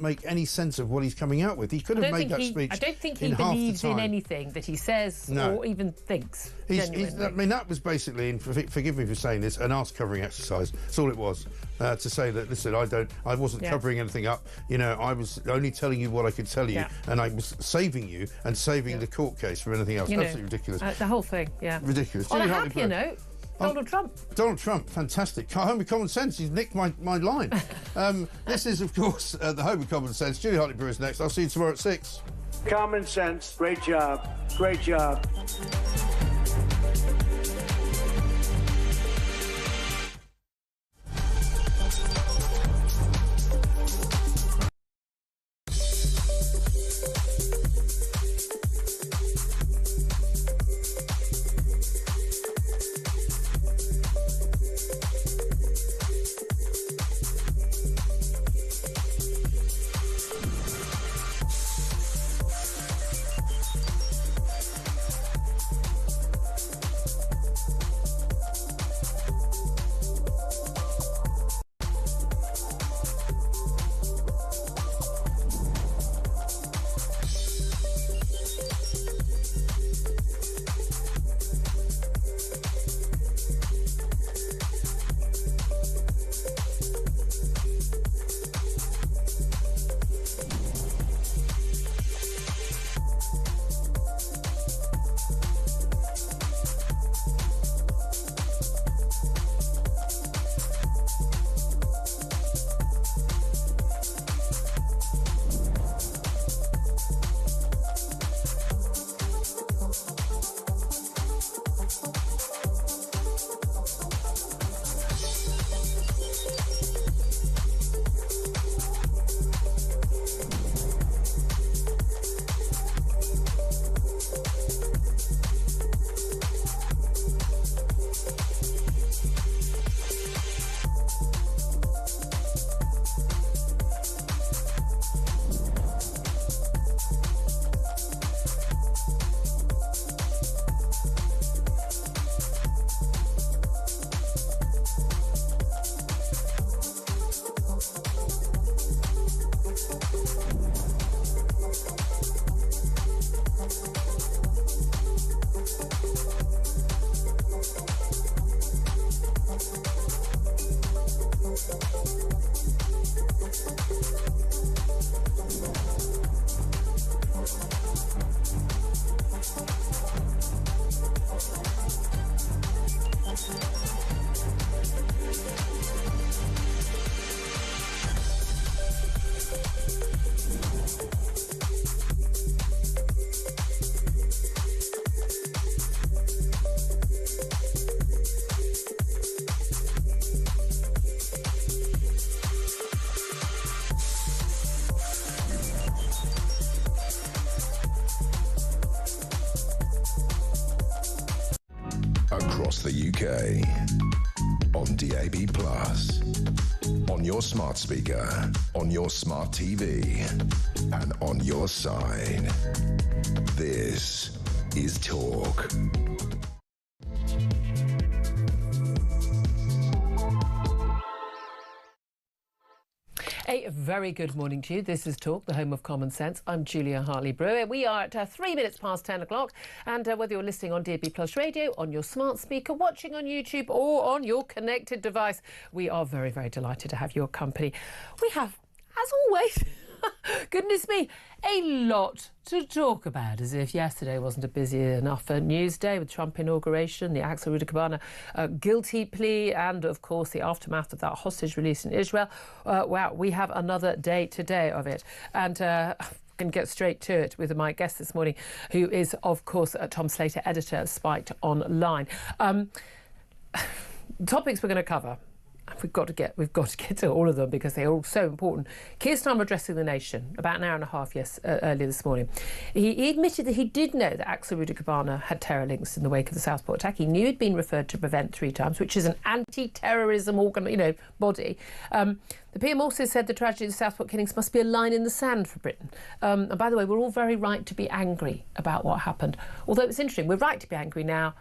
make any sense of what he's coming out with. He could have made that speech. I don't think he believes in anything that he says or even thinks. I mean, that was basically, and forgive me for saying this, an arse covering exercise. That's all it was. To say that, listen, I wasn't covering anything up. You know, I was only telling you what I could tell you, and I was saving you and saving the court case from anything else. Absolutely ridiculous. The whole thing, ridiculous. On a happier note, Donald Trump. Donald Trump, fantastic. Home of Common Sense, he's nicked my line. This is, of course, the Home of Common Sense. Julia Hartley-Brewer is next. I'll see you tomorrow at 6. Common Sense, great job. Great job. Across the UK, on DAB+, on your smart speaker, on your smart TV, and on your side. This is Talk. A very good morning to you. This is Talk, the home of common sense. I'm Julia Hartley-Brewer. We are at 3 minutes past 10 o'clock. And whether you're listening on DAB Plus radio, on your smart speaker, watching on YouTube or on your connected device, we are very, very delighted to have your company. We have, as always, goodness me, a lot to talk about, as if yesterday wasn't a busy enough news day with Trump inauguration, the Axel Rudicabana guilty plea, and of course the aftermath of that hostage release in Israel. Wow, we have another day today of it, and can get straight to it with my guest this morning, who is of course Tom Slater, editor of Spiked Online. Topics we're going to cover. We've got to get to all of them because they are all so important. Keir Starmer addressing the nation about an hour and a half earlier this morning. He admitted that he did know that Axel Rudicabana had terror links in the wake of the Southport attack. He knew he'd been referred to Prevent 3 times, which is an anti-terrorism body. The PM also said the tragedy of the Southport killings must be a line in the sand for Britain. And by the way, we're all very right to be angry about what happened. Although it's interesting, we're right to be angry now,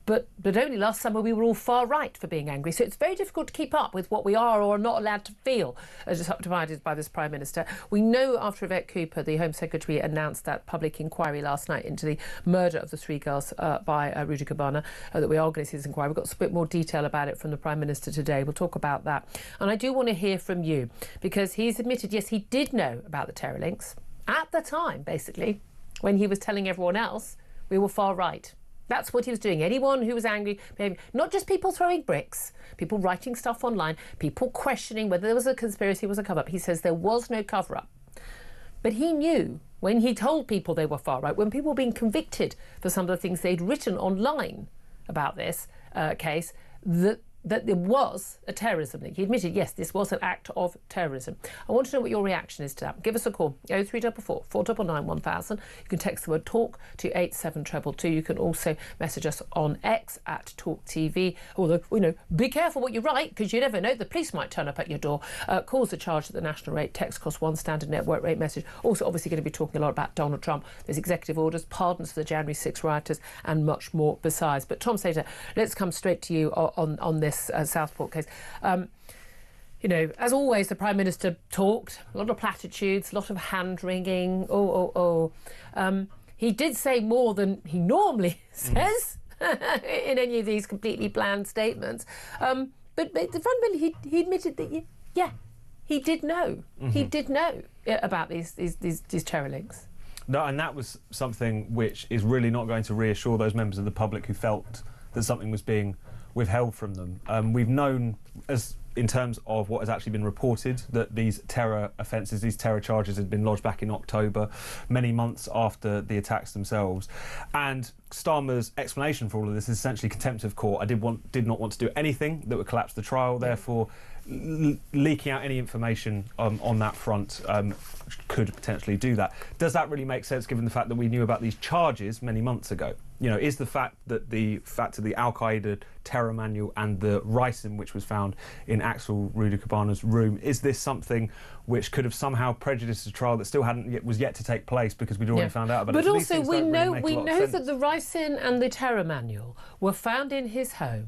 But only last summer we were all far right for being angry. So it's very difficult to keep up with what we are or are not allowed to feel as divided by this Prime Minister. We know after Yvette Cooper, the Home Secretary, announced that public inquiry last night into the murder of the 3 girls by Rudy Kobana, that we are going to see this inquiry. We've got a bit more detail about it from the Prime Minister today. We'll talk about that. And I do want to hear from you, because he's admitted, yes, he did know about the terror links at the time, basically, when he was telling everyone else we were far right. That's what he was doing. Anyone who was angry, not just people throwing bricks, people writing stuff online, people questioning whether there was a conspiracy, was a cover-up. He says there was no cover-up. But he knew when he told people they were far right, when people were being convicted for some of the things they'd written online about this case, that there was a terrorism link. He admitted, yes, this was an act of terrorism. I want to know what your reaction is to that. Give us a call, 0344 499 1000. You can text the word TALK to 87222. You can also message us on X at talkTV. Although, be careful what you write, because you never know, the police might turn up at your door. Calls are charged at the national rate. Text costs 1 standard network rate message. Also, obviously, going to be talking a lot about Donald Trump. There's executive orders, pardons for the January 6 rioters, and much more besides. But Tom Slater, let's come straight to you on this Southport case. As always, the Prime Minister talked, a lot of platitudes, a lot of hand-wringing. He did say more than he normally says in any of these completely bland statements. But fundamentally, he admitted that, he did know. Mm-hmm. He did know about these terror links. No, and that was something which is really not going to reassure those members of the public who felt that something was being withheld from them. We've known, as in terms of what has actually been reported, that these terror offences, these terror charges had been lodged back in October, many months after the attacks themselves. And Starmer's explanation for all of this is essentially contempt of court. I did not want to do anything that would collapse the trial, therefore leaking out any information on that front could potentially do that. Does that really make sense given the fact that we knew about these charges many months ago? Is the fact of the Al-Qaeda terror manual and the ricin which was found in Axel Rudy Kobana's room, is this something which could have somehow prejudiced a trial that still was yet to take place because we'd already found out about it? But also we know that the ricin and the terror manual were found in his home.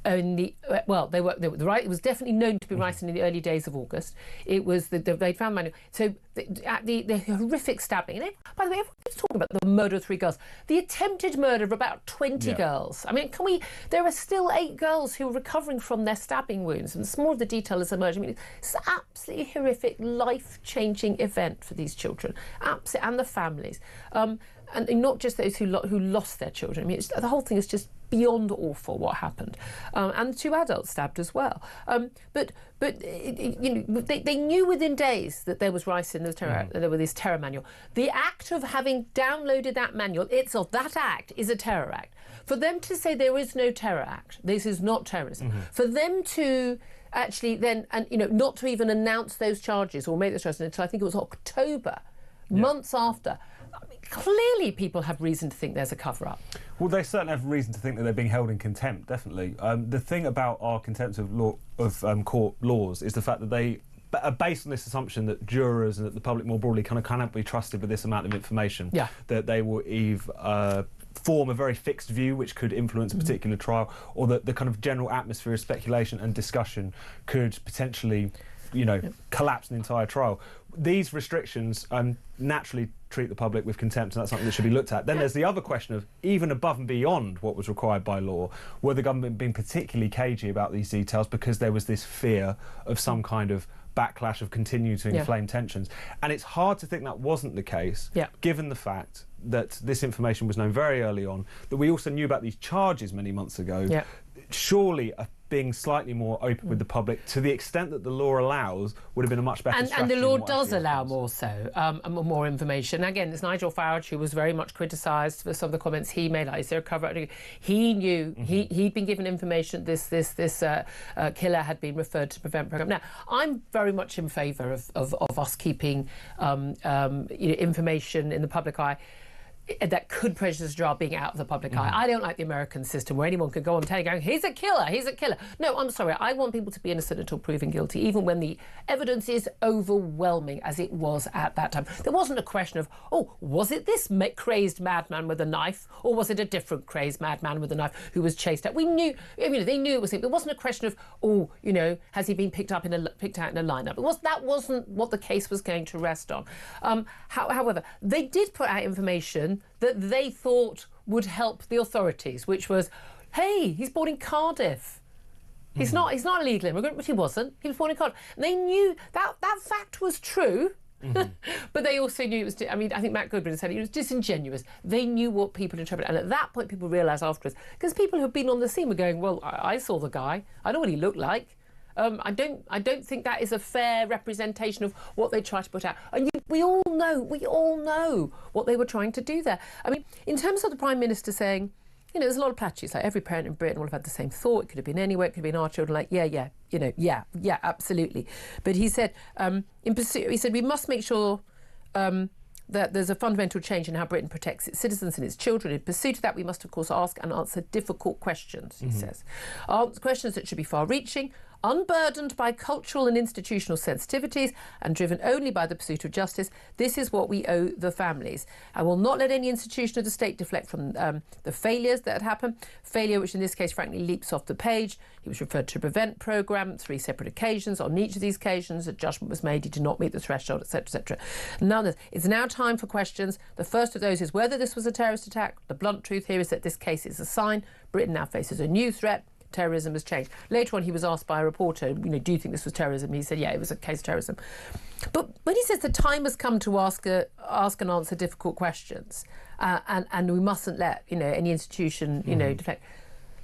It was definitely known to be ricin in the early days of August. It was they'd found manual. So the horrific stabbing. And by the way, everyone's talking about the murder of 3 girls, the attempted murder of about 20 girls. I mean, there are still 8 girls who are recovering from their stabbing wounds, and some more of the detail is emerging. I mean, it's an absolutely horrific, life-changing event for these children, and the families, and not just those who lost their children. I mean, the whole thing is just beyond awful what happened, and 2 adults stabbed as well. But they knew within days that there was ricin, there was this terror manual. The act of having downloaded that manual itself, that act is a terror act. For them to say there is no terror act, this is not terrorism. For them to actually then, not to even announce those charges or make those charges until I think it was October, months after. I mean, clearly people have reason to think there's a cover-up. Well, they certainly have reason to think that they're being held in contempt, definitely. The thing about our contempt of court laws is the fact that they are based on this assumption that jurors and that the public more broadly kind of cannot be trusted with this amount of information. Yeah. That they will either form a very fixed view which could influence a particular trial, or that the kind of general atmosphere of speculation and discussion could potentially collapse an entire trial. These restrictions naturally treat the public with contempt, and that's something that should be looked at. Then there's the other question of, even above and beyond what was required by law, were the government being particularly cagey about these details because there was this fear of some kind of backlash, of continuing to inflame tensions? And it's hard to think that wasn't the case, given the fact that this information was known very early on, that we also knew about these charges many months ago. Surely being slightly more open with the public, to the extent that the law allows, would have been a much better strategy. And the law does allow more information. Again, it's Nigel Farage who was very much criticised for some of the comments he made. Like, is there a cover-up? He knew he'd been given information. This killer had been referred to prevent programme. Now, I'm very much in favour of us keeping information in the public eye. that could prejudice Jar being out of the public eye. I don't like the American system where anyone could go on telly going, he's a killer, he's a killer. No, I'm sorry, I want people to be innocent until proven guilty, even when the evidence is overwhelming, as it was at that time. There wasn't a question of, oh, was it this crazed madman with a knife, or was it a different crazed madman with a knife who was chased out? We knew, they knew it was him. There wasn't a question of, oh, has he been picked out in a lineup? That wasn't what the case was going to rest on. However, they did put out information that they thought would help the authorities, which was, hey, he's born in Cardiff. He's not a legal immigrant, but he wasn't. He was born in Cardiff. And they knew that fact was true, but they also knew it was, I think Matt Goodwin said it was disingenuous. They knew what people interpreted. And at that point, people realised afterwards, because people who've been on the scene were going, well, I saw the guy. I know what he looked like. I don't think that is a fair representation of what they try to put out. And we all know what they were trying to do there. I mean, in terms of the Prime Minister saying, there's a lot of platitudes, like every parent in Britain will have had the same thought. It could have been anywhere. It could have been our children. Like, yeah, absolutely. But he said, we must make sure that there's a fundamental change in how Britain protects its citizens and its children. In pursuit of that, we must, of course, ask and answer difficult questions, he says. Questions that should be far-reaching, unburdened by cultural and institutional sensitivities and driven only by the pursuit of justice. This is what we owe the families. I will not let any institution of the state deflect from the failures that had happened. Failure which in this case frankly leaps off the page. He was referred to a prevent programme, 3 separate occasions. On each of these occasions a judgment was made. He did not meet the threshold, etc, etc. None of this. It's now time for questions. The first of those is whether this was a terrorist attack. The blunt truth here is that this case is a sign. Britain now faces a new threat. Terrorism has changed. Later on, he was asked by a reporter, do you think this was terrorism? He said, yeah, it was a case of terrorism. But when he says the time has come to ask and answer difficult questions, and we mustn't let any institution deflect,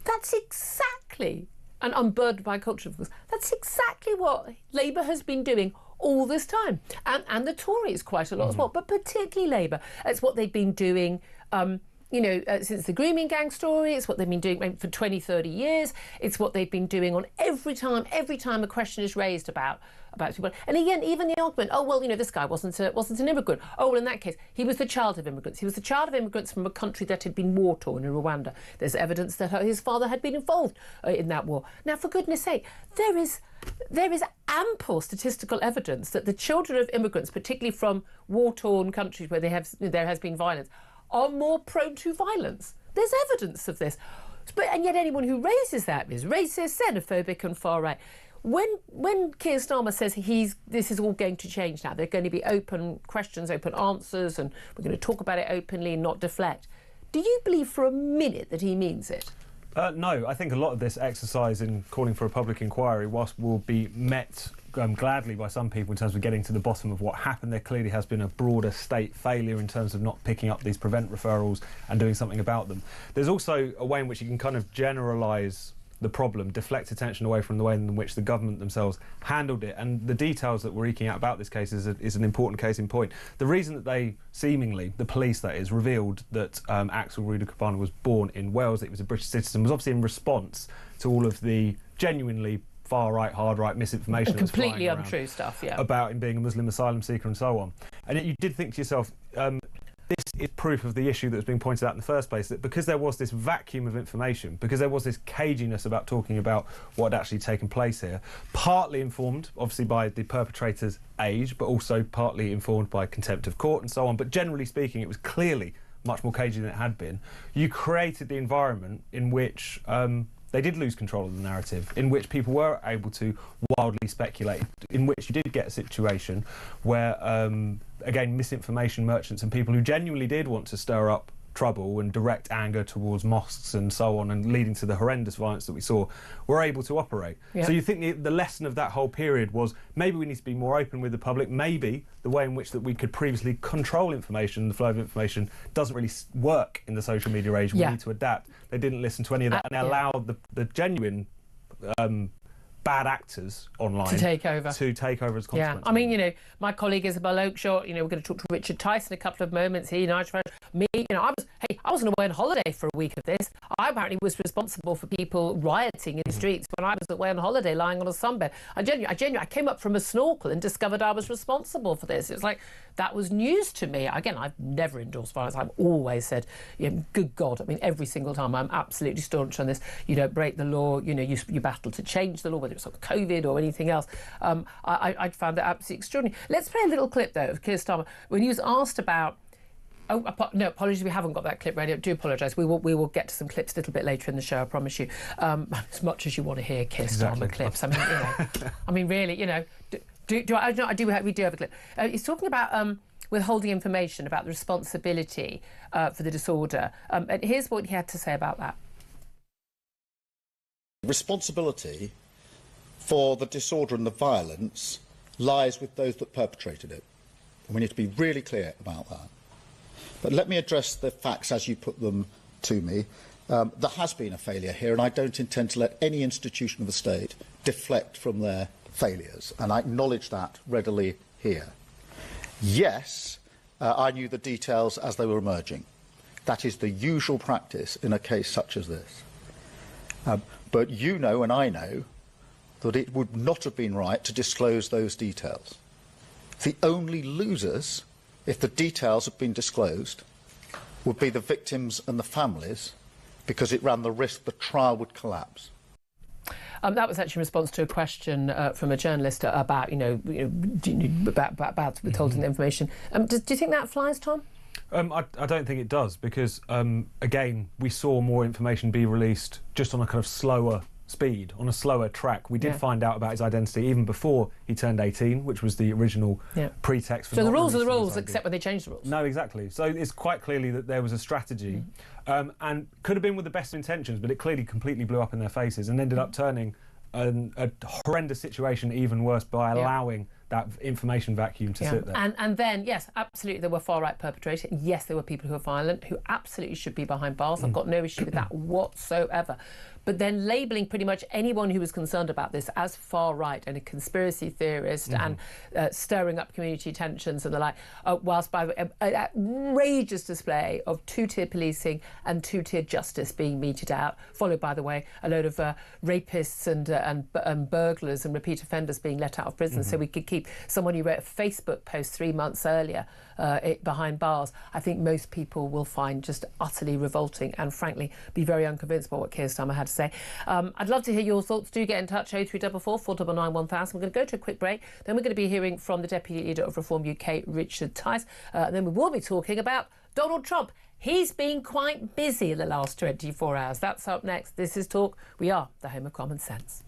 that's exactly, and unburdened by culture, of course, that's exactly what Labour has been doing all this time, and the Tories quite a lot as well, but particularly Labour. It's what they've been doing. Since the grooming gang story, it's what they've been doing for 20, 30 years. It's what they've been doing on every time a question is raised about people. And again, even the argument, oh, well, this guy wasn't an immigrant. Oh, well, in that case, he was the child of immigrants. He was the child of immigrants from a country that had been war-torn in Rwanda. There's evidence that his father had been involved in that war. Now, for goodness sake, there is ample statistical evidence that the children of immigrants, particularly from war-torn countries where there has been violence, are more prone to violence. There's evidence of this. And yet anyone who raises that is racist, xenophobic and far right. When Keir Starmer says this is all going to change now, there are going to be open questions, open answers, and we're going to talk about it openly and not deflect, do you believe for a minute that he means it? No, I think a lot of this exercise in calling for a public inquiry, whilst will be met gladly by some people in terms of getting to the bottom of what happened, there clearly has been a broader state failure in terms of not picking up these prevent referrals and doing something about them. There's also a way in which you can kind of generalise the problem, deflect attention away from the way in which the government themselves handled it. And the details that we're eking out about this case is an important case in point. The reason that they seemingly, the police that is, revealed that Axel Ruda-Cabana was born in Wales, that he was a British citizen, was obviously in response to all of the genuinely far-right, hard-right misinformation that was completely flying untrue around stuff, yeah, about him being a Muslim asylum seeker and so on. And yet you did think to yourself, this is proof of the issue that was being pointed out in the first place, that because there was this vacuum of information, because there was this caginess about talking about what had actually taken place here, partly informed, obviously, by the perpetrator's age, but also partly informed by contempt of court and so on, but generally speaking, it was clearly much more cagey than it had been. You created the environment in which they did lose control of the narrative, in which people were able to wildly speculate, in which you did get a situation where, again, misinformation merchants and people who genuinely did want to stir up trouble and direct anger towards mosques and so on, and leading to the horrendous violence that we saw, were able to operate. Yep. So you think the lesson of that whole period was maybe we need to be more open with the public, maybe the way in which that we could previously control information, the flow of information, doesn't really work in the social media age. We need to adapt. They didn't listen to any of that and allowed the genuine bad actors online to take over as consequence. Yeah, I mean, you know, my colleague Isabel Oakeshott, you know, we're going to talk to Richard Tice in a couple of moments. He, Nigel, me, you know, I wasn't away on holiday for a week of this. I apparently was responsible for people rioting in the streets when I was away on holiday, lying on a sunbed. I came up from a snorkel and discovered I was responsible for this. It's like, that was news to me. Again, I've never endorsed violence. I've always said, you know, good God, I mean, every single time I'm absolutely staunch on this. You don't break the law, you know, you battle to change the law, whether it's on COVID or anything else. I found that absolutely extraordinary. Let's play a little clip, though, of Keir Starmer when he was asked about... Oh, no, apologies, we haven't got that clip ready. I do apologise. We will get to some clips a little bit later in the show, I promise you. As much as you want to hear Keir Starmer clips. I mean, you know, I mean, really, you know, we do have a clip. He's talking about withholding information about the responsibility for the disorder. And here's what he had to say about that. Responsibility for the disorder and the violence lies with those that perpetrated it. And we need to be really clear about that. But let me address the facts as you put them to me. There has been a failure here, and I don't intend to let any institution of the state deflect from their failures, and I acknowledge that readily here. Yes, I knew the details as they were emerging. That is the usual practice in a case such as this. But you know and I know that it would not have been right to disclose those details. The only losers, if the details had been disclosed, would be the victims and the families, because it ran the risk the trial would collapse. That was actually in response to a question from a journalist about, about withholding the information. Do you think that flies, Tom? I don't think it does, because, again, we saw more information be released just on a kind of slower speed, on a slower track. We did find out about his identity even before he turned 18, which was the original pretext for So the rules are the releasing rules, his ID. except when they change the rules. No, exactly. So it's quite clearly that there was a strategy, and could have been with the best intentions, but it clearly completely blew up in their faces and ended up turning a horrendous situation even worse by allowing that information vacuum to sit there. And then, yes, absolutely, there were far-right perpetrators. Yes, there were people who were violent, who absolutely should be behind bars. I've got no issue with that whatsoever. But then labelling pretty much anyone who was concerned about this as far-right and a conspiracy theorist and stirring up community tensions and the like, whilst by the way, an outrageous display of two-tier policing and two-tier justice being meted out, followed, by the way, a load of rapists and burglars and repeat offenders being let out of prison so we could keep someone who wrote a Facebook post 3 months earlier behind bars. I think most people will find just utterly revolting and, frankly, be very unconvinced by what Keir Starmer had to say. I'd love to hear your thoughts. Do get in touch, 0344 499 1000. We're going to go to a quick break. Then we're going to be hearing from the Deputy Leader of Reform UK, Richard Tice. Then we will be talking about Donald Trump. He's been quite busy in the last 24 hours. That's up next. This is Talk. We are the home of common sense.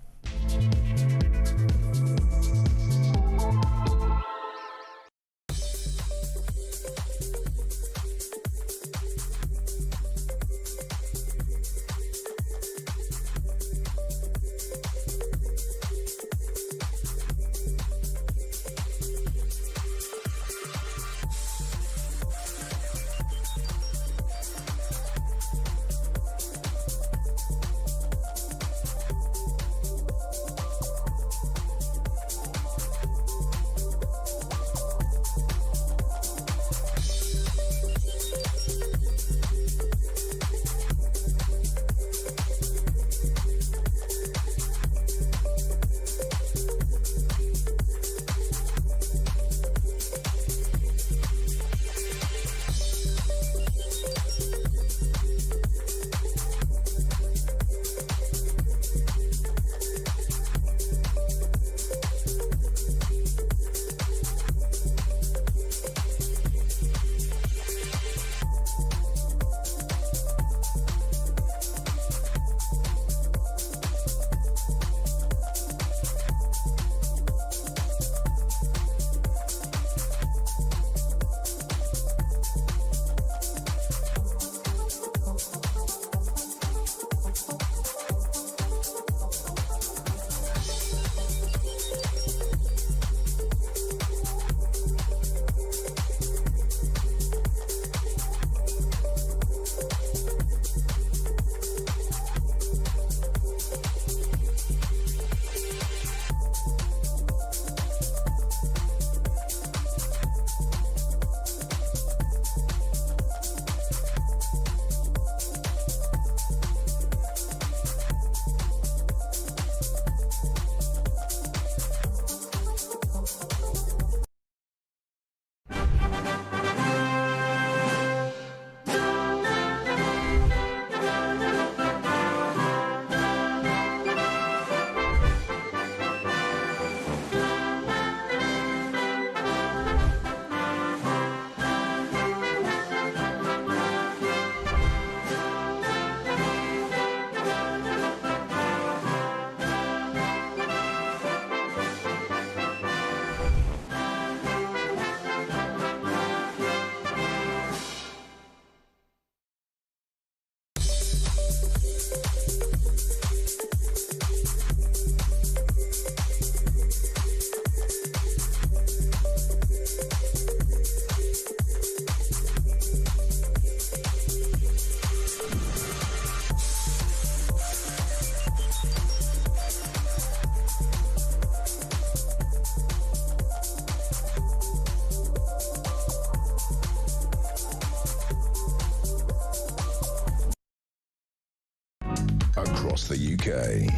Across the UK.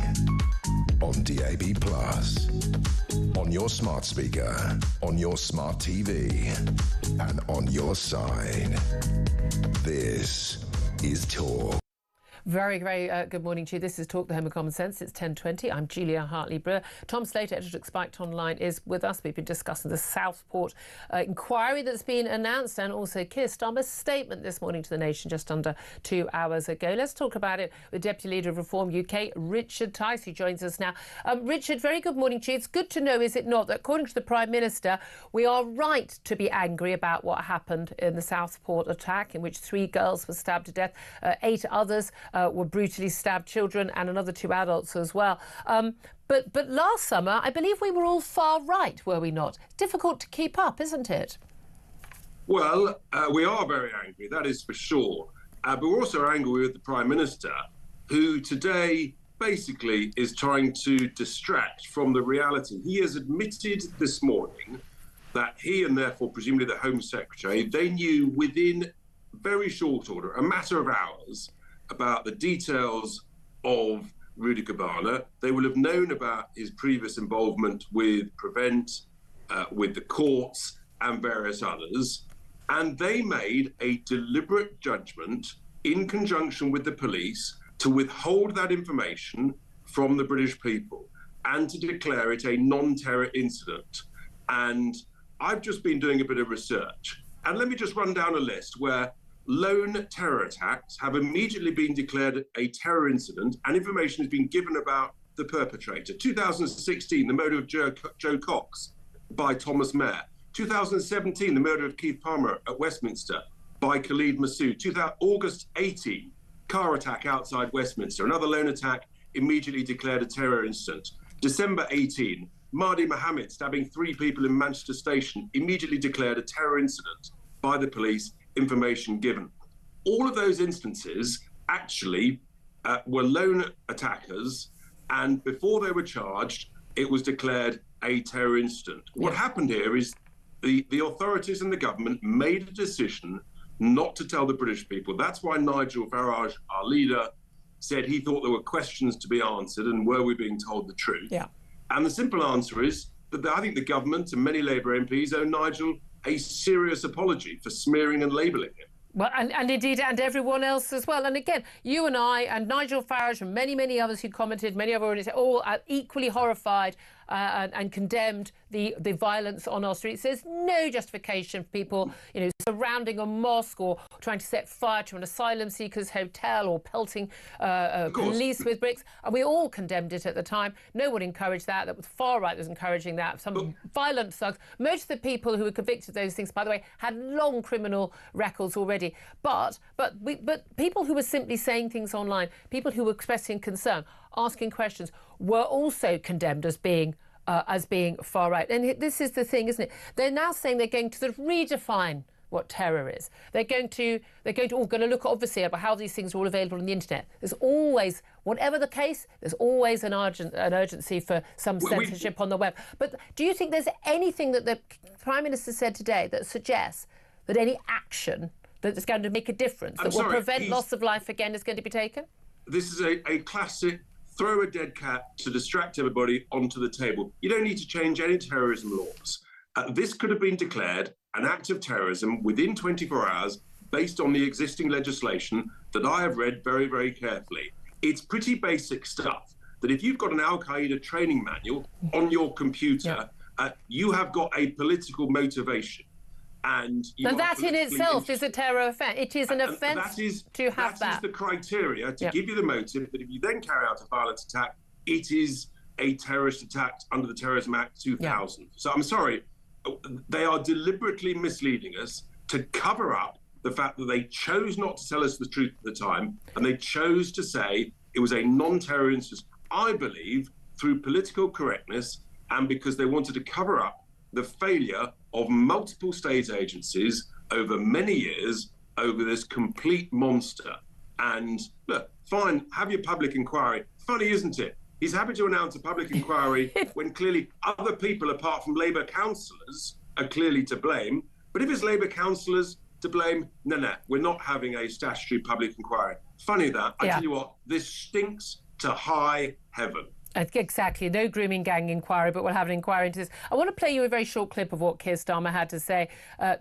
On DAB+. On your smart speaker. On your smart TV. And on your side. This is Talk. Very, very good morning to you. This is Talk, the Home of Common Sense. It's 10:20. I'm Julia Hartley-Brewer. Tom Slater, editor at Spiked Online, is with us. We've been discussing the Southport inquiry that's been announced, and also Keir Starmer's statement this morning to the nation just under 2 hours ago. Let's talk about it with Deputy Leader of Reform UK, Richard Tice, who joins us now. Richard, very good morning to you. It's good to know, is it not, that according to the Prime Minister, we are right to be angry about what happened in the Southport attack, in which 3 girls were stabbed to death, 8 others were brutally stabbed, children, and another 2 adults as well. But last summer, I believe we were all far right, were we not? Difficult to keep up, isn't it? Well, we are very angry, that is for sure. But we're also angry with the Prime Minister, who today basically is trying to distract from the reality. He has admitted this morning that he, and therefore presumably the Home Secretary, they knew within very short order, a matter of hours, about the details of Rudy Cabana. They will have known about his previous involvement with Prevent, with the courts and various others. And they made a deliberate judgment in conjunction with the police to withhold that information from the British people and to declare it a non-terror incident. And I've just been doing a bit of research. And let me just run down a list where lone terror attacks have immediately been declared a terror incident and information has been given about the perpetrator. 2016, the murder of Joe Cox by Thomas Mayer. 2017, the murder of Keith Palmer at Westminster by Khalid Massoud. August 18, car attack outside Westminster. Another lone attack immediately declared a terror incident. December 18, Mahdi Mohammed stabbing 3 people in Manchester Station, immediately declared a terror incident by the police, information given. All of those instances actually were lone attackers, and before they were charged, it was declared a terror incident. What happened here is the authorities and the government made a decision not to tell the British people. That's why Nigel Farage, our leader, said he thought there were questions to be answered and were we being told the truth. Yeah. And the simple answer is that I think the government and many Labour MPs owe Nigel a serious apology for smearing and labelling him. Well, and indeed, and everyone else as well. And again, you and I and Nigel Farage and many, many others who commented, many have already said, all are equally horrified and condemned the violence on our streets. There's no justification for people, surrounding a mosque or trying to set fire to an asylum seekers hotel or pelting police with bricks. And we all condemned it at the time. No one encouraged that. That was far right that was encouraging that. Some violent thugs. Most of the people who were convicted of those things, by the way, had long criminal records already. But people who were simply saying things online, people who were expressing concern, asking questions, were also condemned as being far right. And this is the thing, isn't it? They're now saying they're going to sort of redefine what terror is. They're going to look obviously at how these things are all available on the internet. There's always, whatever the case, there's always an urgency for some censorship on the web. But do you think there's anything that the Prime Minister said today that suggests that any action that is going to make a difference, that will prevent loss of life again, is going to be taken? This is a classic throw a dead cat to distract everybody onto the table. You don't need to change any terrorism laws. This could have been declared an act of terrorism within 24 hours based on the existing legislation that I have read very, very carefully. It's pretty basic stuff that if you've got an Al-Qaeda training manual on your computer, you have got a political motivation. And that in itself is a terror offence. It is an offence to have that. That is the criteria to give you the motive that if you then carry out a violent attack, it is a terrorist attack under the Terrorism Act 2000. So I'm sorry, they are deliberately misleading us to cover up the fact that they chose not to tell us the truth at the time, and they chose to say it was a non-terror incident. I believe through political correctness and because they wanted to cover up the failure of multiple state agencies over many years over this complete monster. And look, fine, have your public inquiry. Funny, isn't it? He's happy to announce a public inquiry when clearly other people apart from Labour councillors are clearly to blame. But if it's Labour councillors to blame, no, we're not having a statutory public inquiry. funny that. I tell you what, this stinks to high heaven. Exactly. No grooming gang inquiry, but we'll have an inquiry into this. I want to play you a very short clip of what Keir Starmer had to say,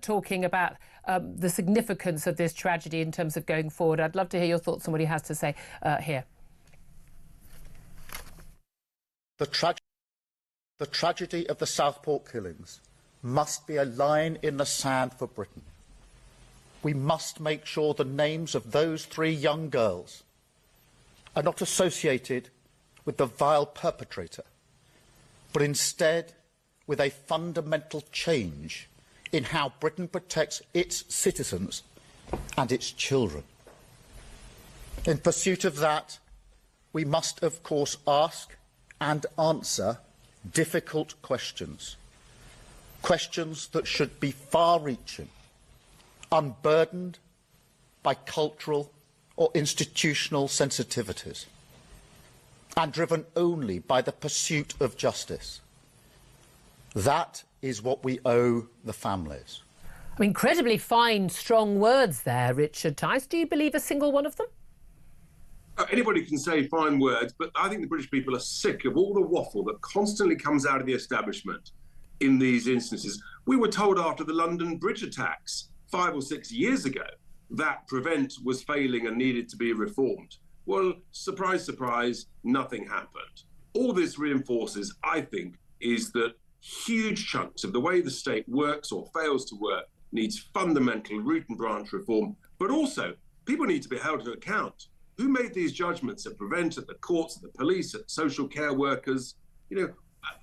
talking about the significance of this tragedy in terms of going forward. I'd love to hear your thoughts on what he has to say here. The tragedy of the Southport killings must be a line in the sand for Britain. We must make sure the names of those 3 young girls are not associated with the vile perpetrator, but instead with a fundamental change in how Britain protects its citizens and its children. In pursuit of that, we must, of course, ask and answer difficult questions. Questions that should be far-reaching, unburdened by cultural or institutional sensitivities, and driven only by the pursuit of justice. That is what we owe the families. I mean, incredibly fine, strong words there, Richard Tice. Do you believe a single one of them? Anybody can say fine words, but I think the British people are sick of all the waffle that constantly comes out of the establishment in these instances. We were told after the London Bridge attacks 5 or 6 years ago that Prevent was failing and needed to be reformed. Well, surprise, surprise, nothing happened. All this reinforces, I think, is that huge chunks of the way the state works or fails to work needs fundamental root and branch reform. But also, people need to be held to account. Who made these judgments at Prevent, at the courts, at the police, at social care workers? You know,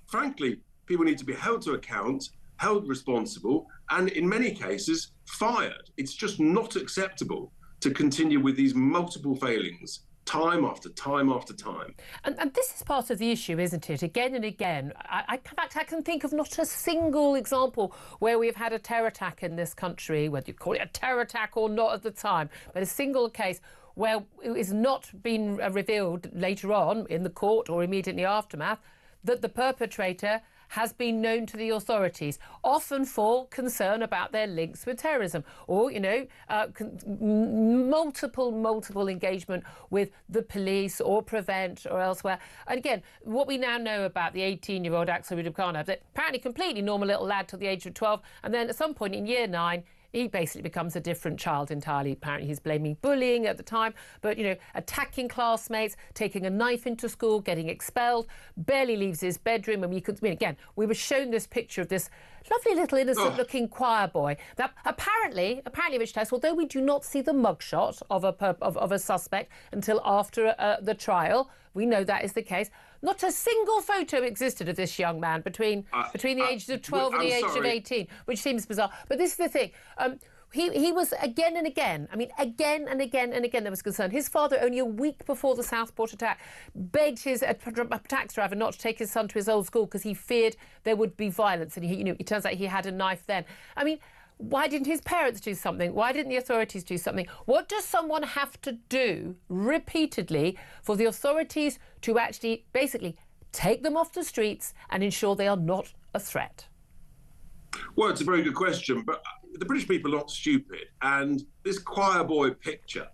frankly, people need to be held to account, held responsible, and in many cases, fired. It's just not acceptable to continue with these multiple failings time after time after time. And this is part of the issue, isn't it? Again and again, I can think of not a single example where we've had a terror attack in this country, whether you call it a terror attack or not at the time, but a single case where it is not been revealed later on in the court or immediately aftermath that the perpetrator has been known to the authorities, often for concern about their links with terrorism or, you know, multiple engagement with the police or Prevent or elsewhere. And again, what we now know about the 18-year-old Axel Rudabkhanov, that apparently completely normal little lad till the age of 12, and then at some point in year 9, he basically becomes a different child entirely. Apparently he's blaming bullying at the time, but, you know, attacking classmates, taking a knife into school, getting expelled, barely leaves his bedroom. And again, we were shown this picture of this lovely little innocent-looking choir boy. Now, apparently, Rich Tice, although we do not see the mugshot of a suspect until after the trial, we know that is the case. Not a single photo existed of this young man between the ages of 12 and the age of 18, which seems bizarre. But this is the thing. He was again and again, again and again there was concern. His father, only a week before the Southport attack, begged his taxi driver not to take his son to his old school because he feared there would be violence. And it turns out he had a knife then. I mean, why didn't his parents do something? Why didn't the authorities do something? What does someone have to do repeatedly for the authorities to actually basically take them off the streets and ensure they are not a threat? Well, it's a very good question, but the British people are not stupid. And this choir boy picture,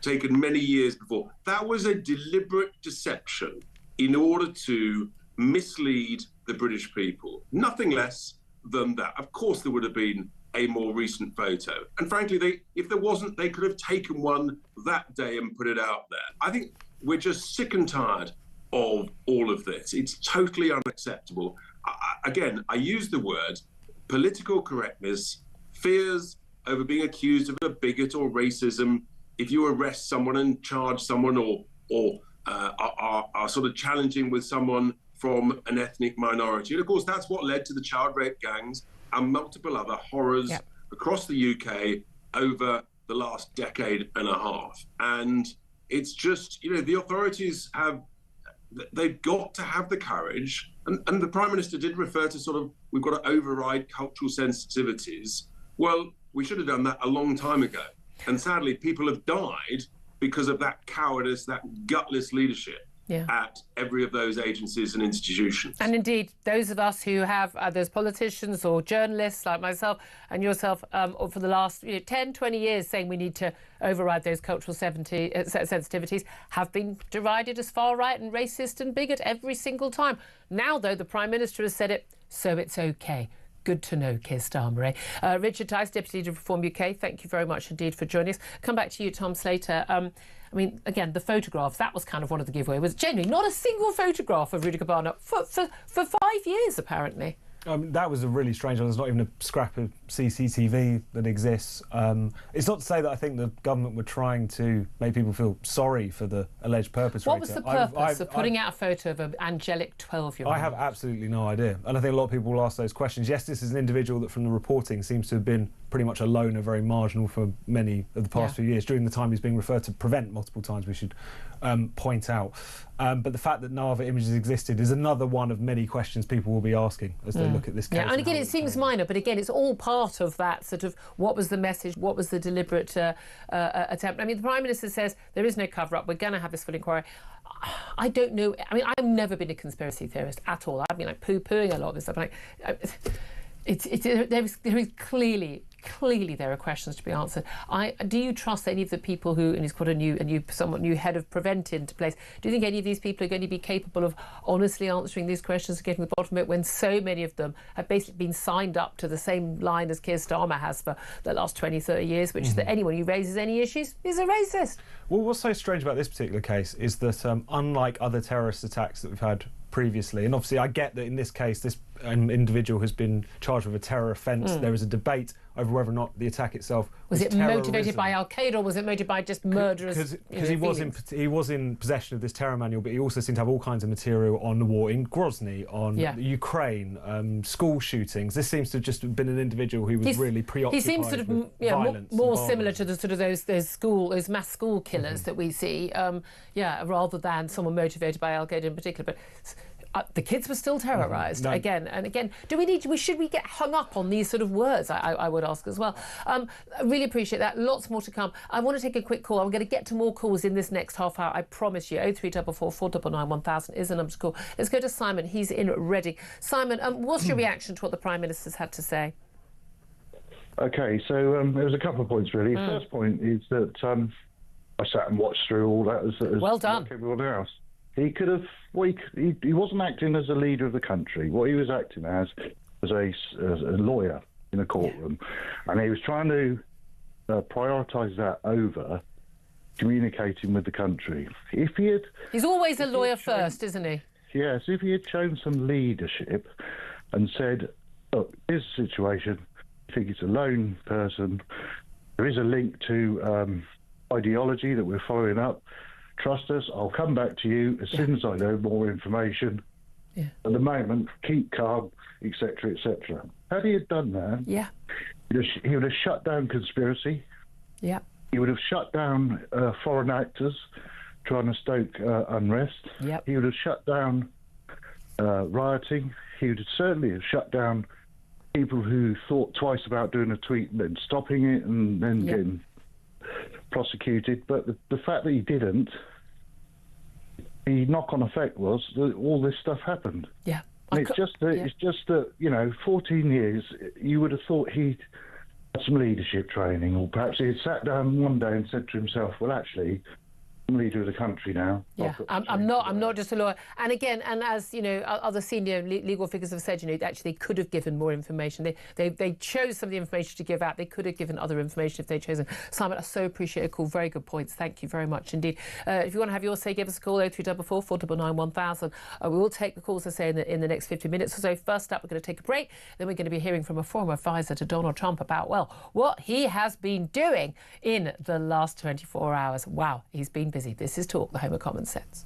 taken many years before, that was a deliberate deception in order to mislead the British people. Nothing less than that. Of course, there would have been a more recent photo. And frankly, if there wasn't, they could have taken one that day and put it out there. I think we're just sick and tired of all of this. It's totally unacceptable. I use the word political correctness, fears over being accused of a bigot or racism. If you arrest someone and charge someone or are sort of challenging with someone from an ethnic minority. And of course, that's what led to the child rape gangs and multiple other horrors across the UK over the last decade and a half. And it's just, the authorities they've got to have the courage. And the Prime Minister did refer to we've got to override cultural sensitivities. Well, we should have done that a long time ago. And sadly, people have died because of that cowardice, that gutless leadership. at every of those agencies and institutions. And indeed, those of us who have, those politicians or journalists like myself and yourself, for the last 10, 20 years saying we need to override those cultural sensitivities, have been derided as far right and racist and bigot every single time. Now, though, the Prime Minister has said it, so it's OK. Good to know, Keir Starmer. Richard Tice, Deputy Leader of Reform UK, thank you very much indeed for joining us. Come back to you, Tom Slater. I mean, again, the photographs, that was kind of one of the giveaways. Was genuinely not a single photograph of Rudy Barnett for 5 years, apparently. That was a really strange one. There's not even a scrap of CCTV that exists. It's not to say that I think the government were trying to make people feel sorry for the alleged perpetrator. What was the purpose of putting out a photo of an angelic 12-year-old? I have absolutely no idea. And I think a lot of people will ask those questions. Yes, this is an individual that from the reporting seems to have been pretty much a loner, very marginal for many of the past few years. During the time he's being referred to Prevent multiple times, we should point out. But the fact that no other images existed is another one of many questions people will be asking as they look at this case. Yeah, and again, it seems minor, but again, it's all part of that sort of what was the message, what was the deliberate attempt. I mean, the Prime Minister says there is no cover-up, we're going to have this full inquiry. I don't know. I mean, I've never been a conspiracy theorist at all. I've been like poo-pooing a lot of this stuff. There is clearly there are questions to be answered. Do you trust any of the people who, and he's got a somewhat new head of Prevent into place, do you think any of these people are going to be capable of honestly answering these questions and getting to the bottom of it when so many of them have basically been signed up to the same line as Keir Starmer has for the last 20, 30 years, which is that anyone who raises any issues is a racist? Well, what's so strange about this particular case is that unlike other terrorist attacks that we've had previously, and obviously I get that in this case this individual has been charged with a terror offence. There is a debate over whether or not the attack itself was it motivated by Al-Qaeda or was it motivated by just murderers? Because he was in possession of this terror manual, but he also seemed to have all kinds of material on the war in Grozny, on Ukraine, school shootings. This seems to have just been an individual who was really preoccupied. He seems sort of violence more similar to the sort of those mass school killers that we see, rather than someone motivated by Al-Qaeda in particular. But the kids were still terrorised again and again. Should we get hung up on these sort of words? I would ask as well. I really appreciate that. Lots more to come. I want to take a quick call. I'm going to get to more calls in this next half hour. I promise you. 0344 499 1000 is the number to call. Let's go to Simon. He's in Reading. Simon, what's your reaction to what the Prime Minister's had to say? OK, so there was a couple of points really. First point is that I sat and watched through all that as well done. Like everyone else. He could have. Well, he wasn't acting as a leader of the country. What he was acting as was a lawyer in a courtroom, and he was trying to prioritise that over communicating with the country. If he had, he's always a lawyer first, isn't he? Yes. If he had shown some leadership and said, "Look, here's the situation. I think it's a lone person. There is a link to ideology that we're following up. Trust us, I'll come back to you as soon as I know more information. At the moment, keep calm, etc., etc." Had he had done that, he would have shut down conspiracy. Yeah. He would have shut down foreign actors trying to stoke unrest. Yep. He would have shut down rioting. He would certainly have shut down people who thought twice about doing a tweet and then stopping it and then getting prosecuted. But the fact that he didn't, the knock-on effect was that all this stuff happened. Yeah. And it's just that 14 years, you would have thought he'd had some leadership training, or perhaps he had sat down one day and said to himself, well, actually, I'm leader of the country now. Yeah, I'm not just a lawyer. And again, and as other senior legal figures have said, actually they could have given more information. They chose some of the information to give out. They could have given other information if they'd chosen. Simon, I so appreciate a call. Very good points. Thank you very much indeed. If you want to have your say, give us a call 0344 499 1000. We will take the calls, I say, in the next 50 minutes or so. First up, we're going to take a break. Then we're going to be hearing from a former advisor to Donald Trump about, well, what he has been doing in the last 24 hours. Wow, he's been busy. This is Talk, the home of common sense.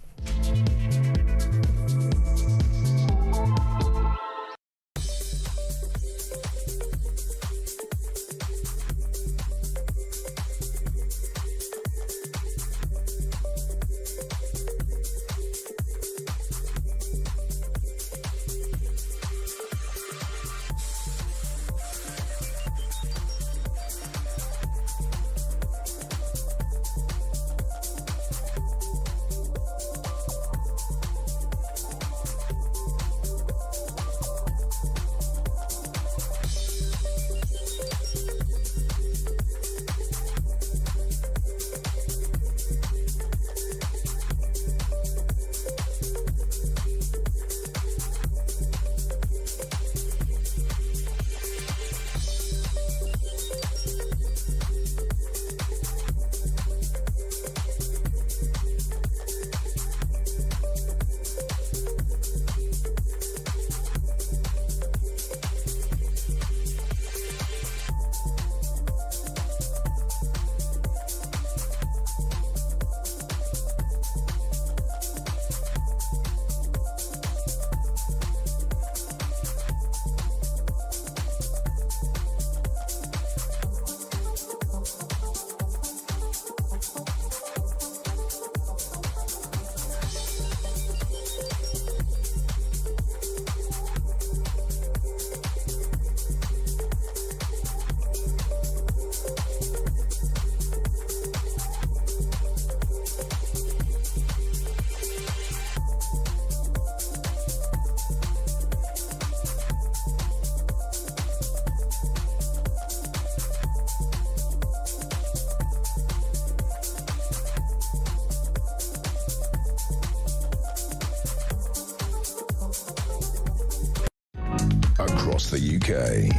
the UK.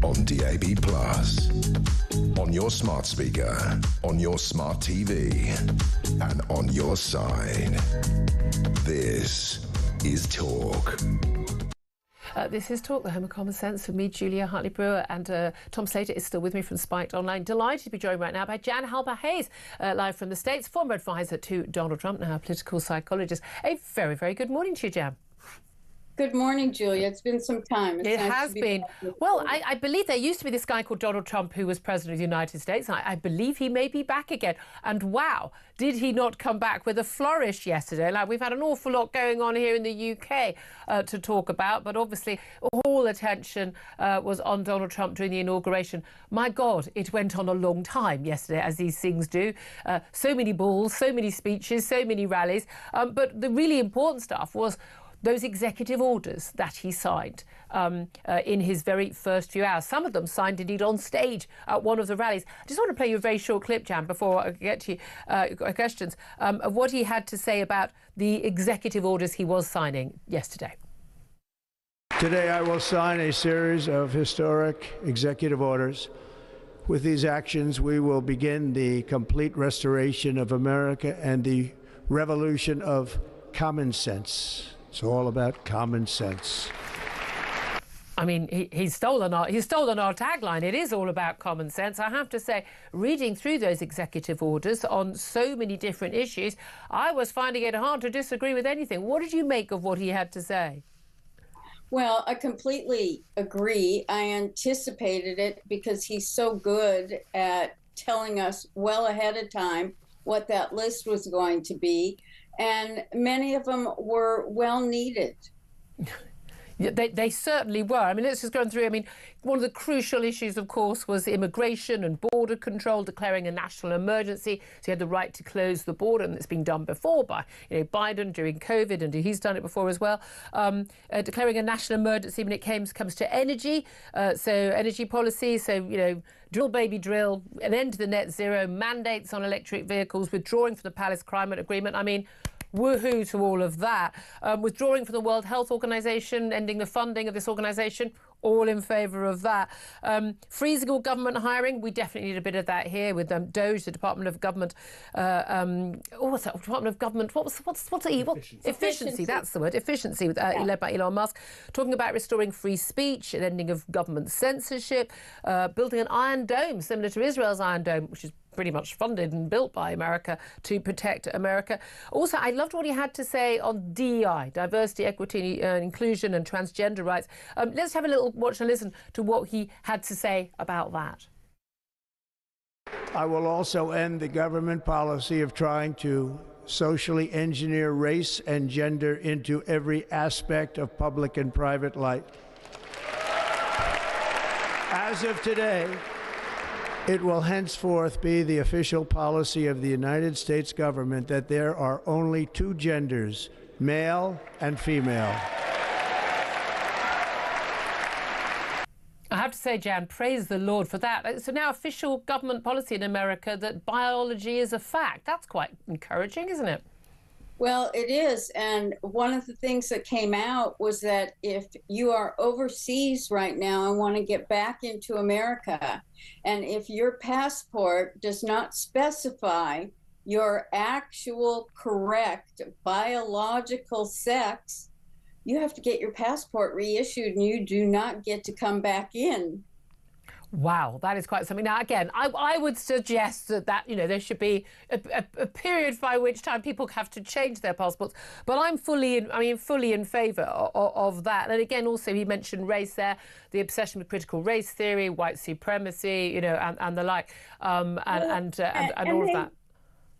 On DAB+, on your smart speaker, on your smart TV, and on your side. This is Talk. This is Talk, the home of common sense, for me, Julia Hartley-Brewer, and Tom Slater is still with me from Spiked Online. Delighted to be joined right now by Jan Halper-Hayes, live from the States, former advisor to Donald Trump, now a political psychologist. A very, very good morning to you, Jan. Good morning, Julia. It's been some time. It has been. Well, I believe there used to be this guy called Donald Trump who was president of the United States. I believe he may be back again. And wow, did he not come back with a flourish yesterday? Like, we've had an awful lot going on here in the UK to talk about, but obviously all attention was on Donald Trump during the inauguration. My God, it went on a long time yesterday, as these things do. So many balls, so many speeches, so many rallies. But the really important stuff was those executive orders that he signed in his very first few hours. Some of them signed indeed on stage at one of the rallies. I just want to play you a very short clip, Jan, before I get to questions, of what he had to say about the executive orders he was signing yesterday. Today I will sign a series of historic executive orders. With these actions, we will begin the complete restoration of America and the revolution of common sense. It's all about common sense. I mean, he's stolen our tagline. It is all about common sense. I have to say, reading through those executive orders on so many different issues, I was finding it hard to disagree with anything. What did you make of what he had to say? Well, I completely agree. I anticipated it because he's so good at telling us well ahead of time what that list was going to be. And many of them were well needed. They certainly were. I mean, let's just go through. I mean, one of the crucial issues, of course, was immigration and border control, declaring a national emergency. So you had the right to close the border, and it's been done before by Biden during COVID, and he's done it before as well. Declaring a national emergency when it comes to energy, so energy policy. So drill baby drill, an end to the net zero, mandates on electric vehicles, withdrawing from the Paris Climate Agreement. I mean, woohoo to all of that. Withdrawing from the World Health Organization, ending the funding of this organization, all in favour of that. Freezing all government hiring, we definitely need a bit of that here with DOGE, the Department of Government. What's that? Department of Government. What's efficiency? That's the word. Efficiency, led by Elon Musk. Talking about restoring free speech, an ending of government censorship, building an Iron Dome similar to Israel's Iron Dome, which is pretty much funded and built by America to protect America. Also, I loved what he had to say on DEI, diversity, equity, inclusion and transgender rights. Let's have a little watch and listen to what he had to say about that. I will also end the government policy of trying to socially engineer race and gender into every aspect of public and private life. As of today, it will henceforth be the official policy of the United States government that there are only two genders, male and female. I have to say, Jan, praise the Lord for that. It's now official government policy in America that biology is a fact. That's quite encouraging, isn't it? Well, it is. And one of the things that came out was that if you are overseas right now and want to get back into America, and if your passport does not specify your actual correct biological sex, you have to get your passport reissued and you do not get to come back in. Wow, that is quite something. Now, again, I would suggest that there should be a period by which time people have to change their passports. But I'm fully in favour of that. And again, also he mentioned race there, the obsession with critical race theory, white supremacy, and the like, and all of that.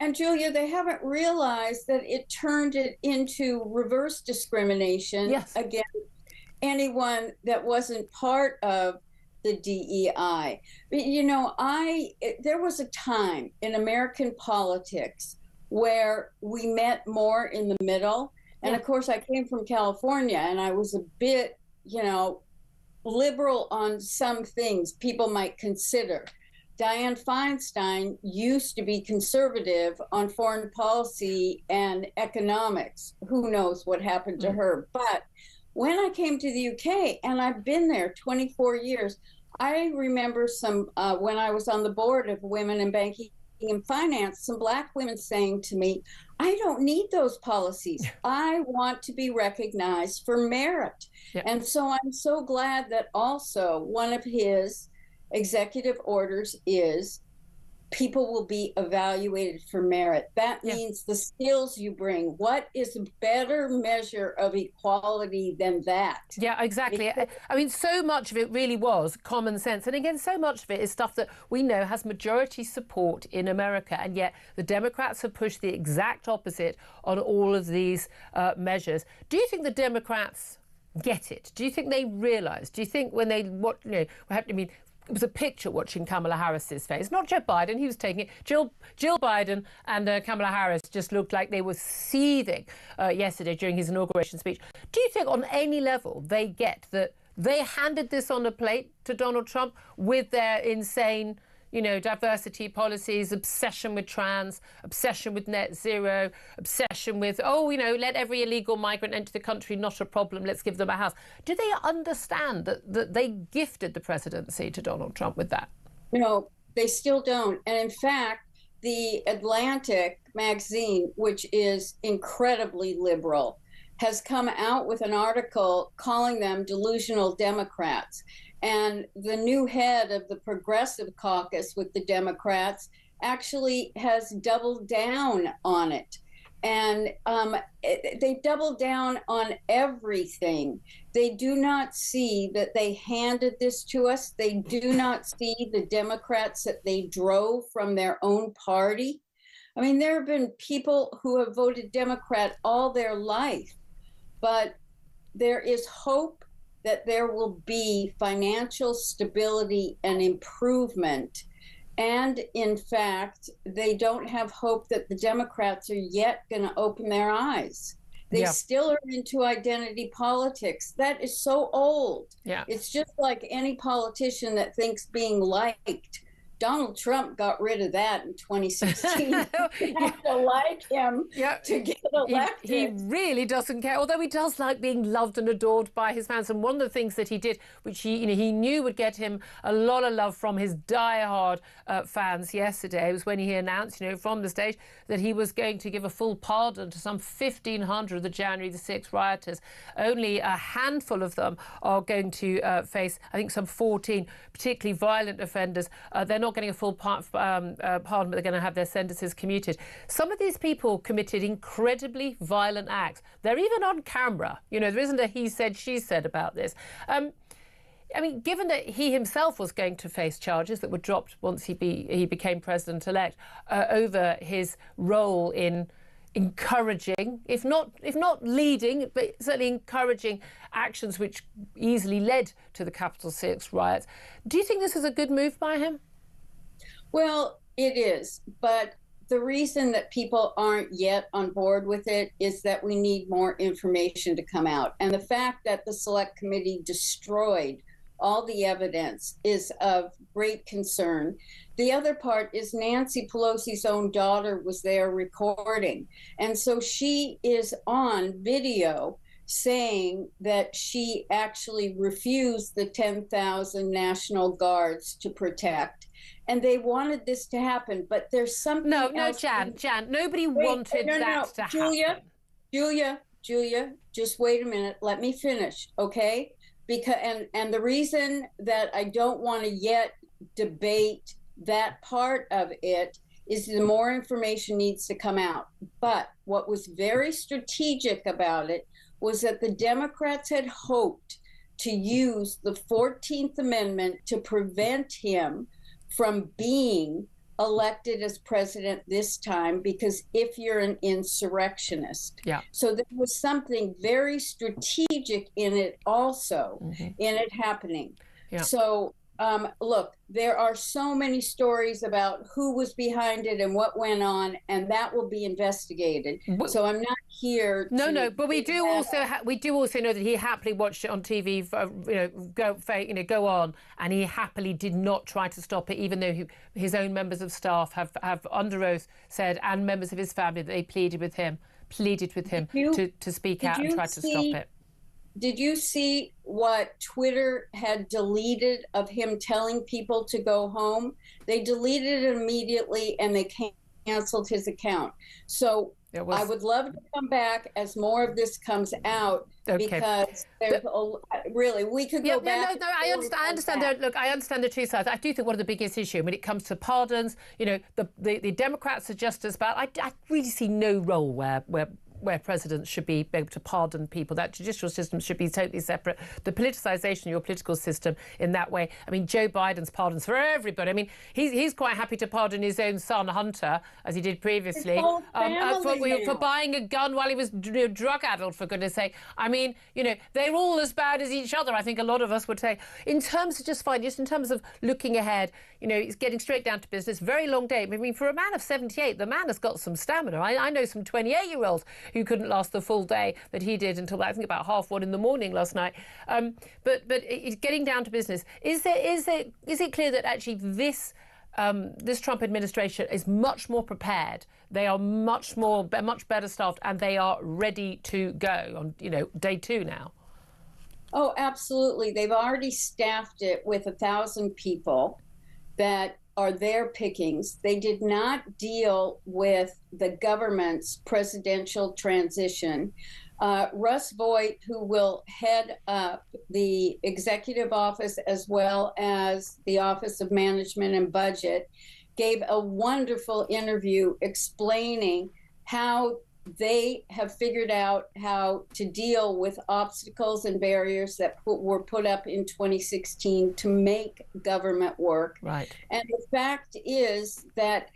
And Julia, they haven't realized that it turned it into reverse discrimination against anyone that wasn't part of the DEI. There was a time in American politics where we met more in the middle. And of course, I came from California and I was a bit, liberal on some things people might consider. Dianne Feinstein used to be conservative on foreign policy and economics. Who knows what happened to her? But when I came to the UK, and I've been there 24 years, I remember some, when I was on the board of Women in Banking and Finance, some Black women saying to me, I don't need those policies. I want to be recognized for merit. Yeah. And so I'm so glad that also one of his executive orders is people will be evaluated for merit. That means the skills you bring. What is a better measure of equality than that? Yeah, exactly. I mean, so much of it really was common sense. And again, so much of it is stuff that we know has majority support in America. And yet the Democrats have pushed the exact opposite on all of these measures. Do you think the Democrats get it? Do you think they realise? Do you think when they, it was a picture watching Kamala Harris's face, not Joe Biden, he was taking it. Jill Biden and Kamala Harris just looked like they were seething yesterday during his inauguration speech. Do you think on any level they get that they handed this on a plate to Donald Trump with their insane, diversity policies, obsession with trans, obsession with net zero, obsession with, let every illegal migrant enter the country, not a problem, let's give them a house. Do they understand that they gifted the presidency to Donald Trump with that? No, they still don't. And in fact, the Atlantic magazine, which is incredibly liberal, has come out with an article calling them delusional Democrats. And the new head of the Progressive Caucus with the Democrats actually has doubled down on it. And they doubled down on everything. They do not see that they handed this to us. They do not see the Democrats that they drove from their own party. I mean, there have been people who have voted Democrat all their life, but there is hope that there will be financial stability and improvement. And in fact, they don't have hope that the Democrats are yet going to open their eyes. They still are into identity politics. That is so old. Yeah. It's just like any politician that thinks being liked. Donald Trump got rid of that in 2016. You have to like him to get elected. He really doesn't care, although he does like being loved and adored by his fans. And one of the things that he did, which he knew would get him a lot of love from his diehard fans yesterday, was when he announced, from the stage that he was going to give a full pardon to some 1,500 of the January the 6th rioters. Only a handful of them are going to face, I think, some 14 particularly violent offenders. They're not getting a full pardon, but they're going to have their sentences commuted. Some of these people committed incredibly violent acts. They're even on camera. There isn't a he said, she said about this. I mean, given that he himself was going to face charges that were dropped once he became president-elect over his role in encouraging, if not leading, but certainly encouraging actions which easily led to the Capitol 6 riots. Do you think this is a good move by him? Well, it is, but the reason that people aren't yet on board with it is that we need more information to come out. And the fact that the Select Committee destroyed all the evidence is of great concern. The other part is Nancy Pelosi's own daughter was there recording. And so she is on video saying that she actually refused the 10,000 National Guards to protect. And they wanted this to happen, but there's something else. Jan, nobody wanted that to happen. Julia, just wait a minute. Let me finish, okay? Because and the reason that I don't want to yet debate that part of it is the more information needs to come out. But what was very strategic about it was that the Democrats had hoped to use the 14th Amendment to prevent him from being elected as president this time, because if you're an insurrectionist. So there was something very strategic in it also, in it happening. So look, there are so many stories about who was behind it and what went on, and that will be investigated. So I'm not here. But we do also know that he happily watched it on TV. Go on, and he happily did not try to stop it, even though his own members of staff have under oath said, and members of his family, that they pleaded with him to speak out and try to stop it. did you see what Twitter had deleted of him telling people to go home? They deleted it immediately and they canceled his account. So I would love to come back as more of this comes out, because there's really, we could go back. I understand. Look, I understand the two sides. I do think one of the biggest issues when it comes to pardons, the Democrats are just as bad. I really see no role where presidents should be able to pardon people. That judicial system should be totally separate. The politicisation of your political system in that way. I mean, Joe Biden's pardons for everybody. I mean, he's quite happy to pardon his own son, Hunter, as he did previously, for buying a gun while he was drug-addled, for goodness sake. I mean, they're all as bad as each other, I think a lot of us would say. In terms of just in terms of looking ahead, it's getting straight down to business. Very long day. I mean, for a man of 78, the man has got some stamina. I know some 28-year-olds who couldn't last the full day that he did until I think about 1:30 in the morning last night. But it's getting down to business. Is it clear that actually this Trump administration is much more prepared? They are much better staffed, and they are ready to go on day 2 now. Oh, absolutely. They've already staffed it with 1,000 people that are their pickings. They did not deal with the government's presidential transition. Russ Vought, who will head up the executive office as well as the Office of Management and Budget, gave a wonderful interview explaining how they have figured out how to deal with obstacles and barriers that were put up in 2016 to make government work. Right. And the fact is that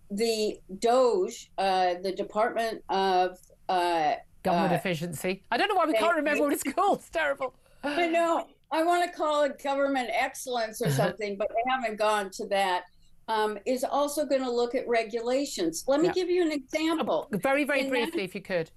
the DOGE, the Department of Government Efficiency. I don't know why we can't remember what it's called. It's terrible. I know. I want to call it government excellence or something, but they haven't gone to that. Is also going to look at regulations. Let me give you an example. Very, very briefly, if you could.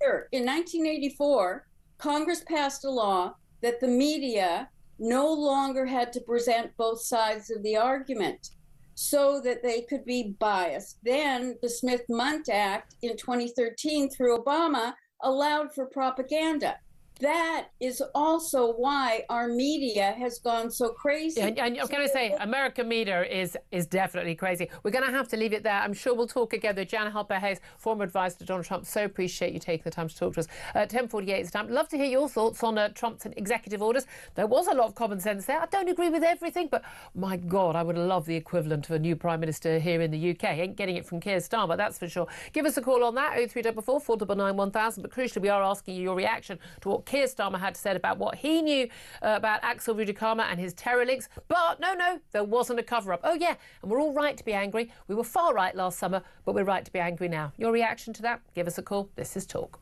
Sure. In 1984, Congress passed a law that the media no longer had to present both sides of the argument so that they could be biased. Then the Smith-Mundt Act in 2013 through Obama allowed for propaganda. That is also why our media has gone so crazy. And I'm going to say, American media is definitely crazy. We're going to have to leave it there. I'm sure we'll talk again. Jan Halper-Hayes, former advisor to Donald Trump. So appreciate you taking the time to talk to us. 10:48 is time. Love to hear your thoughts on Trump's executive orders. There was a lot of common sense there. I don't agree with everything, but my God, I would love the equivalent of a new Prime Minister here in the UK. Ain't getting it from Keir Starmer, that's for sure. Give us a call on that, 0344 499 1000. But crucially, we are asking you your reaction to what Keir Starmer had said about what he knew about Axel Rudikama and his terror links. But no, there wasn't a cover-up. Oh, yeah, and we're all right to be angry. We were far right last summer, but we're right to be angry now. Your reaction to that? Give us a call. This is Talk.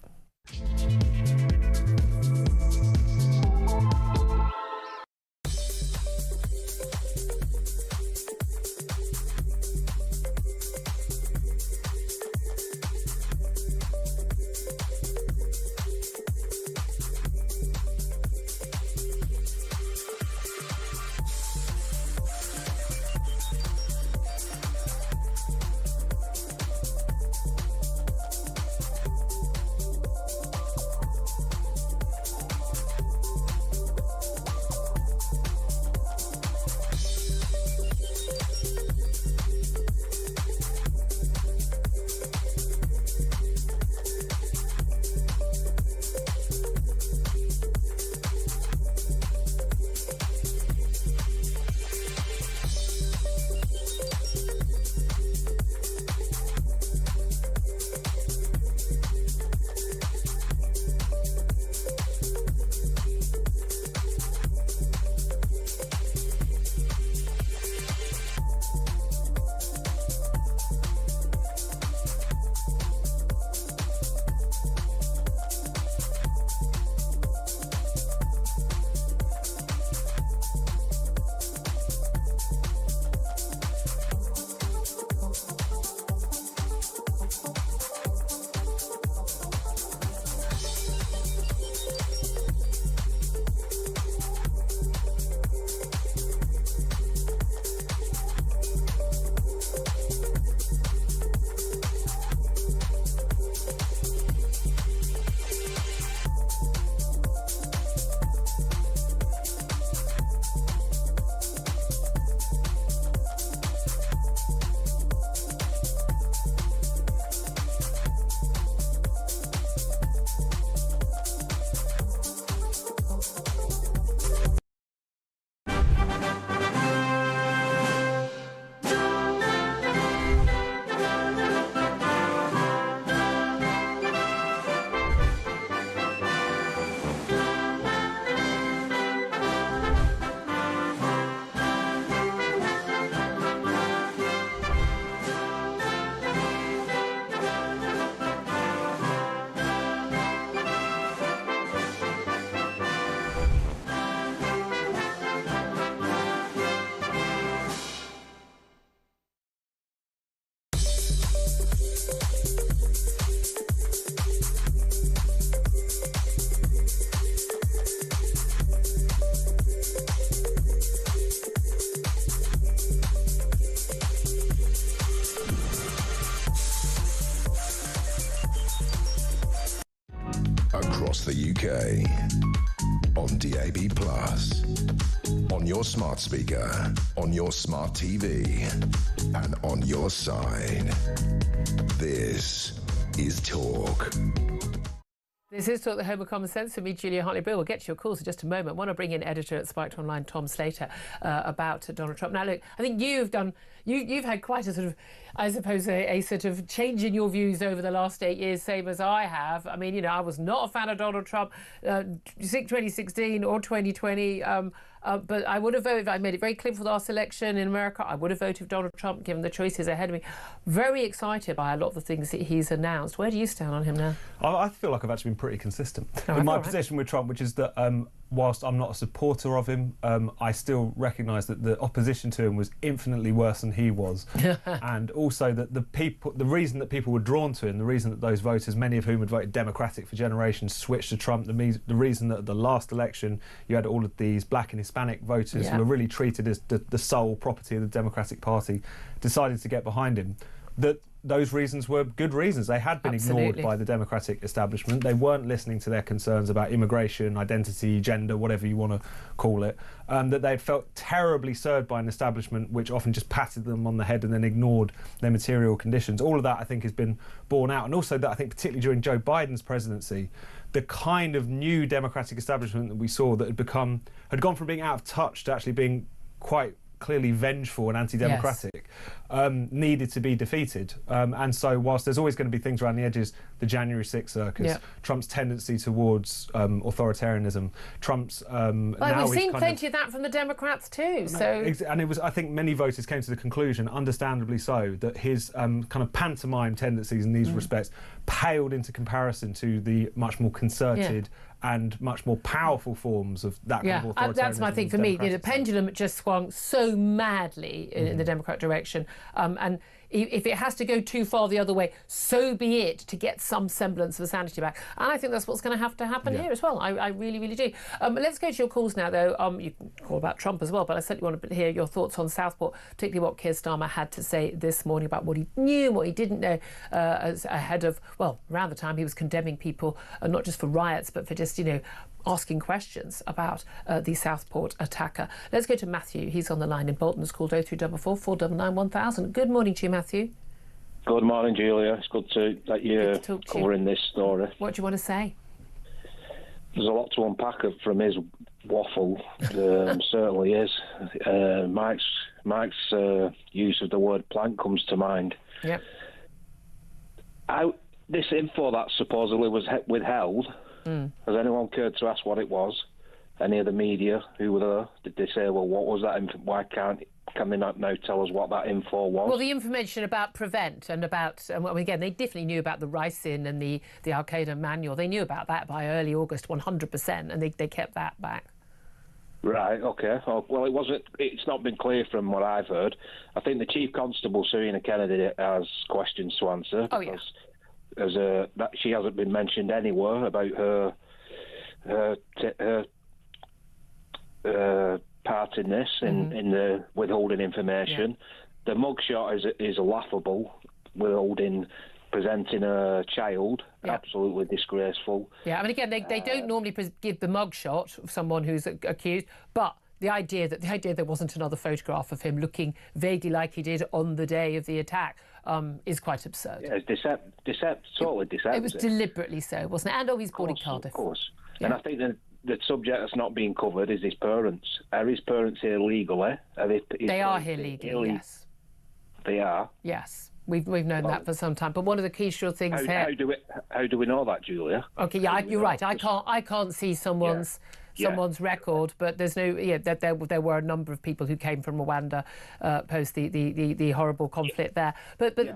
the UK. On DAB+, on your smart speaker, on your smart TV, and on your side. This is Talk. This is Talk, the home of common sense, with me, Julia Hartley-Brewer. We'll get to your calls in just a moment. I want to bring in editor at Spiked Online, Tom Slater, about Donald Trump. Now, look, I think you've had quite a sort of, I suppose, a sort of change in your views over the last 8 years, same as I have. I mean, I was not a fan of Donald Trump 2016 or 2020. But I would have voted, I made it very clear for the last election in America, I would have voted for Donald Trump given the choices ahead of me. Very excited by a lot of the things that he's announced. Where do you stand on him now? I feel like I've actually been pretty consistent in my position with Trump, which is that whilst I'm not a supporter of him, I still recognise that the opposition to him was infinitely worse than he was. And also that the reason that people were drawn to him, the reason that those voters, many of whom had voted Democratic for generations, switched to Trump, the reason that at the last election you had all of these black and Hispanic voters who were really treated as the sole property of the Democratic Party, decided to get behind him, that those reasons were good reasons. They had been ignored by the Democratic establishment. They weren't listening to their concerns about immigration, identity, gender, whatever you want to call it, that they'd felt terribly served by an establishment which often just patted them on the head and then ignored their material conditions. All of that, I think, has been borne out. And also that, I think, particularly during Joe Biden's presidency, the kind of new Democratic establishment that we saw that had gone from being out of touch to actually being quite clearly vengeful and anti-democratic, needed to be defeated. And so whilst there's always going to be things around the edges, the January 6th circus, Trump's tendency towards authoritarianism, Trump's... we've seen plenty of that from the Democrats too. And it was, I think many voters came to the conclusion, understandably so, that his kind of pantomime tendencies in these respects paled into comparison to the much more concerted and much more powerful forms of that kind of authoritarianism. That's my thing for me. The pendulum just swung so madly in the Democrat direction. And if it has to go too far the other way, so be it, to get some semblance of a sanity back. And I think that's what's going to have to happen here as well. I really, really do. Let's go to your calls now, though. You can call about Trump as well, but I certainly want to hear your thoughts on Southport, particularly what Keir Starmer had to say this morning about what he knew and what he didn't know as ahead of, around the time he was condemning people, not just for riots, but for just, asking questions about the Southport attacker. Let's go to Matthew. He's on the line in Bolton. It's called 0344 499 1000. Good morning to you, Matthew. Good morning, Julia. It's good that you're covering this story. What do you want to say? There's a lot to unpack from his waffle. Certainly is. Mike's use of the word plank comes to mind. Yep. This info that supposedly was withheld, has anyone cared to ask what it was? Any of the media who were there, did they say, well, what was that? Why can they not now tell us what that info was? Well, the information about Prevent and about, again, they definitely knew about the ricin and the Al-Qaeda manual. They knew about that by early August, 100%, and they kept that back. Right, OK. Well, it's not been clear from what I've heard. I think the Chief Constable, Serena Kennedy, has questions to answer. Oh, yeah. That she hasn't been mentioned anywhere about her part in this, in the withholding information. The mugshot is laughable, presenting a child, absolutely disgraceful. Yeah, I mean, again, they don't normally give the mugshot of someone who's accused, but the idea there wasn't another photograph of him looking vaguely like he did on the day of the attack is quite absurd. Yeah, it's totally deceptive. It was deliberately so, wasn't it? And he's born in Cardiff. Of course. Yeah. And I think the subject that's not being covered is his parents. Are his parents here legally? They are here legally, yes. They are? Yes. We've known that for some time. But one of the crucial things here... How do we know that, Julia? OK, you're right. I can't see someone's record, but there's no... there were a number of people who came from Rwanda post the horrible conflict there. But one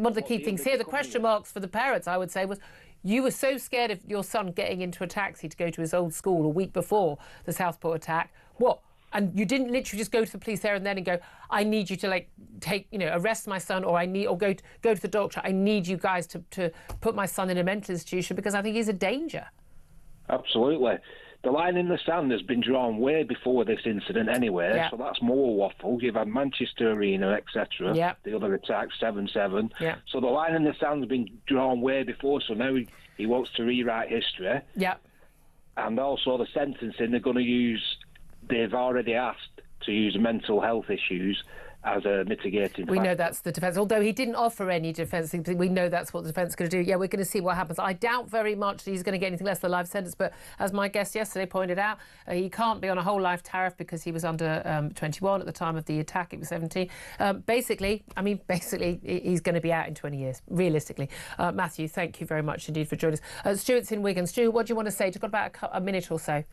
of the key things here, the question marks for the parents, I would say, was you were so scared of your son getting into a taxi to go to his old school a week before the Southport attack. What? And you didn't literally just go to the police there and then and go, I need you to arrest my son, or go to the doctor. I need you guys to put my son in a mental institution because I think he's a danger. Absolutely. The line in the sand has been drawn way before this incident anyway, so that's more waffle. You've had Manchester Arena, etc. The other attack, 7-7. So the line in the sand's been drawn way before, so now he wants to rewrite history. And also the sentencing, they've already asked to use mental health issues as a mitigating factor. We know that's the defence, although he didn't offer any defence. We know that's what the defence is going to do. Yeah, we're going to see what happens. I doubt very much that he's going to get anything less than a life sentence, but as my guest yesterday pointed out, he can't be on a whole life tariff because he was under 21 at the time of the attack. It was 17. Basically, he's going to be out in 20 years, realistically. Matthew, thank you very much indeed for joining us. Stuart's in Wigan. Stu, what do you want to say? You've got about a minute or so.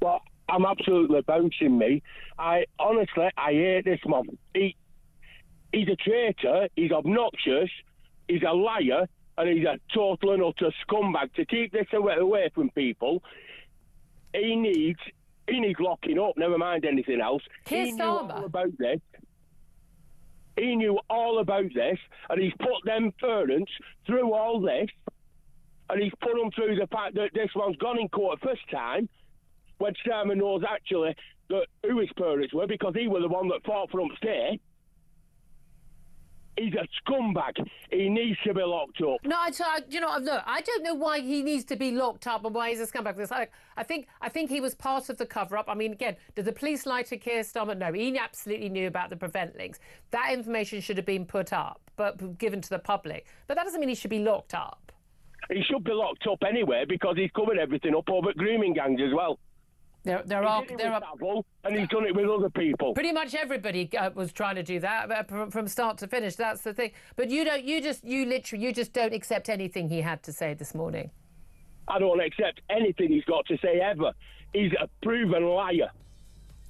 Well, I'm absolutely bouncing me. I hate this mob. He's a traitor, he's obnoxious, he's a liar, and he's a total and utter scumbag. To keep this away from people, he needs locking up, never mind anything else. He knew all about this. He knew all about this, and he's put them parents through all this, and he's put them through the fact that this one's gone in court first time, when Simon knows actually who his parents were, because he was the one that fought for upstairs. He's a scumbag. He needs to be locked up. No, I don't know why he needs to be locked up and why he's a scumbag. I think he was part of the cover-up. I mean, again, did the police lie to Keir Starmer? No, he absolutely knew about the prevent links. That information should have been put up, but given to the public. But that doesn't mean he should be locked up. He should be locked up anyway because he's covered everything up over grooming gangs as well. There are, and he's done it with other people. Pretty much everybody was trying to do that from start to finish. That's the thing. But you just don't accept anything he had to say this morning. I don't accept anything he's got to say ever. He's a proven liar.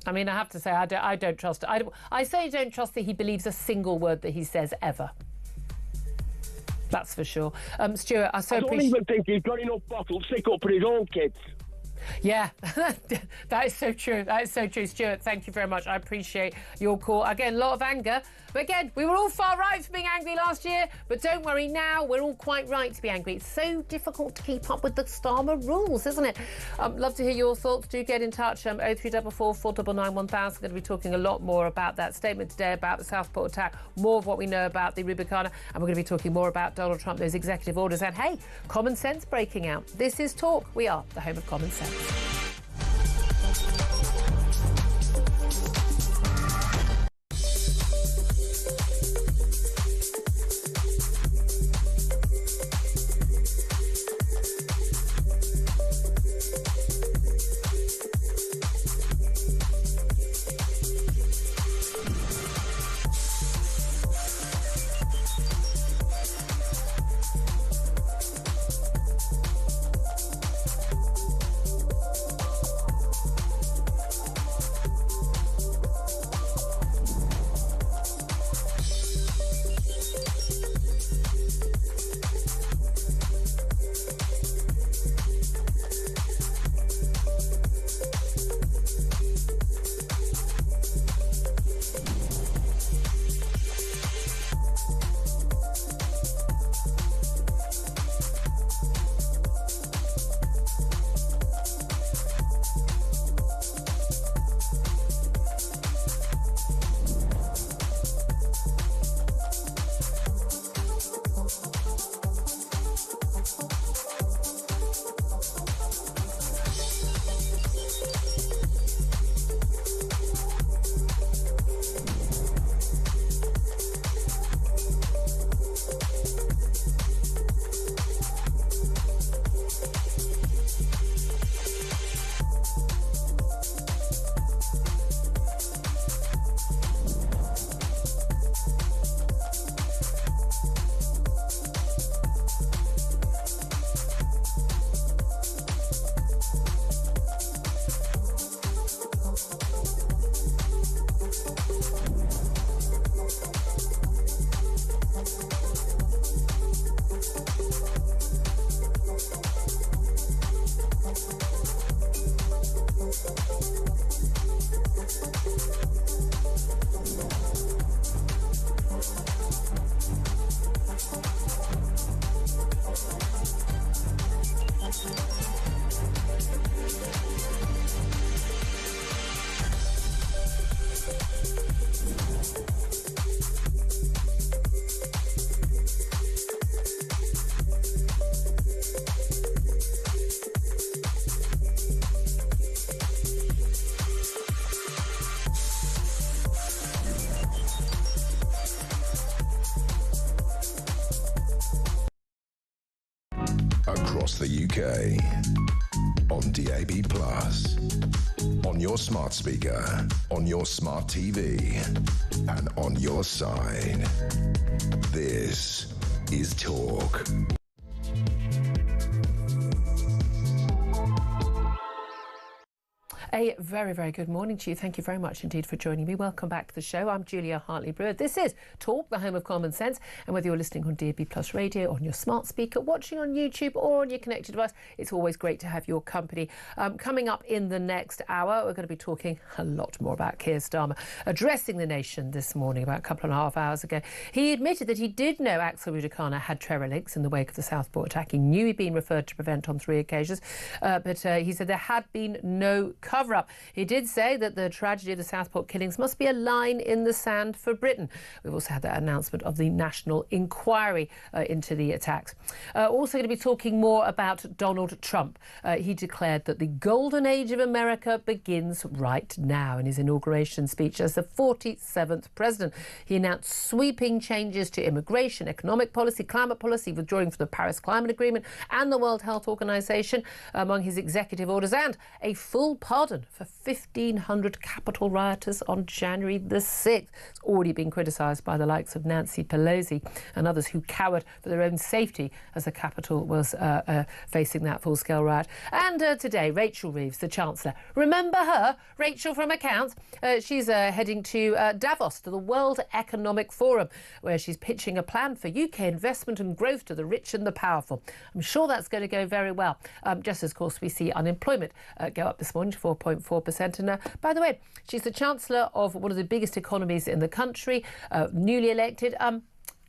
I mean, I have to say, I don't trust. I say I don't trust that he believes a single word that he says ever. That's for sure. Stuart, I don't even think he's got enough bottles sick up for his own kids. Yeah, that is so true. That is so true. Stuart, thank you very much. I appreciate your call. Again, a lot of anger. But again, we were all far right for being angry last year. But don't worry, now we're all quite right to be angry. It's so difficult to keep up with the Starmer rules, isn't it? Love to hear your thoughts. Do get in touch. 0344 499 1000. Going to be talking a lot more about that statement today about the Southport attack, more of what we know about the Rubicana, and we're going to be talking more about Donald Trump, those executive orders, and hey, common sense breaking out. This is Talk. We are the home of common sense. across the UK. On DAB+, on your smart speaker, on your smart TV, and on your side. This is Talk. A very, very good morning to you. Thank you very much indeed for joining me. Welcome back to the show. I'm Julia Hartley-Brewer. This is Talk, the home of common sense. And whether you're listening on DAB+ radio, on your smart speaker, watching on YouTube or on your connected device, it's always great to have your company. Coming up in the next hour, we're going to be talking a lot more about Keir Starmer addressing the nation this morning about a couple and a half hours ago. He admitted that he did know Axel Rudikana had terror links in the wake of the Southport attack. He knew he'd been referred to Prevent on 3 occasions, but he said there had been no cover-up. He did say that the tragedy of the Southport killings must be a line in the sand for Britain. We've also had that announcement of the national inquiry into the attacks. Also going to be talking more about Donald Trump. He declared that the golden age of America begins right now in his inauguration speech as the 47th president. He announced sweeping changes to immigration, economic policy, climate policy, withdrawing from the Paris Climate Agreement and the World Health Organization among his executive orders, and a full pardon for 1,500 Capitol rioters on January the 6th. It's already been criticised by the likes of Nancy Pelosi and others who cowered for their own safety as the Capitol was facing that full-scale riot. And today, Rachel Reeves, the Chancellor. Remember her? Rachel from Accounts. She's heading to Davos, to the World Economic Forum, where she's pitching a plan for UK investment and growth to the rich and the powerful. I'm sure that's going to go very well. Just as, of course, we see unemployment go up this morning to 4.4%. And by the way, she's the Chancellor of one of the biggest economies in the country, newly elected.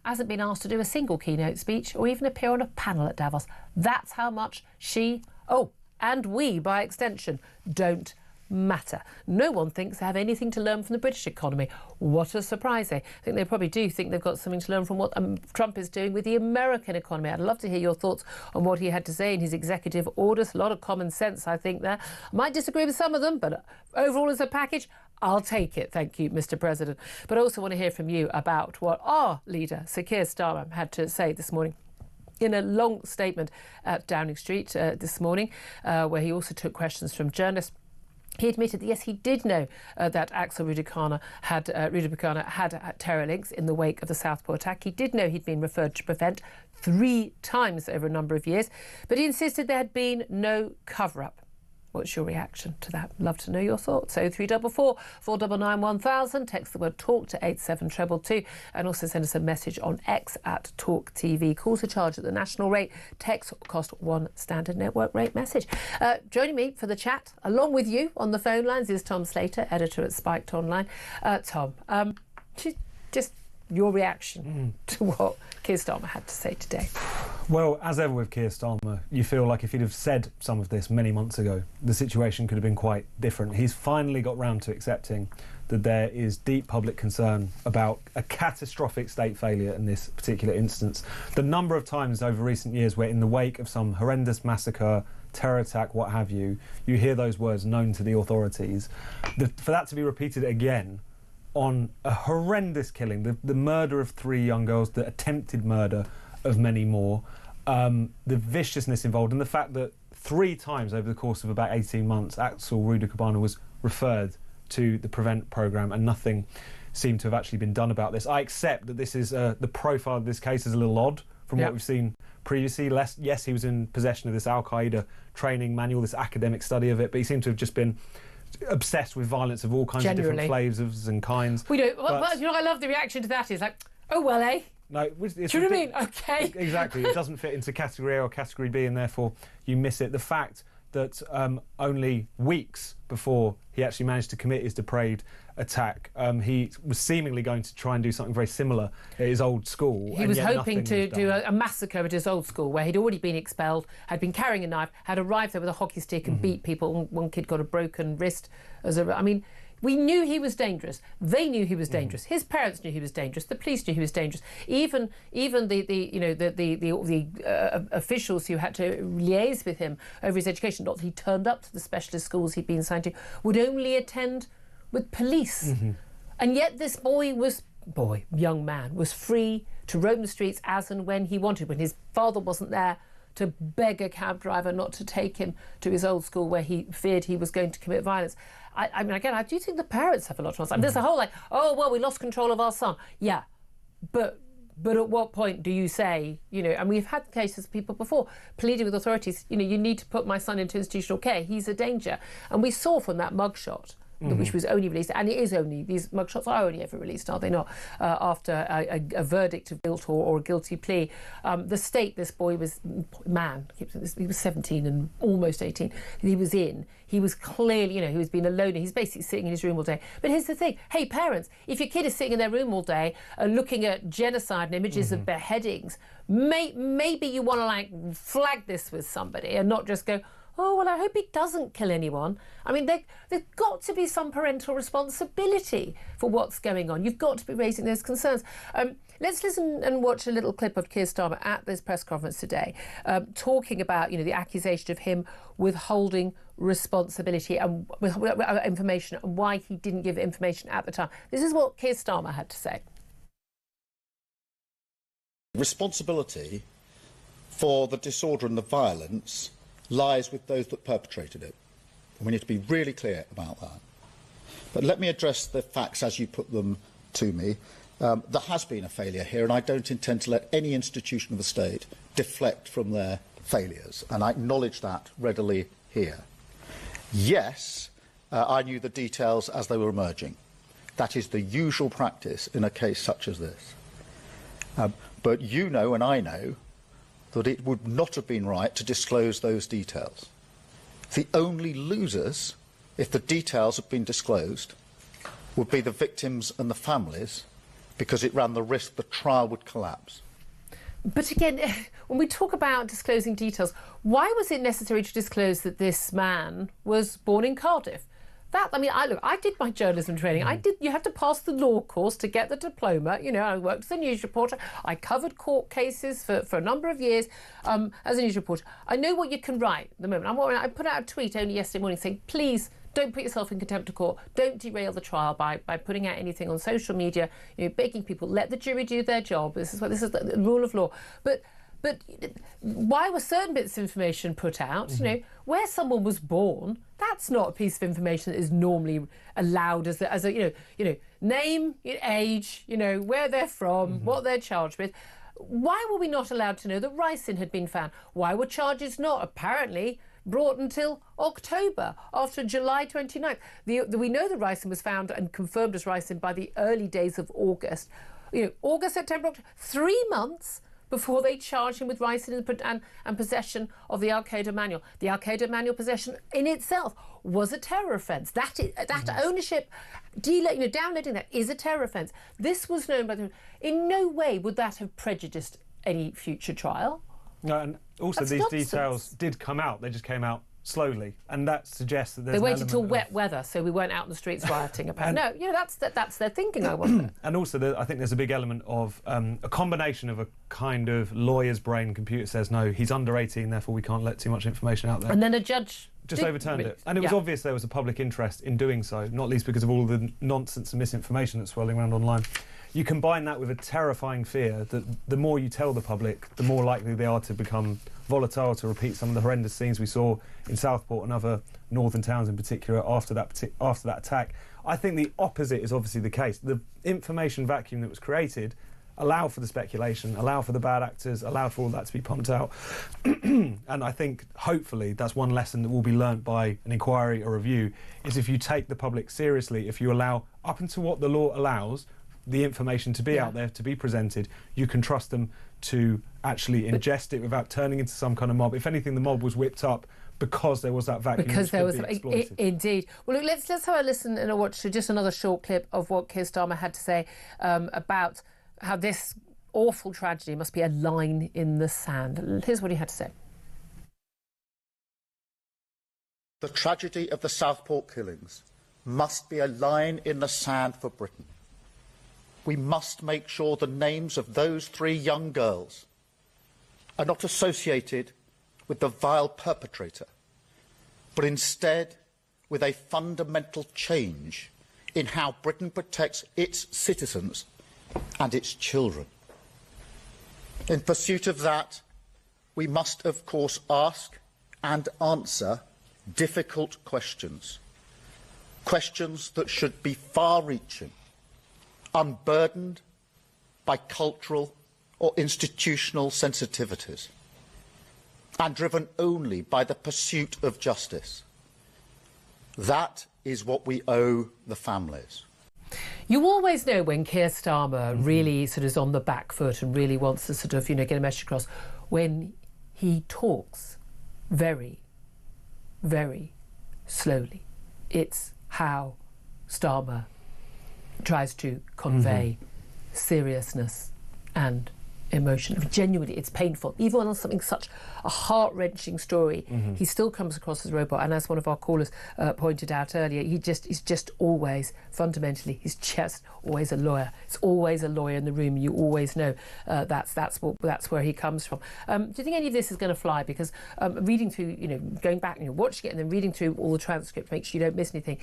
Hasn't been asked to do a single keynote speech or even appear on a panel at Davos. That's how much she, and we, by extension, don't matter. No one thinks they have anything to learn from the British economy. What a surprise, eh? I think they probably do think they've got something to learn from what Trump is doing with the American economy. I'd love to hear your thoughts on what he had to say in his executive orders. A lot of common sense, I think, there. I might disagree with some of them, but overall as a package, I'll take it. Thank you, Mr. President. But I also want to hear from you about what our leader, Sir Keir Starmer, had to say this morning in a long statement at Downing Street this morning, where he also took questions from journalists. He admitted that, yes, he did know that Axel Rudikana had terror links in the wake of the Southport attack. He did know he'd been referred to Prevent 3 times over a number of years, but he insisted there had been no cover-up. What's your reaction to that? Love to know your thoughts. 0344 499 1000. Text the word TALK to 87222 and also send us a message on X at talkTV. Calls are charged at the national rate. Text cost 1 standard network rate message. Joining me for the chat, along with you on the phone lines, is Tom Slater, editor at Spiked Online. Tom, just your reaction to what Keir Starmer had to say today. Well, as ever with Keir Starmer, you feel like if he'd have said some of this many months ago, the situation could have been quite different. He's finally got round to accepting that there is deep public concern about a catastrophic state failure in this particular instance. The number of times over recent years where in the wake of some horrendous massacre, terror attack, what have you, you hear those words known to the authorities. For that to be repeated again on a horrendous killing, the murder of 3 young girls, the attempted murder of many more, the viciousness involved, and the fact that 3 times over the course of about 18 months, Axel Rudikana was referred to the Prevent programme and nothing seemed to have actually been done about this. I accept that this is the profile of this case is a little odd from what we've seen previously. Yes, he was in possession of this Al-Qaeda training manual, this academic study of it, but he seemed to have just been obsessed with violence of all kinds of different flavors and kinds. We don't. But, you know, I love the reaction to that is like, oh well, eh? No, do you know what I mean? Okay. Exactly. It doesn't fit into category A or category B, and therefore you miss it. The fact that only weeks before he actually managed to commit his depraved attack, he was seemingly going to try and do something very similar at his old school. He was hoping to do a massacre at his old school where he'd already been expelled, had been carrying a knife, had arrived there with a hockey stick and beat people. One kid got a broken wrist. We knew he was dangerous. They knew he was dangerous. His parents knew he was dangerous. The police knew he was dangerous. Even the officials who had to liaise with him over his education, not that he turned up to the specialist schools he'd been assigned to, would only attend with police. And yet this young man was free to roam the streets as and when he wanted. When his father wasn't there to beg a cab driver not to take him to his old school where he feared he was going to commit violence. I mean, again, I do think the parents have a lot to answer. I mean, there's a whole oh, well, we lost control of our son. Yeah, but at what point do you say, and we've had cases of people before pleading with authorities, you need to put my son into institutional care. He's a danger. And we saw from that mugshot, which was only released, and it is only, these mugshots are only ever released, are they not, after a verdict of guilt or a guilty plea. The state this boy was, he was 17 and almost 18, he was clearly, he was being alone, he's basically sitting in his room all day. But here's the thing, hey parents, if your kid is sitting in their room all day looking at genocide and images of beheadings, maybe you want to flag this with somebody and not just go, oh, well, I hope he doesn't kill anyone. I mean, there's got to be some parental responsibility for what's going on. You've got to be raising those concerns. Let's listen and watch a little clip of Keir Starmer at this press conference today, talking about, the accusation of him withholding responsibility and information and why he didn't give information at the time. This is what Keir Starmer had to say. Responsibility for the disorder and the violence lies with those that perpetrated it. And we need to be really clear about that. But let me address the facts as you put them to me. There has been a failure here, and I don't intend to let any institution of the state deflect from their failures, and I acknowledge that readily here. Yes, I knew the details as they were emerging. That is the usual practice in a case such as this. But you know and I know that it would not have been right to disclose those details. The only losers, if the details had been disclosed, would be the victims and the families, because it ran the risk the trial would collapse. But again, when we talk about disclosing details, why was it necessary to disclose that this man was born in Cardiff? I did my journalism training. You had to pass the law course to get the diploma. I worked as a news reporter. I covered court cases for a number of years as a news reporter. I know what you can write at the moment. I put out a tweet only yesterday morning saying, please don't put yourself in contempt of court. Don't derail the trial by putting out anything on social media, begging people, let the jury do their job. This is the rule of law. But why were certain bits of information put out? Where someone was born, that's not a piece of information that is normally allowed as a name, age, where they're from, what they're charged with. Why were we not allowed to know that ricin had been found? Why were charges not apparently brought until October, after July 29th? We know the ricin was found and confirmed as ricin by the early days of August. August, September, October, 3 months before they charged him with ricin and possession of the Al-Qaeda manual. The Al-Qaeda manual possession in itself was a terror offence. That ownership, downloading that is a terror offence. This was known by them. In no way would that have prejudiced any future trial. No, and also That's these nonsense. Details did come out. They just came out slowly, and that suggests that there's they waited till wet weather, so we weren't out in the streets rioting. Apparently, that's their thinking. I wonder. And also, I think there's a big element of a combination of a kind of lawyer's brain. Computer says no, he's under 18, therefore we can't let too much information out there. And then a judge just overturned it, and it was obvious there was a public interest in doing so, not least because of all the nonsense and misinformation that's swirling around online. You combine that with a terrifying fear that the more you tell the public, the more likely they are to become volatile, to repeat some of the horrendous scenes we saw in Southport and other northern towns in particular after that attack. I think the opposite is obviously the case. The information vacuum that was created allowed for the speculation, allowed for the bad actors, allowed for all that to be pumped out. And I think, hopefully, that's one lesson that will be learnt by an inquiry or review, is if you take the public seriously, if you allow, up until what the law allows, the information to be out there, to be presented, you can trust them to actually ingest it without turning into some kind of mob. If anything, the mob was whipped up because there was that vacuum. Because there was indeed. Well, look, let's have a listen and a watch to just another short clip of what Keir Starmer had to say about how this awful tragedy must be a line in the sand. Here's what he had to say. The tragedy of the Southport killings must be a line in the sand for Britain. We must make sure the names of those 3 young girls are not associated with the vile perpetrator, but instead with a fundamental change in how Britain protects its citizens and its children. In pursuit of that, we must, of course, ask and answer difficult questions. Questions that should be far-reaching, unburdened by cultural or institutional sensitivities, and driven only by the pursuit of justice. That is what we owe the families. You always know when Keir Starmer really sort of is on the back foot and really wants to sort of, get a message across, when he talks very, very slowly. It's how Starmer tries to convey seriousness and emotion. Genuinely, it's painful. Even on something such a heart-wrenching story, he still comes across as a robot. And as one of our callers pointed out earlier, he's just always, fundamentally, he's just always a lawyer. It's always a lawyer in the room. You always know that's where he comes from. Do you think any of this is going to fly? Because reading through, going back, watching it and then reading through all the transcript, make sure you don't miss anything.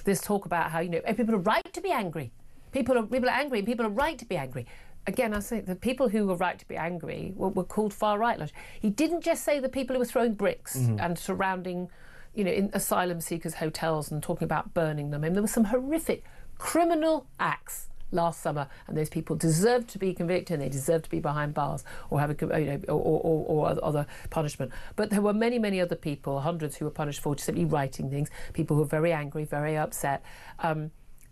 There's talk about how, people are right to be angry. People are angry and people are right to be angry. Again, I say the people who were right to be angry were called far-right. He didn't just say the people who were throwing bricks and surrounding, in asylum seekers' hotels and talking about burning them. I mean, there were some horrific criminal acts last summer, and those people deserved to be convicted and they deserved to be behind bars or have or other punishment. But there were many, many other people, hundreds, who were punished for simply writing things, people who were very angry, very upset.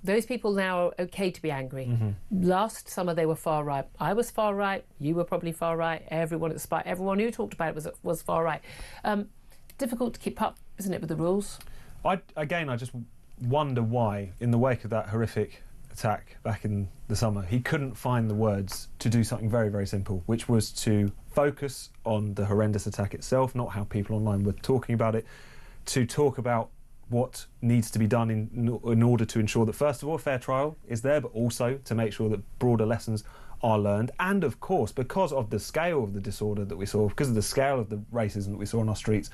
Those people now are okay to be angry. Last summer they were far right. I was far right. You were probably far right. Everyone who talked about it was far right. Difficult to keep up, isn't it, with the rules? I just wonder why, in the wake of that horrific attack back in the summer, he couldn't find the words to do something very, very simple, which was to focus on the horrendous attack itself, not how people online were talking about it, to talk about what needs to be done in order to ensure that, first of all, a fair trial is there, but also to make sure that broader lessons are learned. And, of course, because of the scale of the disorder that we saw, because of the scale of the racism that we saw on our streets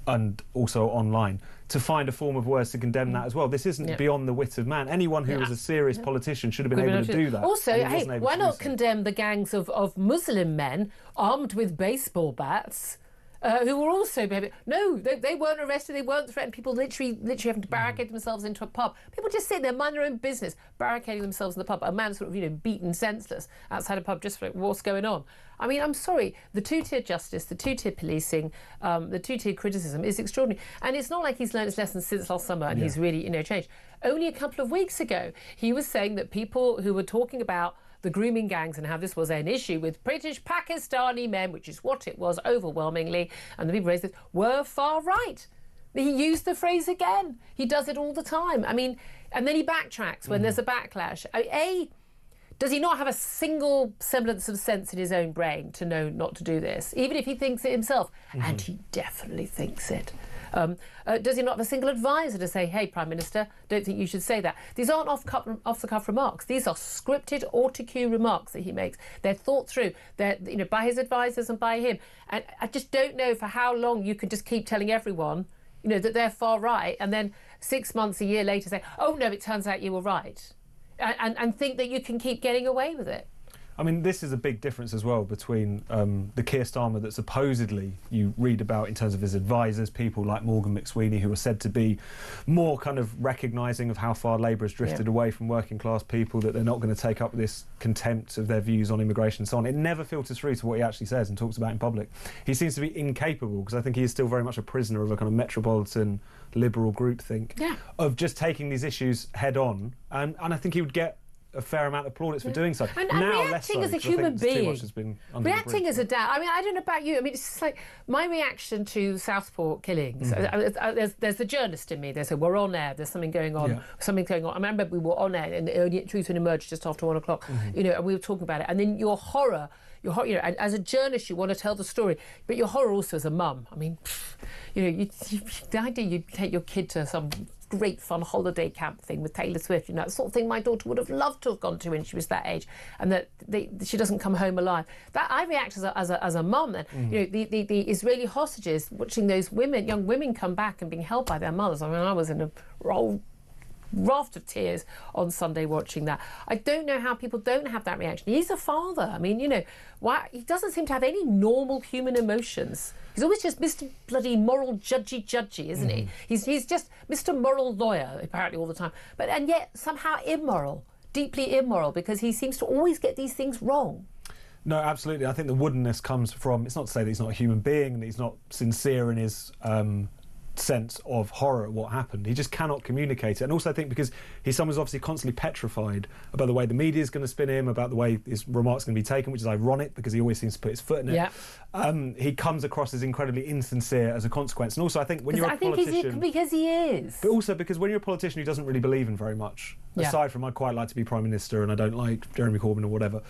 and also online, to find a form of words to condemn that as well. This isn't beyond the wit of man. Anyone who was a serious politician should have been able to do that. Also, hey, why not condemn the gangs of Muslim men armed with baseball bats who were also... No, they weren't arrested, they weren't threatened. People literally having to barricade themselves into a pub. People just sitting there, mind their own business, barricading themselves in the pub. A man sort of, beaten senseless outside a pub just for what's going on. I mean, I'm sorry, the two-tier justice, the two-tier policing, the two-tier criticism is extraordinary. And it's not like he's learned his lessons since last summer and he's really, changed. Only a couple of weeks ago, he was saying that people who were talking about the grooming gangs and how this was an issue with British Pakistani men, which is what it was overwhelmingly, and the people raised this, were far right. He used the phrase again. He does it all the time. I mean, and then he backtracks when there's a backlash. Does he not have a single semblance of sense in his own brain to know not to do this, even if he thinks it himself? And he definitely thinks it. Does he not have a single advisor to say, hey, Prime Minister, don't think you should say that? These aren't off-the-cuff remarks. These are scripted autocue remarks that he makes. They're thought through. They're, by his advisors and by him. And I just don't know for how long you could just keep telling everyone, that they're far right, and then 6 months, a year later say, oh, no, it turns out you were right. And think that you can keep getting away with it. I mean, this is a big difference as well between the Keir Starmer that supposedly you read about in terms of his advisors, people like Morgan McSweeney, who are said to be more kind of recognising of how far Labour has drifted away from working class people, that they're not going to take up this contempt of their views on immigration and so on. It never filters through to what he actually says and talks about in public. He seems to be incapable, because I think he is still very much a prisoner of a kind of metropolitan liberal groupthink, of just taking these issues head on. And I think he would get a fair amount of plaudits for doing so. And now reacting less so, as a human being. Too much has been reacting as a dad. I mean, I don't know about you. I mean, it's just like my reaction to Southport killings. There's the journalist in me. They say, we're on air. There's something going on. Something's going on. I remember we were on air and the truth would emerge just after 1 o'clock. And we were talking about it. And then your horror, and as a journalist, you want to tell the story, but your horror also as a mum. I mean, the idea you'd take your kid to some great fun holiday camp thing with Taylor Swift, that sort of thing my daughter would have loved to have gone to when she was that age, and that she doesn't come home alive. That I react as a mum then. The Israeli hostages, watching those young women come back and being held by their mothers. I mean, I was in a role raft of tears on Sunday watching that. I don't know how people don't have that reaction. He's a father. I mean, you know, why he doesn't seem to have any normal human emotions. He's always just Mr. bloody moral judgy, isn't he? He's just Mr. moral lawyer, apparently, all the time. And yet somehow immoral, deeply immoral, because he seems to always get these things wrong. No, absolutely. I think the woodenness comes from, it's not to say that he's not a human being and he's not sincere in his sense of horror at what happened. He just cannot communicate it. And also I think because he's someone who's obviously constantly petrified about the way the media is going to spin him, about the way his remarks are going to be taken, which is ironic because he always seems to put his foot in it. Yeah. He comes across as incredibly insincere as a consequence. And also I think when you're a politician... because he is. But also because when you're a politician who doesn't really believe in very much, aside from I quite like to be Prime Minister and I don't like Jeremy Corbyn or whatever,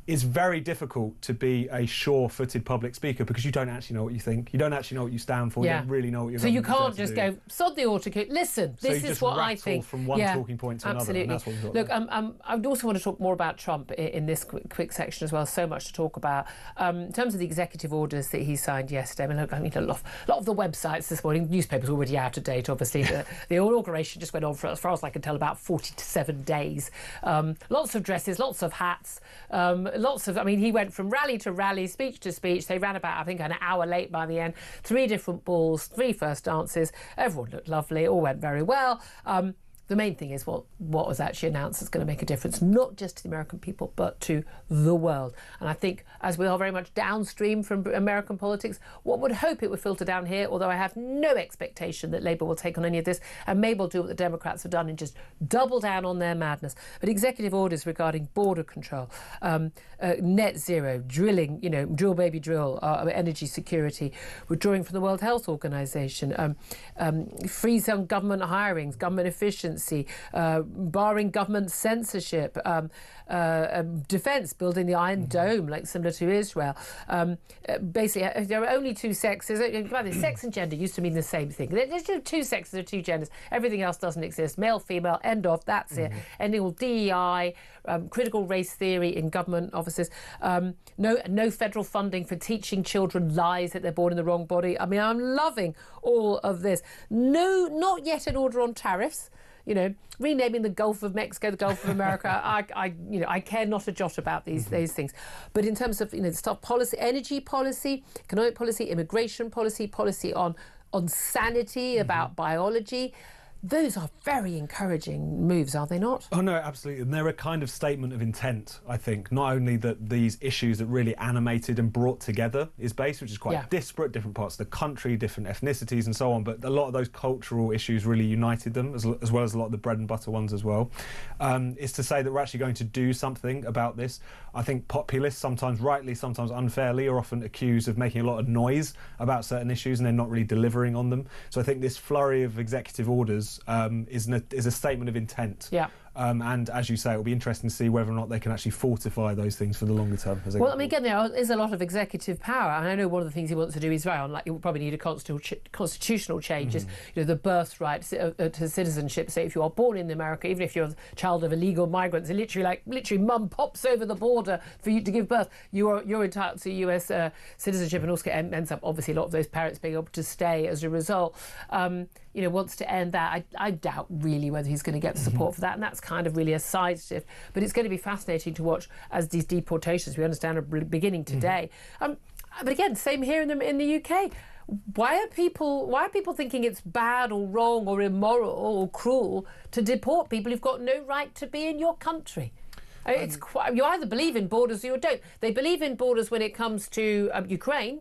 it's very difficult to be a sure-footed public speaker because you don't actually know what you think. You don't actually know what you stand for. You don't really know what you're So you can't just go, sod the autocue. Listen, this is what I think. From one talking point to another. Absolutely. And that's what we've got. Look, I would also want to talk more about Trump in this quick section as well. So much to talk about. In terms of the executive orders that he signed yesterday, a lot of the websites this morning, newspapers are already out of date, obviously. the inauguration just went on for, as far as I can tell, about 47 days. Lots of dresses, lots of hats, he went from rally to rally, speech to speech. They ran about, I think, an hour late by the end. 3 different balls, 3 first dances. Everyone looked lovely. All went very well. The main thing is what was actually announced is going to make a difference, not just to the American people, but to the world. And I think, as we are very much downstream from American politics, one would hope it would filter down here, although I have no expectation that Labour will take on any of this and maybe will do what the Democrats have done and just double down on their madness. But executive orders regarding border control, net zero, drilling, drill baby drill, energy security, withdrawing from the World Health Organization, freeze on government hirings, government efficiency, barring government censorship, defence, building the Iron Dome, like similar to Israel. Basically, there are only 2 sexes. Sex and gender used to mean the same thing. There's just 2 sexes or 2 genders. Everything else doesn't exist. Male, female, end of, that's it. Ending all DEI, critical race theory in government offices. No federal funding for teaching children lies that they're born in the wrong body. I mean, I'm loving all of this. No, not yet an order on tariffs. Renaming the Gulf of Mexico the Gulf of America. I care not a jot about these things. But in terms of stuff, policy, energy policy, economic policy, immigration policy, policy on sanity, about biology. Those are very encouraging moves, are they not? Oh, no, absolutely. And they're a kind of statement of intent, I think. Not only that these issues that really animated and brought together is based, which is quite disparate, different parts of the country, different ethnicities and so on, but a lot of those cultural issues really united them, as well as a lot of the bread and butter ones as well, is to say that we're actually going to do something about this. I think populists, sometimes rightly, sometimes unfairly, are often accused of making a lot of noise about certain issues and then not really delivering on them. So I think this flurry of executive orders is a statement of intent. Yeah. And as you say, it'll be interesting to see whether or not they can actually fortify those things for the longer term. Again, there is a lot of executive power, and I know one of the things he wants to do is very unlikely. He will probably need a constitutional changes. The birthright to citizenship. Say, if you are born in America, even if you're a child of illegal migrants, and literally, mum pops over the border for you to give birth, you're entitled to US citizenship, and also ends up obviously a lot of those parents being able to stay as a result. Wants to end that. I doubt really whether he's going to get the support for that, and that's kind of really a side shift. But it's going to be fascinating to watch as these deportations, we understand, are beginning today. But again, same here in the UK. Why are people thinking it's bad or wrong or immoral or cruel to deport people who've got no right to be in your country? You either believe in borders or you don't. They believe in borders when it comes to Ukraine,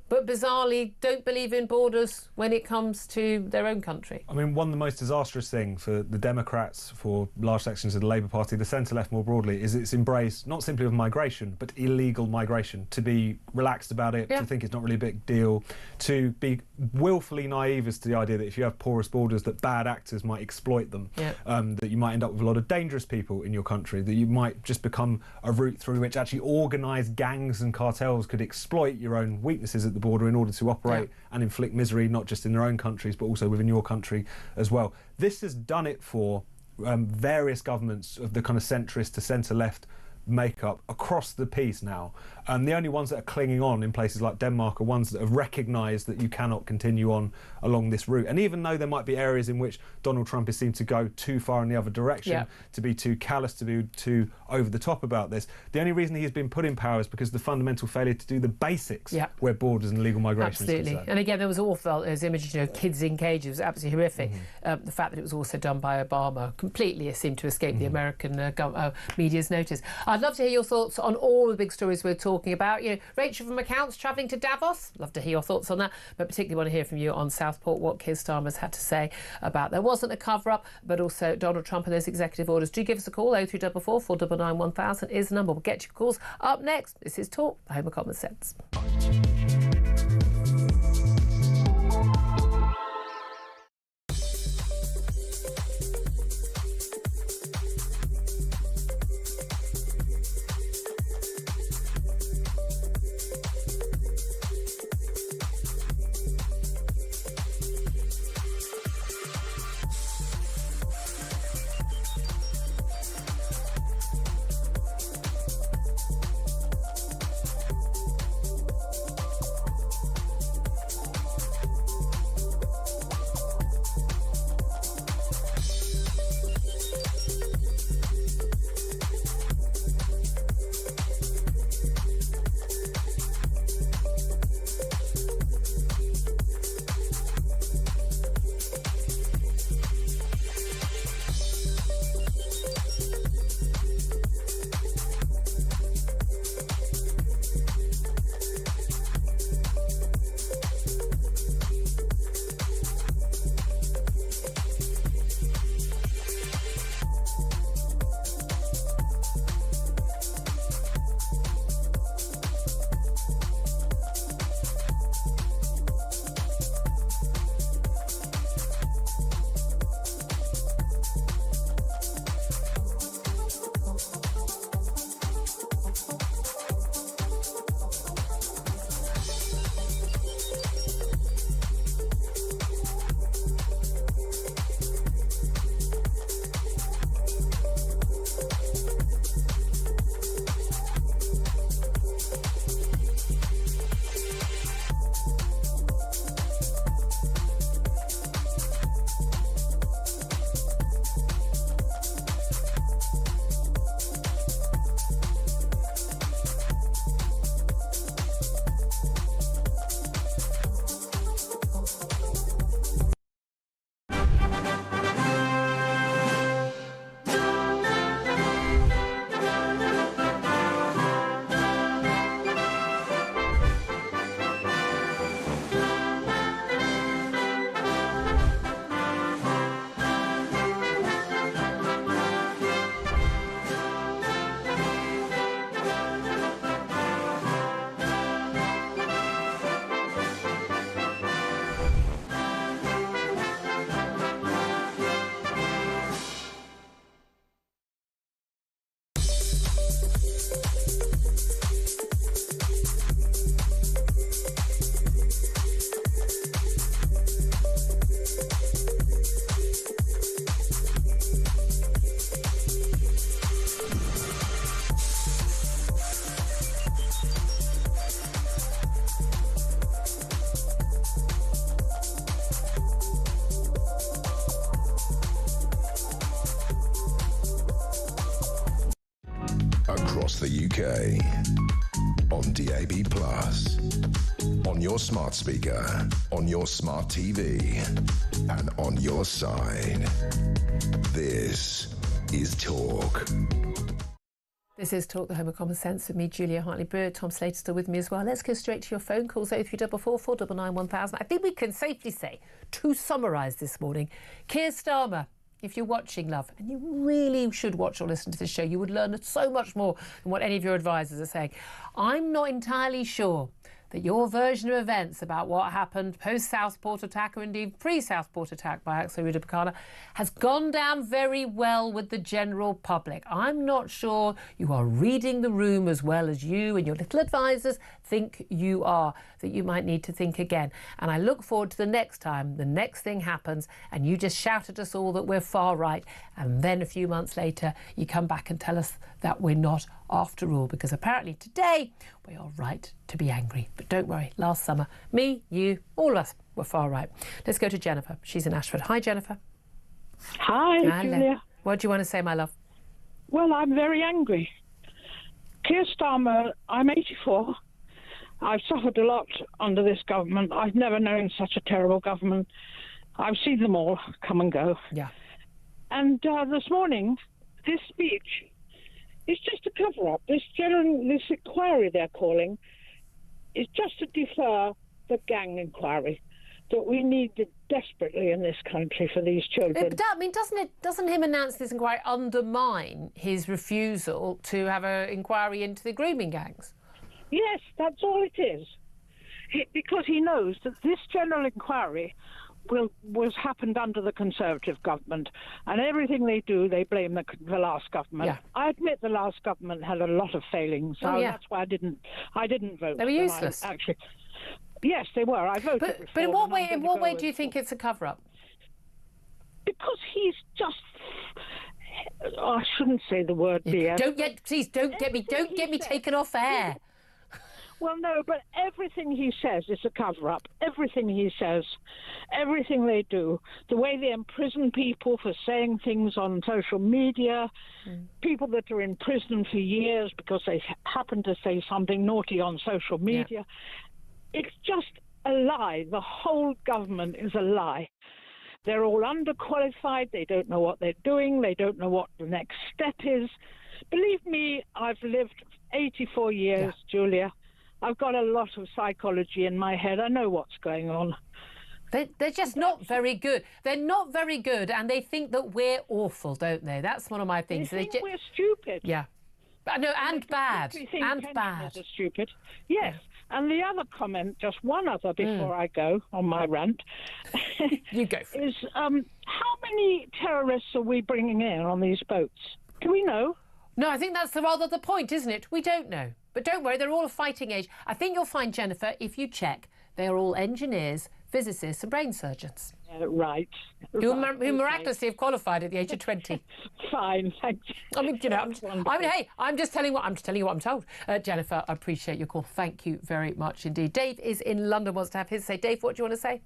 but bizarrely don't believe in borders when it comes to their own country. I mean, one of the most disastrous things for the Democrats, for large sections of the Labour Party, the centre-left more broadly, is its embrace, not simply of migration, but illegal migration, to be relaxed about it, to think it's not really a big deal, to be willfully naive as to the idea that if you have porous borders, that bad actors might exploit them, that you might end up with a lot of dangerous people in your country, that you might just become a route through which actually organised gangs and cartels could exploit your own weaknesses at the border in order to operate and inflict misery, not just in their own countries, but also within your country as well. This has done it for various governments of the kind of centrist to centre-left makeup across the piece now. And the only ones that are clinging on in places like Denmark are ones that have recognised that you cannot continue on along this route. And even though there might be areas in which Donald Trump is seen to go too far in the other direction, to be too callous, to be too over the top about this, the only reason he's been put in power is because of the fundamental failure to do the basics where borders and legal migration is concerned. And again, there was awful, those images, kids in cages, it was absolutely horrific. The fact that it was also done by Obama completely seemed to escape the American media's notice. I'd love to hear your thoughts on all the big stories we're talking about. Rachel from Accounts travelling to Davos. Love to hear your thoughts on that, but particularly want to hear from you on Southport, what Keir Starmer's had to say about there wasn't a cover-up, but also Donald Trump and those executive orders. Do give us a call. 0344 499 1000 is the number. We'll get your calls up next. This is Talk, the home of common sense. across the UK, on DAB+, on your smart speaker, on your smart TV, and on your side. This is Talk. This is Talk, the home of common sense, with me, Julia Hartley-Brewer. Tom Slater still with me as well. Let's go straight to your phone calls, 0344 499 1000. I think we can safely say, to summarise this morning, Keir Starmer, if you're watching, love, and you really should watch or listen to this show, you would learn so much more than what any of your advisors are saying. I'm not entirely sure that your version of events about what happened post-Southport attack, or indeed pre-Southport attack by Axel Rudapakala, has gone down very well with the general public. I'm not sure you are reading the room as well as you and your little advisors think you are, that you might need to think again. And I look forward to the next time the next thing happens and you just shout at us all that we're far right, and then a few months later you come back and tell us that we're not after all, because apparently today we are right to be angry. But don't worry, last summer, me, you, all of us were far right. Let's go to Jennifer. She's in Ashford. Hi, Jennifer. Hi, Hello. Julia. What do you want to say, my love? Well, I'm very angry. Keir Starmer, I'm 84. I've suffered a lot under this government. I've never known such a terrible government. I've seen them all come and go. Yeah. And this morning, this speech is just a cover-up. This inquiry they're calling is just to defer the gang inquiry that we need desperately in this country for these children. But I mean, doesn't him announce this inquiry undermine his refusal to have an inquiry into the grooming gangs? Yes, that's all it is. Because he knows that this general inquiry was happened under the Conservative government, and everything they do, they blame the last government. Yeah. I admit the last government had a lot of failings, so that's why I didn't vote. They were useless. Actually, yes, they were. I voted. But in what way do you think it's a cover-up? Because he's just. Oh, I shouldn't say the word, dear. Don't get me taken off air. Well, no, but everything he says is a cover-up. Everything he says, everything they do, the way they imprison people for saying things on social media, people that are in prison for years because they happen to say something naughty on social media. Yeah. It's just a lie. The whole government is a lie. They're all underqualified. They don't know what they're doing. They don't know what the next step is. Believe me, I've lived 84 years, Julia. I've got a lot of psychology in my head. I know what's going on. They're just not very good. They're not very good, and they think that we're awful, don't they? That's one of my things. They think we're stupid. Yeah. No, and bad. And bad. Are stupid. Yes. And the other comment, just one other before I go on my rant. You go for it. Is how many terrorists are we bringing in on these boats? Do we know? No, I think that's rather the point, isn't it? We don't know. But don't worry, they're all of fighting age. I think you'll find, Jennifer, if you check, they are all engineers, physicists and brain surgeons. Right. Who miraculously have qualified at the age of 20. Fine, thanks. I mean, you know, I'm just telling you what I'm told. Jennifer, I appreciate your call. Thank you very much indeed. Dave is in London, wants to have his say. Dave, what do you want to say?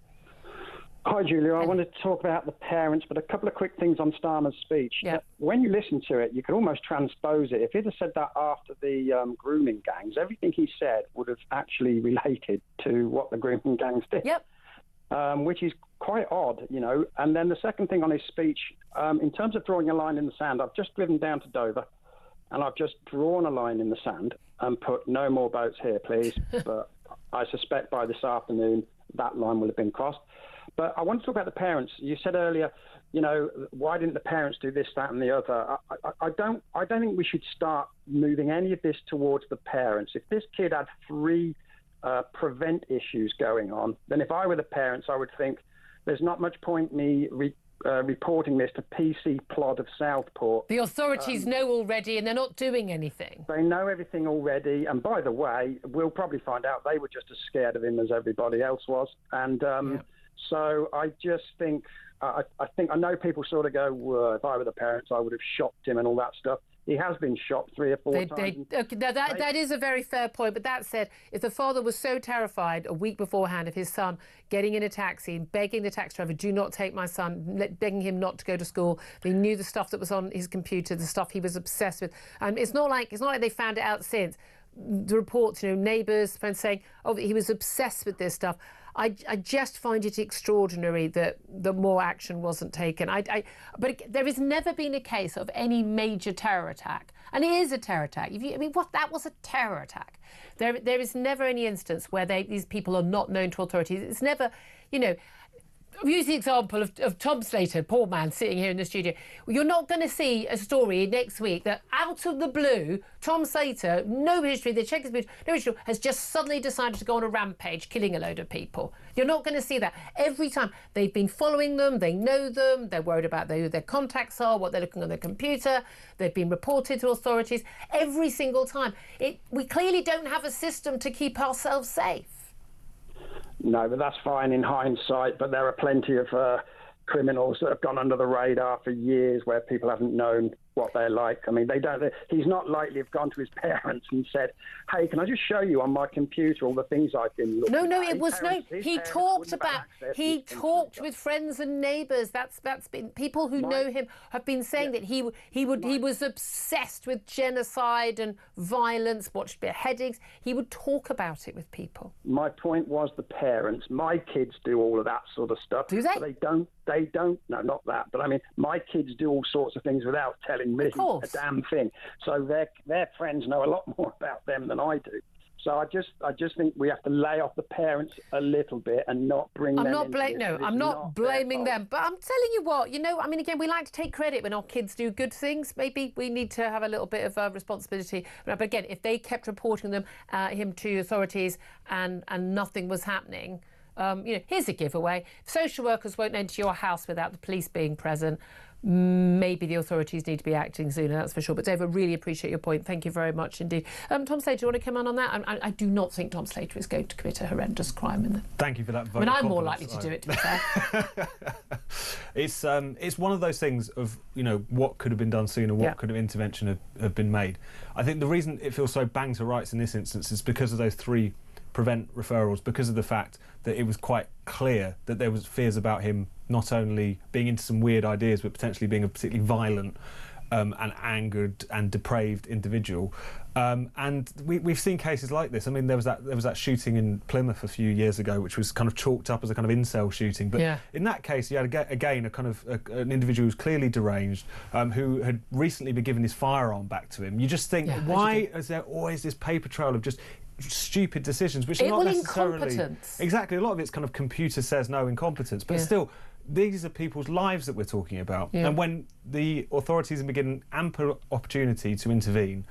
Hi, Julia. I want to talk about the parents, but a couple of quick things on Starmer's speech. Yeah. When you listen to it, you can almost transpose it. If he'd have said that after the grooming gangs, everything he said would have actually related to what the grooming gangs did. Yep. Which is quite odd, you know. And then the second thing on his speech, in terms of drawing a line in the sand, I've just driven down to Dover, and I've just drawn a line in the sand and put no more boats here, please. But I suspect by this afternoon that line will have been crossed. But I want to talk about the parents. You said earlier, you know, why didn't the parents do this, that, and the other? I don't think we should start moving any of this towards the parents. If this kid had 3 prevent issues going on, then if I were the parents, I would think there's not much point me reporting this to PC Plod of Southport. The authorities know already, and they're not doing anything. They know everything already, and by the way, we'll probably find out they were just as scared of him as everybody else was. And so I just think, I know people sort of go, well, if I were the parents, I would have shocked him and all that stuff. He has been shot 3 or 4 times. That is a very fair point. But that said, if the father was so terrified a week beforehand of his son getting in a taxi, begging the taxi driver, do not take my son, begging him not to go to school, they knew the stuff that was on his computer, the stuff he was obsessed with. And it's not like they found it out since. The reports, you know, neighbours, friends saying, oh, he was obsessed with this stuff. I just find it extraordinary that more action wasn't taken. But there has never been a case of any major terror attack, and it is a terror attack. That was a terror attack. There is never any instance where these people are not known to authorities. It's never, you know. use the example of Tom Slater, poor man, sitting here in the studio. You're not going to see a story next week that out of the blue, Tom Slater, no history, the checkers, no history, has just suddenly decided to go on a rampage, killing a load of people. You're not going to see that. Every time they've been following them, they know them, they're worried about who their contacts are, what they're looking on their computer, they've been reported to authorities. Every single time. We clearly don't have a system to keep ourselves safe. No, but that's fine in hindsight. But there are plenty of criminals that have gone under the radar for years where people haven't known what they're like. I mean, he's not likely to have gone to his parents and said, hey, can I just show you on my computer all the things I've been looking at? No, it was he talked with friends and neighbours. That's been people who know him have been saying that he was obsessed with genocide and violence, watched beheadings. He would talk about it with people. My point was the parents. My kids do all of that sort of stuff. Do they? But they don't. No, not that. But I mean, my kids do all sorts of things without telling me a damn thing. So their friends know a lot more about them than I do. So I just think we have to lay off the parents a little bit and not bring them into this. I'm not blaming them. But I'm telling you what, I mean, again, we like to take credit when our kids do good things. Maybe we need to have a little bit of responsibility. But again, if they kept reporting him to authorities and nothing was happening, here's a giveaway. If social workers won't enter your house without the police being present, maybe the authorities need to be acting sooner, that's for sure. But Dave, I really appreciate your point. Thank you very much indeed. Tom Slater, do you want to come on that? I do not think Tom Slater is going to commit a horrendous crime in there. Thank you for that vote. I mean, I'm more likely to do it, to be fair. It's one of those things of, what could have been done sooner, what could have intervention have been made. I think the reason it feels so bang to rights in this instance is because of those 3 prevent referrals, because of the fact that it was quite clear that there was fears about him not only being into some weird ideas but potentially being a particularly violent and angered and depraved individual. And we've seen cases like this. I mean, there was that shooting in Plymouth a few years ago, which was kind of chalked up as a kind of incel shooting. But in that case, you had again a kind of an individual who's clearly deranged, who had recently been given his firearm back to him. You just think, why is there always this paper trail of just stupid decisions, which are not necessarily incompetence. Exactly. A lot of it's kind of computer says no incompetence, but still, these are people's lives that we're talking about. And when the authorities have been given ample opportunity to intervene,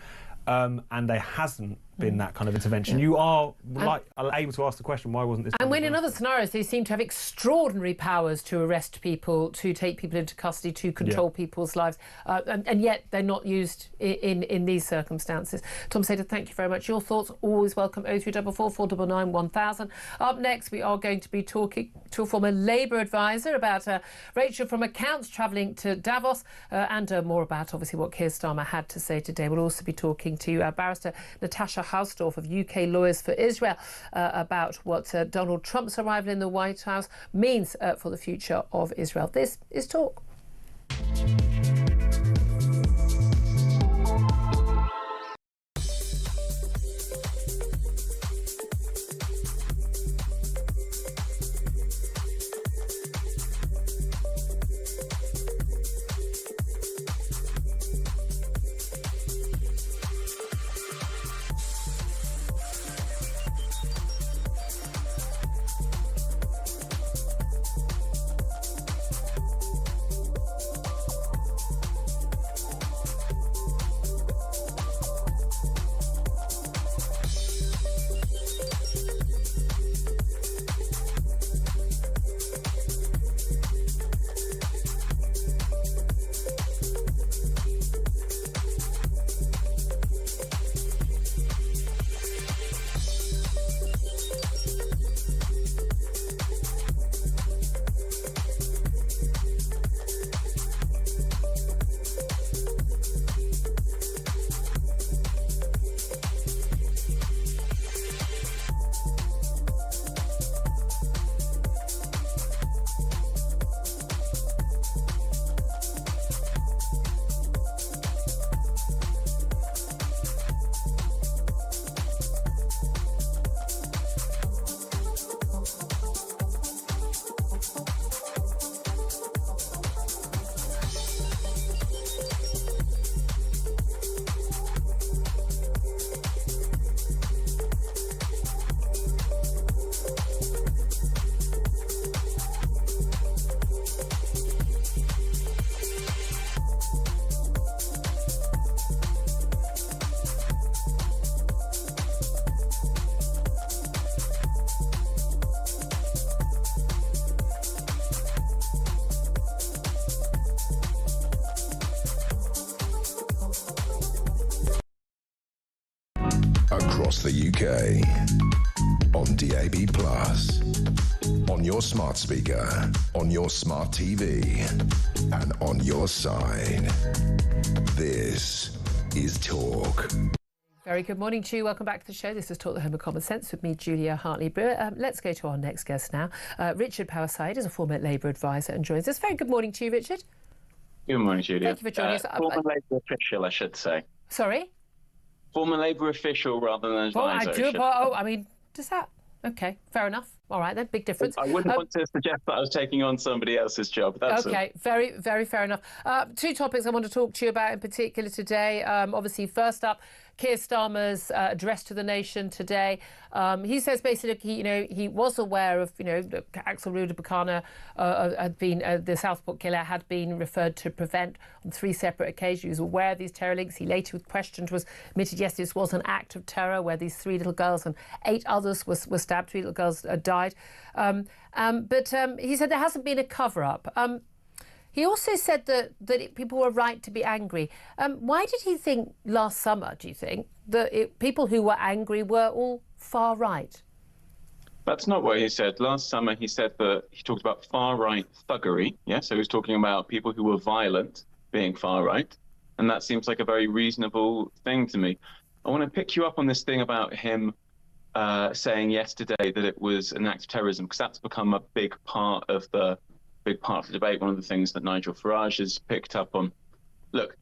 and there hasn't been that kind of intervention, you are able to ask the question, why wasn't this? And when in other scenarios they seem to have extraordinary powers to arrest people, to take people into custody, to control people's lives, and yet they're not used in these circumstances. Tom Slater, thank you very much. Your thoughts always welcome. 0344 499 1000. Up next, we are going to be talking to a former Labour advisor about Rachel from Accounts travelling to Davos, and more about obviously what Keir Starmer had to say today. We'll also be talking to barrister Natasha Hausdorff of UK Lawyers for Israel about what Donald Trump's arrival in the White House means for the future of Israel. This is Talk. across the UK, on DAB+, on your smart speaker, on your smart TV, and on your side. This is Talk. Very good morning to you. Welcome back to the show. This is Talk, the Home of Common Sense with me, Julia Hartley-Brewer. Let's go to our next guest now. Richard Powerside is a former Labour advisor and joins us. Very good morning to you, Richard. Good morning, Julia. Thank you for joining us. Former Labour official, I should say. Sorry? Former Labour official rather than advisor. Does that... OK, fair enough. All right, then, big difference. I wouldn't want to suggest that I was taking on somebody else's job. That's OK, very, very fair enough. Two topics I want to talk to you about in particular today. Obviously, first up, Keir Starmer's address to the nation today. He says basically, he was aware of, Axel Rudabakana had been, the Southport killer had been referred to Prevent on 3 separate occasions. He was aware of these terror links. He later, with questioned, was admitted, yes, this was an act of terror where these 3 little girls and 8 others were stabbed. 3 little girls died. But he said there hasn't been a cover-up. He also said that people were right to be angry. Why did he think last summer, do you think, that people who were angry were all far right? That's not what he said. Last summer, he said that he talked about far-right thuggery. Yeah, so he was talking about people who were violent being far-right. And that seems like a very reasonable thing to me. I want to pick you up on this thing about him saying yesterday that it was an act of terrorism, because that's become a big part of the debate, one of the things that Nigel Farage has picked up on. Look,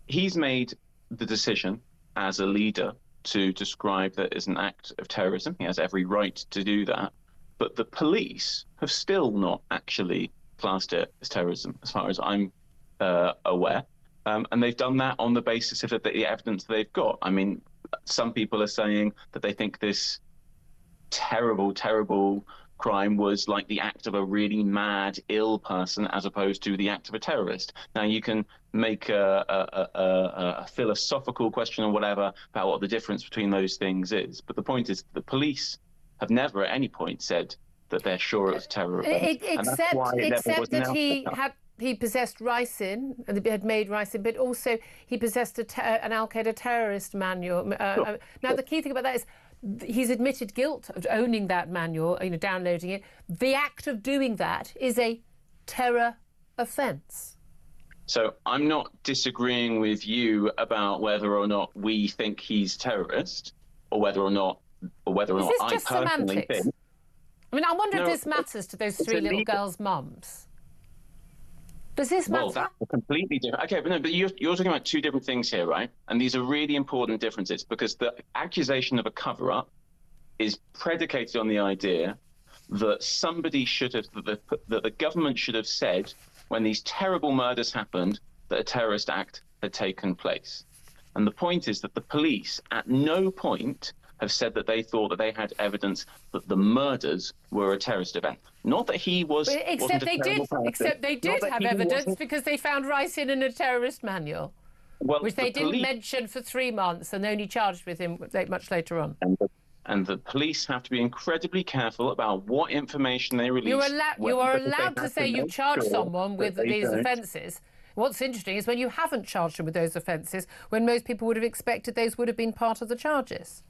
he's made the decision as a leader to describe that as an act of terrorism. He has every right to do that. But the police have still not actually classed it as terrorism, as far as I'm aware. And they've done that on the basis of the evidence they've got. I mean, some people are saying that they think this terrible, terrible crime was like the act of a really mad, ill person as opposed to the act of a terrorist. Now, you can make a philosophical question or whatever about what the difference between those things is. But the point is the police have never at any point said that they're sure it was a terror event. Except that he possessed ricin, and had made ricin, but also he possessed an Al-Qaeda terrorist manual. Now, the key thing about that is he's admitted guilt of owning that manual, downloading it. The act of doing that is a terror offence. So I'm not disagreeing with you about whether or not we think he's a terrorist, or whether or not I personally think. I mean, I wonder if this matters to those 3 little girls' mums. Does this matter? Well, that's a completely different. Okay, but you're talking about 2 different things here, right? And these are really important differences, because the accusation of a cover-up is predicated on the idea that somebody should have, that the government should have said when these terrible murders happened that a terrorist act had taken place. And the point is that the police at no point have said that they thought that they had evidence that the murders were a terrorist event. Not that he was. Except they did have evidence, because they found ricin in a terrorist manual, which they didn't mention for 3 months and only charged with him much later on. And the police have to be incredibly careful about what information they release. You are allowed to say you've charged someone with these offences. What's interesting is when you haven't charged them with those offences, when most people would have expected those would have been part of the charges.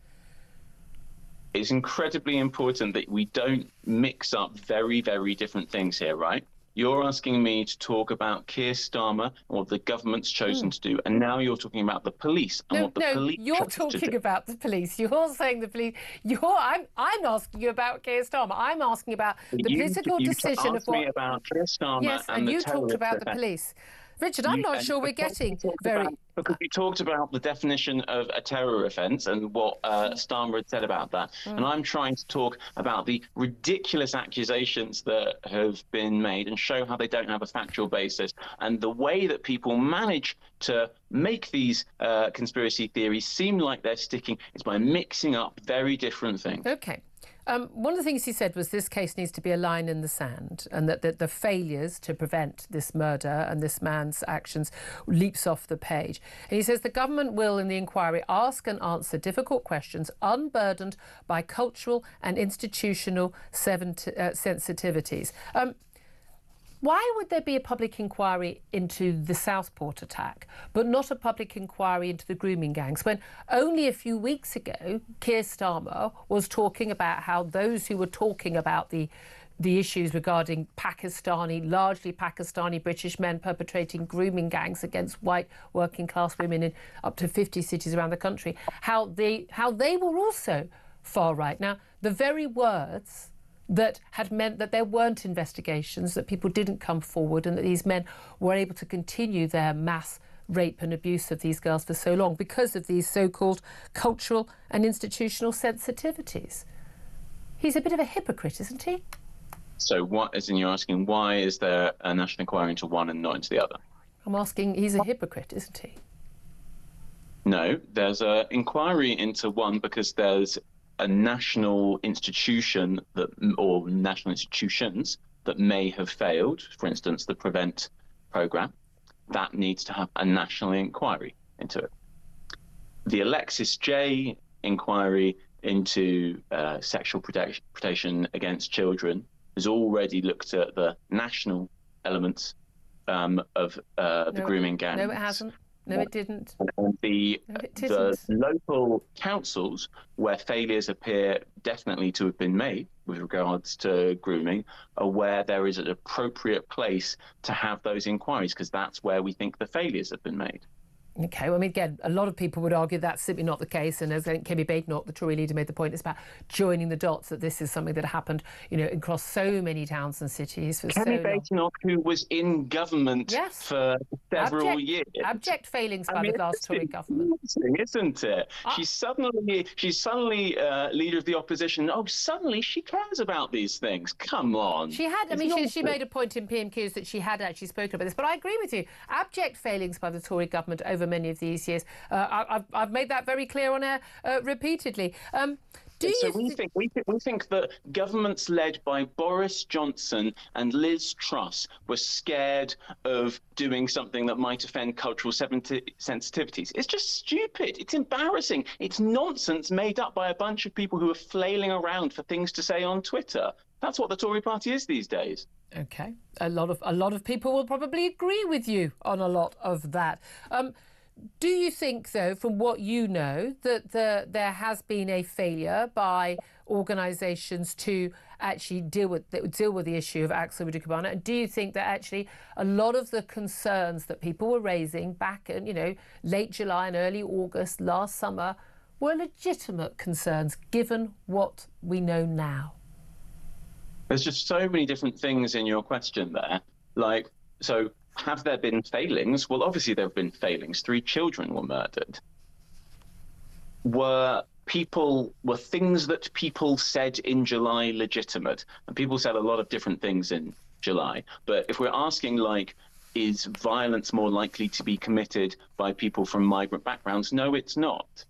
It's incredibly important that we don't mix up very, very different things here, right? You're asking me to talk about Keir Starmer and what the government's chosen to do, and now you're talking about the police and what the police you're talking about the police. You're saying the police. I'm asking you about Keir Starmer. I'm asking about the political decision of what. Me about Keir Starmer. Yes, and you talked about the police. Richard, I'm not sure we're getting very... Because we talked about the definition of a terror offence and what Starmer had said about that. And I'm trying to talk about the ridiculous accusations that have been made and show how they don't have a factual basis. And the way that people manage to make these conspiracy theories seem like they're sticking is by mixing up very different things. OK. One of the things he said was this case needs to be a line in the sand, and that the failures to prevent this murder and this man's actions leaps off the page. And he says the government will, in the inquiry, ask and answer difficult questions unburdened by cultural and institutional sensitivities. Why would there be a public inquiry into the Southport attack, but not a public inquiry into the grooming gangs, when only a few weeks ago Keir Starmer was talking about how those who were talking about the issues regarding largely Pakistani British men perpetrating grooming gangs against white working class women in up to 50 cities around the country, how they were also far right. Now, the very words that had meant that there weren't investigations, that people didn't come forward, and that these men were able to continue their mass rape and abuse of these girls for so long because of these so-called cultural and institutional sensitivities. He's a bit of a hypocrite, isn't he? So you're asking, why is there a national inquiry into one and not into the other? I'm asking, he's a hypocrite, isn't he? No, there's an inquiry into one because there's a national institution or national institutions that may have failed, for instance, the Prevent programme, that needs to have a national inquiry into it. The Alexis J inquiry into sexual predation against children has already looked at the national elements of the grooming gang. No, it hasn't. No, it didn't. And the local councils where failures appear definitely to have been made with regards to grooming are where there is an appropriate place to have those inquiries, because that's where we think the failures have been made. OK, well, I mean, again, a lot of people would argue that's simply not the case. And as Kemi Badenoch, the Tory leader, made the point, it's about joining the dots, that this is something that happened, across so many towns and cities for Kemi Badenoch, who was in government for several years. Abject failings by the last Tory government. Isn't it? She's suddenly leader of the opposition. Oh, suddenly she cares about these things. Come on. She had, she made a point in PMQs that she had actually spoken about this. But I agree with you. Abject failings by the Tory government over many of these years. I've made that very clear on air repeatedly. We think that governments led by Boris Johnson and Liz Truss were scared of doing something that might offend cultural sensitivities. It's just stupid. It's embarrassing. It's nonsense made up by a bunch of people who are flailing around for things to say on Twitter. That's what the Tory party is these days. OK. A lot of people will probably agree with you on a lot of that. Do you think, though, from what you know, that there has been a failure by organisations to actually deal with the issue of Axel Rudikubana? And do you think that actually a lot of the concerns that people were raising back in, late July and early August last summer were legitimate concerns, given what we know now? There's just so many different things in your question there. Have there been failings? Well, obviously there have been failings. 3 children were murdered. Were things that people said in July legitimate? And people said a lot of different things in July. But if we're asking, is violence more likely to be committed by people from migrant backgrounds? No, it's not.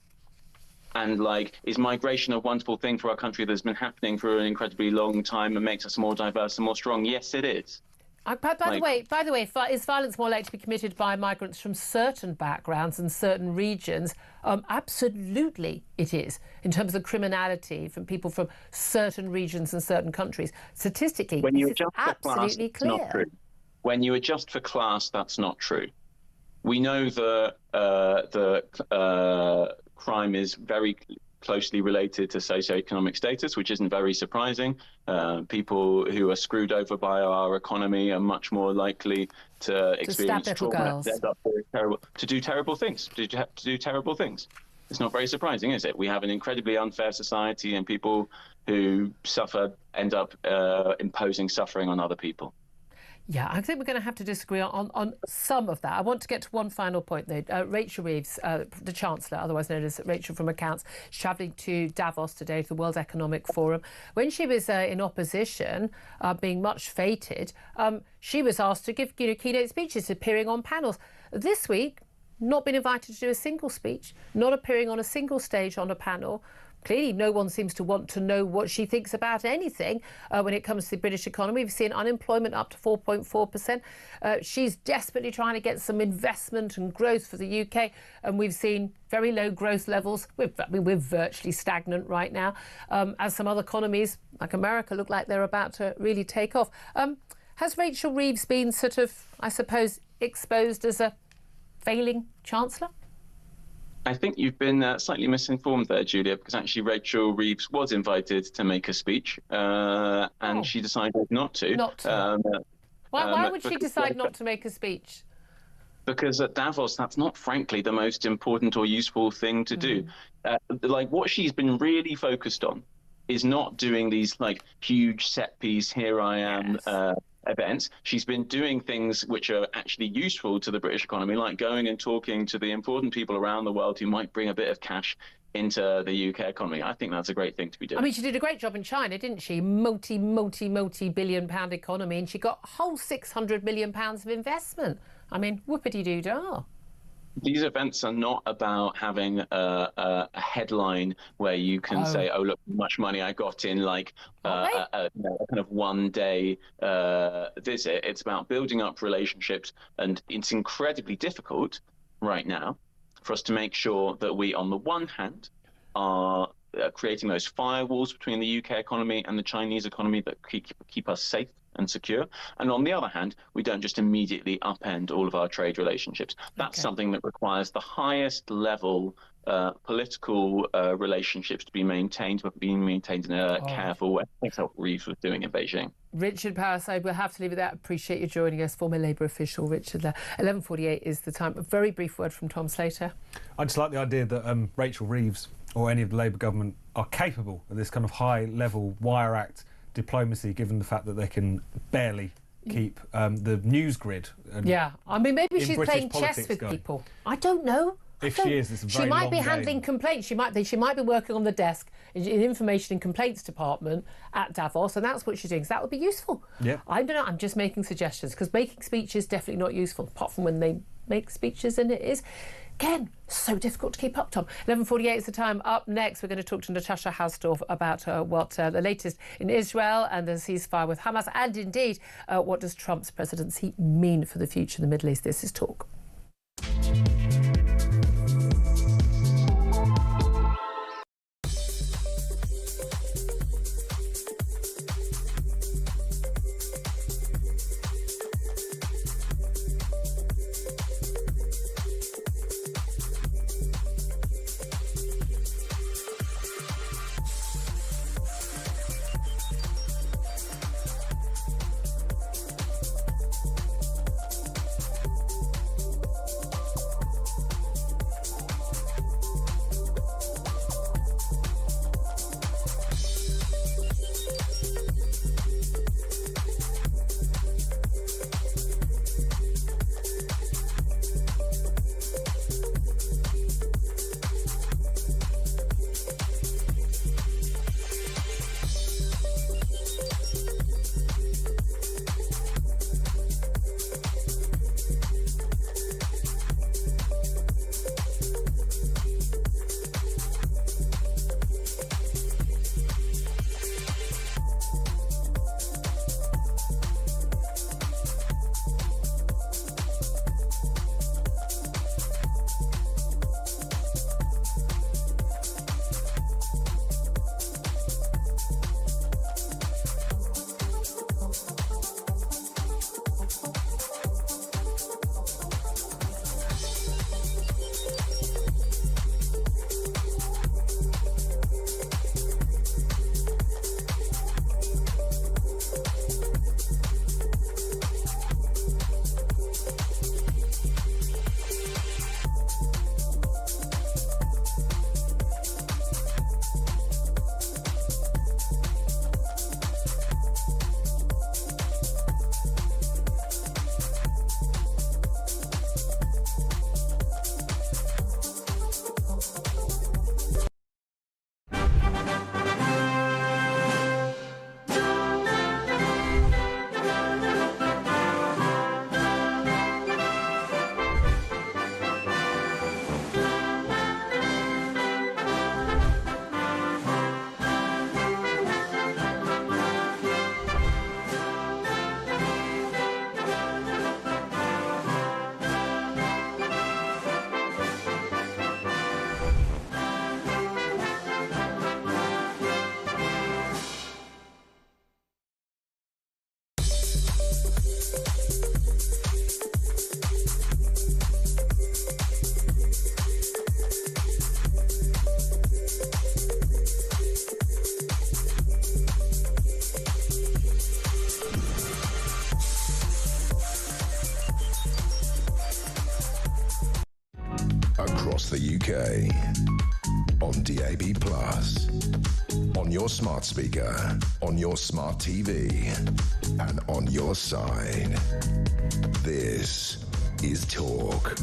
And is migration a wonderful thing for our country that's been happening for an incredibly long time and makes us more diverse and more strong? Yes, it is. By the way, is violence more likely to be committed by migrants from certain backgrounds and certain regions? Absolutely it is, in terms of criminality from people from certain regions and certain countries. Statistically, this is absolutely clear. Not true. When you adjust for class, that's not true. We know the crime is very closely related to socioeconomic status, which isn't very surprising. People who are screwed over by our economy are much more likely to experience trauma, to do terrible things. It's not very surprising, is it? We have an incredibly unfair society, and people who suffer end up imposing suffering on other people. Yeah, I think we're going to have to disagree on some of that. I want to get to one final point, though. Rachel Reeves, the Chancellor, otherwise known as Rachel from Accounts, is travelling to Davos today to the World Economic Forum. When she was in opposition, being much feted, she was asked to give keynote speeches, appearing on panels. This week, not been invited to do a single speech, not appearing on a single stage on a panel. Clearly, no one seems to want to know what she thinks about anything when it comes to the British economy. We've seen unemployment up to 4.4%. She's desperately trying to get some investment and growth for the UK, and we've seen very low growth levels. We're virtually stagnant right now, as some other economies, like America, look like they're about to really take off. Has Rachel Reeves been sort of, I suppose, exposed as a failing Chancellor? I think you've been slightly misinformed there, Julia, because actually Rachel Reeves was invited to make a speech, and she decided not to. Why would she decide not to make a speech? Because at Davos, that's not, frankly, the most important or useful thing to do. Like, what she's been really focused on is not doing these, like, huge set-piece, here I am events. She's been doing things which are actually useful to the British economy, like going and talking to the important people around the world who might bring a bit of cash into the UK economy. I think that's a great thing to be doing. I mean, she did a great job in China, didn't she? Multi-billion-pound economy, and she got a whole £600 million of investment. I mean, whoopity-doo-dah. These events are not about having a headline where you can say, oh, look, how much money I got in, like, a kind of one-day visit. It's about building up relationships, and it's incredibly difficult right now for us to make sure that we, on the one hand, are creating those firewalls between the UK economy and the Chinese economy that keep us safe and secure. And on the other hand, we don't just immediately upend all of our trade relationships. That's something that requires the highest level political relationships to be maintained, but being maintained in a careful way. That's what Reeves was doing in Beijing. Richard Parasite, we'll have to leave it there. Appreciate you joining us, former Labour official Richard there. 11:48 is the time. A very brief word from Tom Slater. I just like the idea that Rachel Reeves or any of the Labour government are capable of this kind of high-level wire act diplomacy, given the fact that they can barely keep the news grid. Yeah, I mean, maybe she's playing chess with people. I don't know. If she is, it's a very She might be long handling complaints. She might be working on the desk in Information and Complaints Department at Davos, and that's what she's doing. So that would be useful. Yeah. I don't know. I'm just making suggestions, because making speeches is definitely not useful, apart from when they make speeches, and it is. Again, so difficult to keep up, Tom. 11:48 is the time. Up next, we're going to talk to Natasha Hausdorff about what the latest in Israel and the ceasefire with Hamas, and indeed, what does Trump's presidency mean for the future of the Middle East? This is Talk. the UK. On DAB+, on your smart speaker, on your smart TV, and on your side. This is Talk.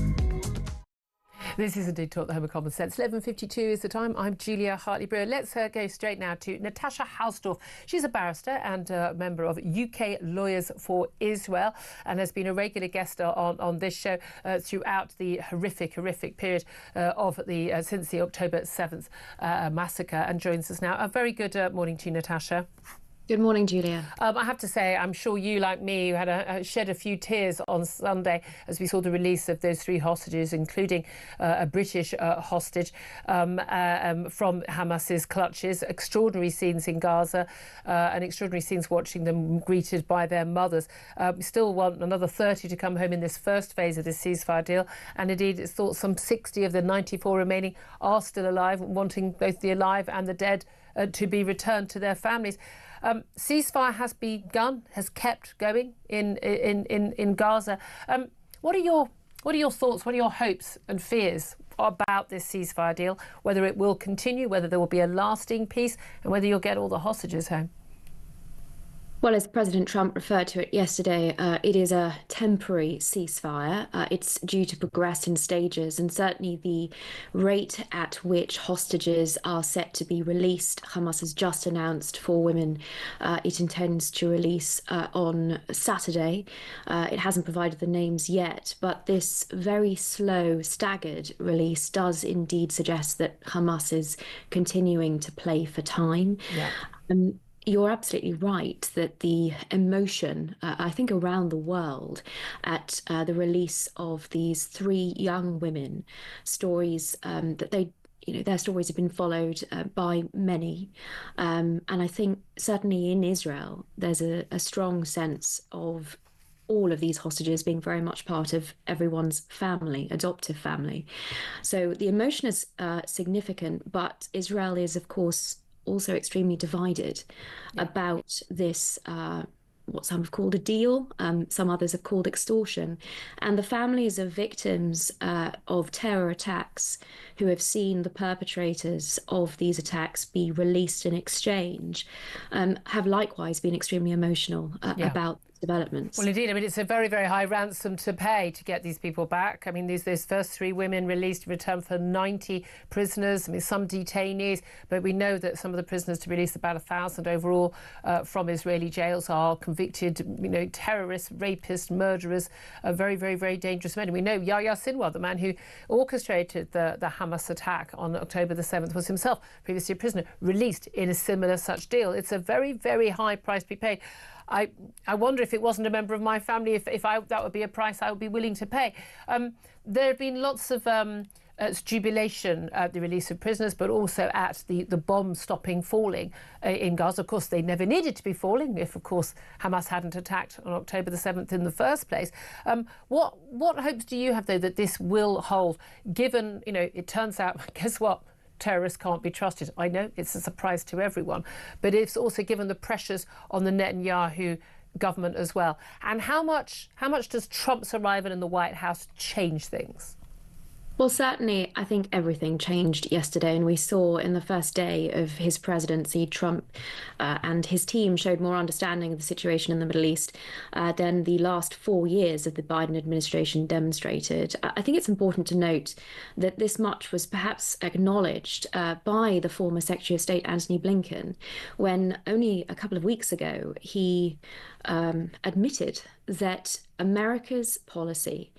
This is indeed Talk, the Home of Common Sense. 11:52 is the time. I'm Julia Hartley-Brewer. Let's go straight now to Natasha Hausdorff. She's a barrister and a member of UK Lawyers for Israel and has been a regular guest on this show throughout the horrific period since the October 7th massacre, and joins us now. A very good morning to you, Natasha. Good morning, Julia. I have to say, I'm sure you, like me, had shed a few tears on Sunday as we saw the release of those 3 hostages, including a British hostage from Hamas's clutches. Extraordinary scenes in Gaza and extraordinary scenes watching them greeted by their mothers. We still want another 30 to come home in this first phase of this ceasefire deal. And indeed, it's thought some 60 of the 94 remaining are still alive, wanting both the alive and the dead to be returned to their families. Ceasefire has begun, has kept going in Gaza. What are your thoughts? What are your hopes and fears about this ceasefire deal? Whether it will continue, whether there will be a lasting peace, and whether you'll get all the hostages home? Well, as President Trump referred to it yesterday, it is a temporary ceasefire. It's due to progress in stages, and certainly the rate at which hostages are set to be released. Hamas has just announced 4 women it intends to release on Saturday. It hasn't provided the names yet, but this very slow, staggered release does indeed suggest that Hamas is continuing to play for time. Yeah. You're absolutely right that the emotion, I think, around the world at the release of these 3 young women, stories that their stories have been followed by many. And I think certainly in Israel, there's a strong sense of all of these hostages being very much part of everyone's family, adoptive family. So the emotion is significant, but Israel is, of course, also extremely divided about this, what some have called a deal, some others have called extortion. And the families of victims of terror attacks who have seen the perpetrators of these attacks be released in exchange have likewise been extremely emotional about developments. Well, indeed. I mean, it's a very, very high ransom to pay to get these people back. I mean, these first 3 women released in return for 90 prisoners. I mean, some detainees, but we know that some of the prisoners to release, about 1,000 overall from Israeli jails, are convicted, terrorists, rapists, murderers, very, very, very dangerous men. And we know Yahya Sinwar, the man who orchestrated the Hamas attack on October the 7th, was himself previously a prisoner, released in a similar such deal. It's a very, very high price to be paid. I wonder if it wasn't a member of my family, if that would be a price I would be willing to pay. There have been lots of jubilation at the release of prisoners, but also at the bomb stopping falling in Gaza. Of course, they never needed to be falling if, of course, Hamas hadn't attacked on October the 7th in the first place. What hopes do you have, though, that this will hold, given, it turns out, guess what? Terrorists can't be trusted. I know it's a surprise to everyone, but it's also given the pressures on the Netanyahu government as well. And how much does Trump's arrival in the White House change things? Well, certainly, I think everything changed yesterday, and we saw in the first day of his presidency, Trump and his team showed more understanding of the situation in the Middle East than the last 4 years of the Biden administration demonstrated. I think it's important to note that this much was perhaps acknowledged by the former Secretary of State, Antony Blinken, when only a couple of weeks ago he admitted that America's policy,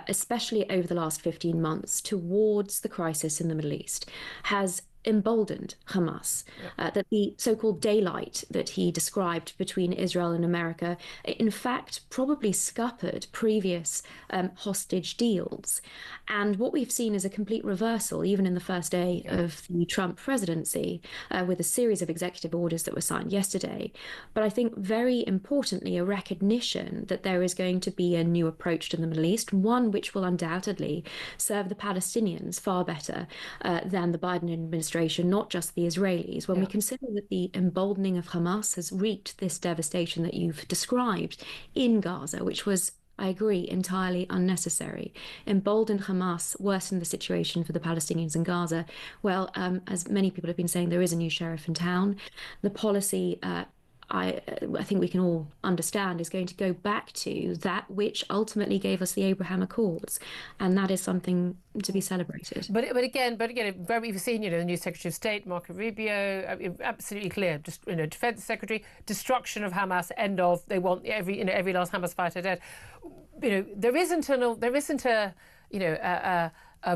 especially over the last 15 months towards the crisis in the Middle East, has emboldened Hamas, that the so-called daylight that he described between Israel and America, in fact, probably scuppered previous hostage deals. And what we've seen is a complete reversal, even in the first day of the Trump presidency, with a series of executive orders that were signed yesterday. But I think very importantly, a recognition that there is going to be a new approach to the Middle East, one which will undoubtedly serve the Palestinians far better than the Biden administration, not just the Israelis. When we consider that the emboldening of Hamas has wreaked this devastation that you've described in Gaza, which was I agree, entirely unnecessary. Embolden Hamas, worsen the situation for the Palestinians in Gaza. Well, as many people have been saying, there is a new sheriff in town. The policy, I think we can all understand, is going to go back to that which ultimately gave us the Abraham Accords, and that is something to be celebrated. But again, we've seen, the new Secretary of State, Marco Rubio, absolutely clear. Just, Defense Secretary, destruction of Hamas, end of. They want every last Hamas fighter dead. There isn't a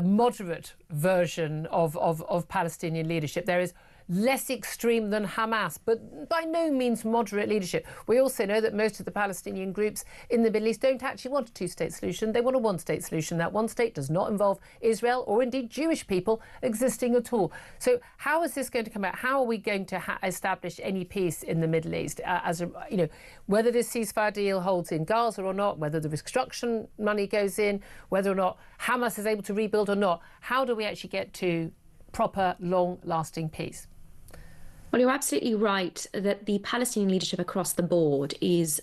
moderate version of Palestinian leadership. There is less extreme than Hamas, but by no means moderate leadership. We also know that most of the Palestinian groups in the Middle East don't actually want a two-state solution. They want a one-state solution. That one state does not involve Israel or indeed Jewish people existing at all. So how is this going to come out? How are we going to establish any peace in the Middle East? Whether this ceasefire deal holds in Gaza or not, whether the reconstruction money goes in, whether or not Hamas is able to rebuild or not, how do we actually get to proper, long-lasting peace? Well, you're absolutely right that the Palestinian leadership across the board is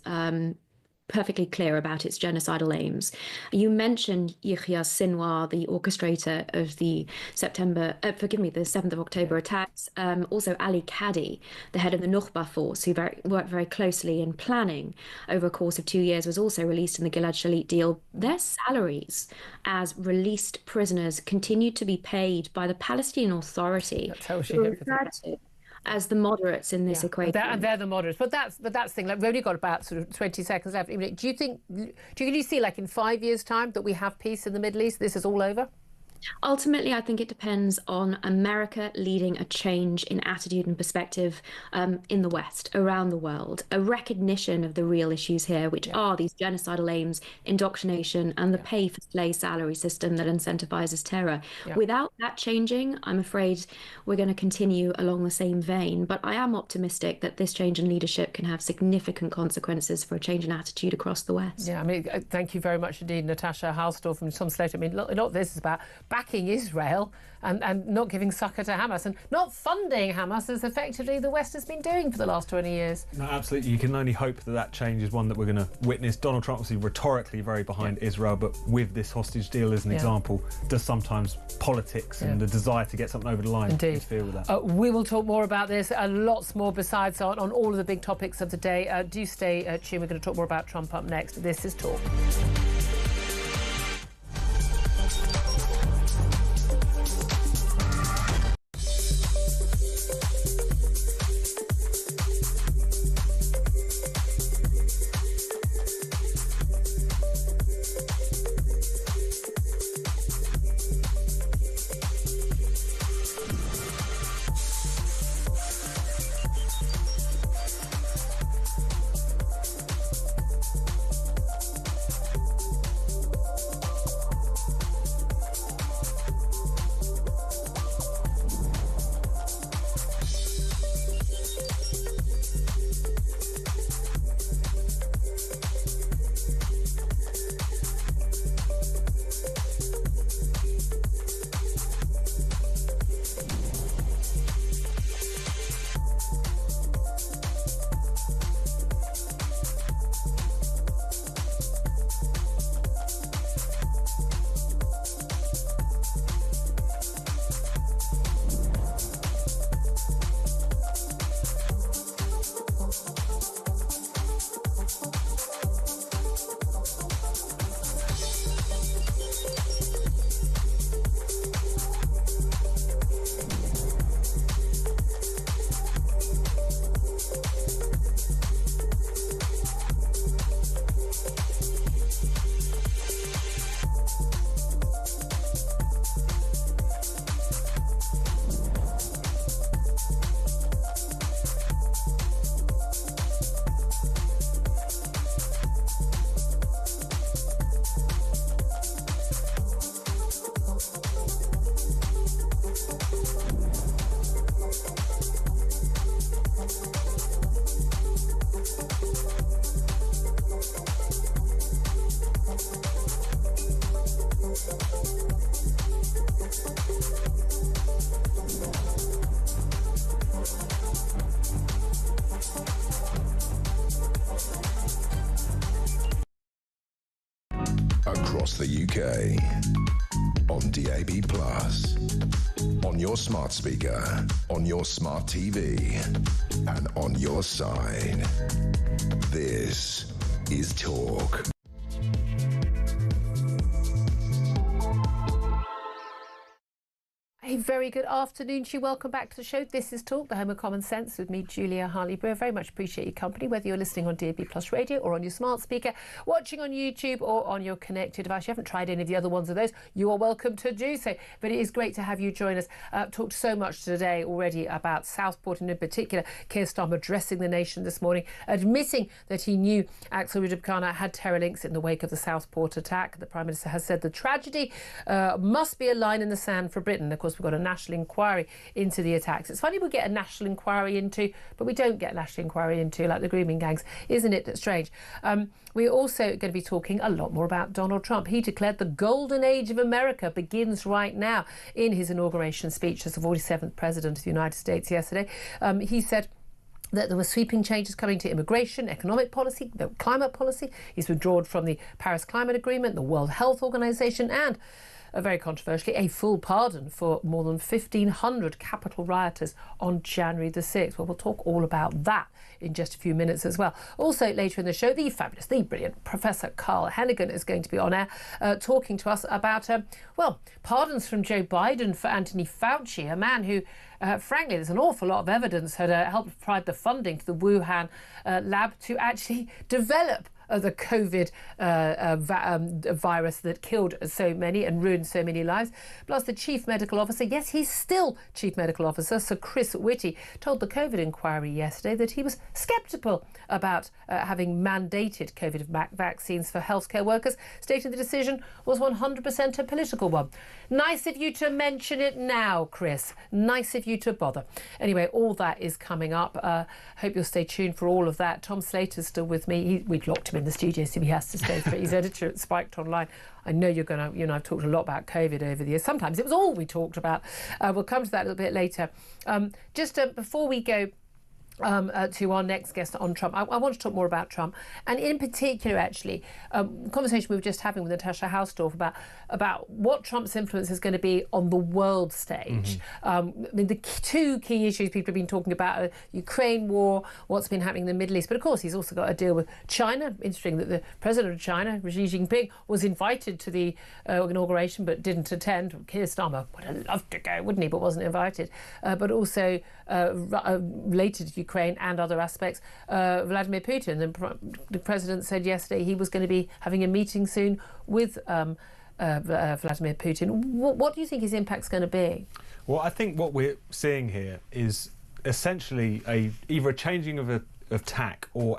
perfectly clear about its genocidal aims. You mentioned Yahya Sinwar, the orchestrator of the 7th of October attacks. Also Ali Kadi, the head of the Nukhba force, who worked very closely in planning over a course of 2 years, was also released in the Gilad Shalit deal. Their salaries as released prisoners continued to be paid by the Palestinian Authority. That tells you everything. As the moderates in this equation. They're the moderates. But that's the thing. Like, we've only got about sort of 20 seconds left. Do you see, like, in 5 years' time that we have peace in the Middle East? This is all over? Ultimately, I think it depends on America leading a change in attitude and perspective in the West, around the world, a recognition of the real issues here, which are these genocidal aims, indoctrination, and the pay-for-slay salary system that incentivizes terror. Without that changing, I'm afraid we're going to continue along the same vein. But I am optimistic that this change in leadership can have significant consequences for a change in attitude across the West. Yeah, thank you very much indeed, Natasha Halsdorf from Tom Slater. A lot of this is about backing Israel and not giving succor to Hamas and not funding Hamas as effectively the West has been doing for the last 20 years. No, absolutely. You can only hope that change is one that we're going to witness. Donald Trump was rhetorically very behind Israel, but with this hostage deal as an example, does sometimes politics and the desire to get something over the line interfere with that. We will talk more about this, lots more besides on all of the big topics of the day. Do stay tuned. We're going to talk more about Trump up next. This is Talk. across the UK, on DAB+, on your smart speaker, on your smart TV, and on your side. This is Talk. A very good afternoon to you. Welcome back to the show. This is Talk, the home of common sense, with me, Julia Hartley-Brewer. Very much appreciate your company, whether you're listening on DAB+ radio or on your smart speaker, watching on YouTube or on your connected device. You haven't tried any of the other ones of those, you are welcome to do so. But it is great to have you join us. Talked so much today already about Southport, and in particular, Keir Starmer addressing the nation this morning, admitting that he knew Axel Rudabkana had terror links in the wake of the Southport attack. The Prime Minister has said the tragedy must be a line in the sand for Britain. Of course, we've got a national inquiry into the attacks. It's funny we get a national inquiry into, but we don't get a national inquiry into, like the grooming gangs. Isn't it strange? We're also going to be talking a lot more about Donald Trump. He declared the golden age of America begins right now in his inauguration speech as the 47th President of the United States yesterday. He said that there were sweeping changes coming to immigration, economic policy, climate policy. He's withdrawn from the Paris Climate Agreement, the World Health Organization, and very controversially, a full pardon for more than 1,500 Capitol rioters on January the 6th. Well, we'll talk all about that in just a few minutes as well. Also, later in the show, the fabulous, the brilliant Professor Carl Hennigan is going to be on air talking to us about, pardons from Joe Biden for Anthony Fauci, a man who, frankly, there's an awful lot of evidence had helped provide the funding to the Wuhan lab to actually develop the COVID virus that killed so many and ruined so many lives. Plus the Chief Medical Officer, yes, he's still Chief Medical Officer, Sir Chris Whitty, told the COVID inquiry yesterday that he was sceptical about having mandated COVID vaccines for healthcare workers, stating the decision was 100% a political one. Nice of you to mention it now, Chris. Nice of you to bother. Anyway, all that is coming up. Hope you'll stay tuned for all of that. Tom Slater's still with me. We've locked him in the studio, so he has to stay. He's editor at Spiked Online. I know you're going to, I've talked a lot about COVID over the years. Sometimes it was all we talked about. We'll come to that a little bit later. Just before we go to our next guest on Trump, I want to talk more about Trump, and in particular, actually, conversation we were just having with Natasha Hausdorff about what Trump's influence is going to be on the world stage. The two key issues people have been talking about are Ukraine war, what's been happening in the Middle East, but of course he's also got to deal with China. Interesting that the president of China, Xi Jinping, was invited to the inauguration but didn't attend. Keir Starmer would have loved to go, wouldn't he, but wasn't invited. But also related to Ukraine and other aspects, Vladimir Putin. The president said yesterday he was going to be having a meeting soon with Vladimir Putin. What do you think his impact's going to be? Well, I think what we're seeing here is essentially either a changing of tack or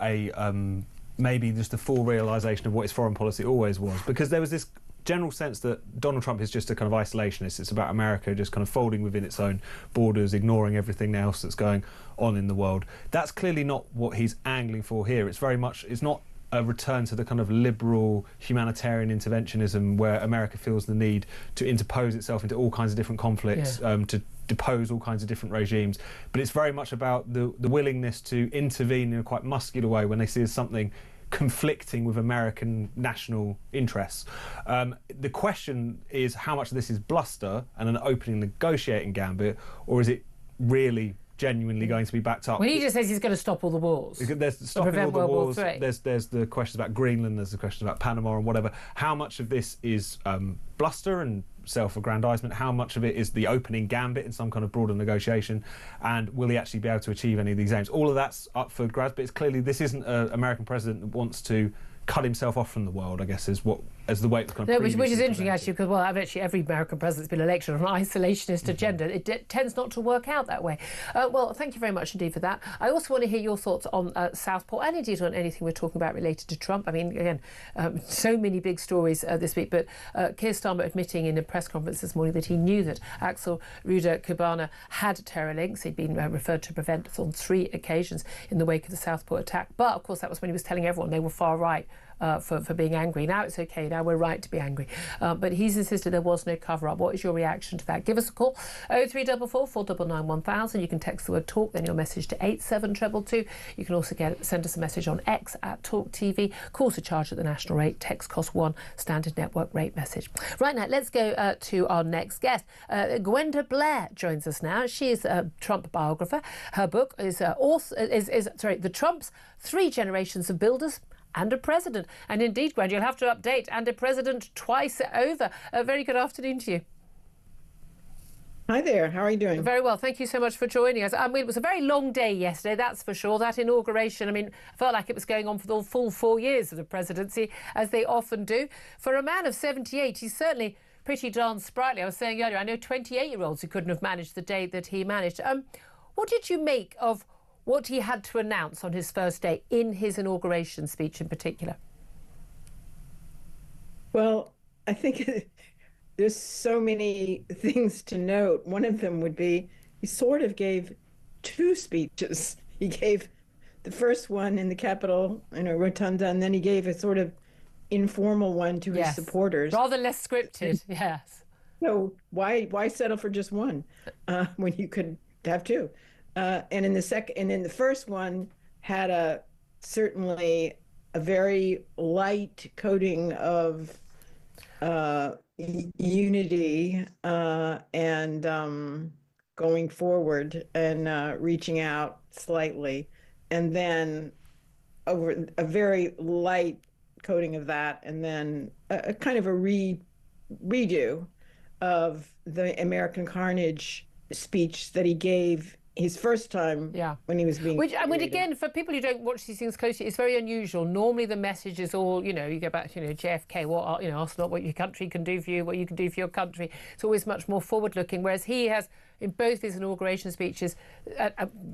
maybe just a full realisation of what his foreign policy always was, because there was this general sense that Donald Trump is just a kind of isolationist. It's about America just kind of folding within its own borders, ignoring everything else that's going on in the world. That's clearly not what he's angling for here. It's very much, it's not a return to the kind of liberal humanitarian interventionism where America feels the need to interpose itself into all kinds of different conflicts, to depose all kinds of different regimes. But it's very much about the willingness to intervene in a quite muscular way when they see something conflicting with American national interests. The question is how much of this is bluster and an opening negotiating gambit, or is it really genuinely going to be backed up? Well, he just says he's going to stop all the wars. There's stopping all the wars. There's the questions about Greenland, there's the questions about Panama and whatever. How much of this is bluster and self-aggrandisement? How much of it is the opening gambit in some kind of broader negotiation? And will he actually be able to achieve any of these aims? All of that's up for grabs, but it's clearly this isn't an American president that wants to cut himself off from the world, I guess, as the way it's kind of which is interesting, actually, because, well, actually every American president's been elected on an isolationist agenda. It tends not to work out that way. Well, thank you very much indeed for that. I also want to hear your thoughts on Southport and indeed on anything we're talking about related to Trump. I mean, again, so many big stories this week, but Keir Starmer admitting in a press conference this morning that he knew that Axel Rudabkana had terror links. He'd been referred to prevent on 3 occasions in the wake of the Southport attack. But, of course, that was when he was telling everyone they were far right for being angry. Now it's okay. Now we're right to be angry. But he's insisted there was no cover-up. What is your reaction to that? Give us a call, 0344 499 1000. You can text the word talk, then your message to 87222. You can also send us a message on X at talkTV. Calls are charged at the national rate. Text costs 1, standard network rate message. Right now, let's go to our next guest. Gwenda Blair joins us now. She is a Trump biographer. Her book is The Trump's 3 Generations of Builders and a President. And indeed, Gwenda, you'll have to update, and a president twice over. A very good afternoon to you. Hi there, how are you doing? Very well, thank you so much for joining us. I mean, it was a very long day yesterday, that's for sure. That inauguration, I mean, felt like it was going on for the full 4 years of the presidency, as they often do. For a man of 78, he's certainly pretty darn sprightly. I was saying earlier, I know 28-year-olds who couldn't have managed the day that he managed. What did you make of what he had to announce on his first day in his inauguration speech in particular? Well, I think there's so many things to note. One of them would be he sort of gave 2 speeches. He gave the first one in the Capitol, Rotunda, and then he gave a sort of informal one to his supporters. Rather less scripted, yes. So why settle for just one when you could have 2? And in the first one had certainly a very light coating of unity and going forward and reaching out slightly, and then over a very light coating of that, and then a kind of a redo of the American Carnage speech that he gave his first time when he was being I mean, again, for people who don't watch these things closely, it's very unusual. Normally the message is all, you go back to, JFK, ask not what your country can do for you, what you can do for your country. It's always much more forward-looking, whereas he has, in both his inauguration speeches,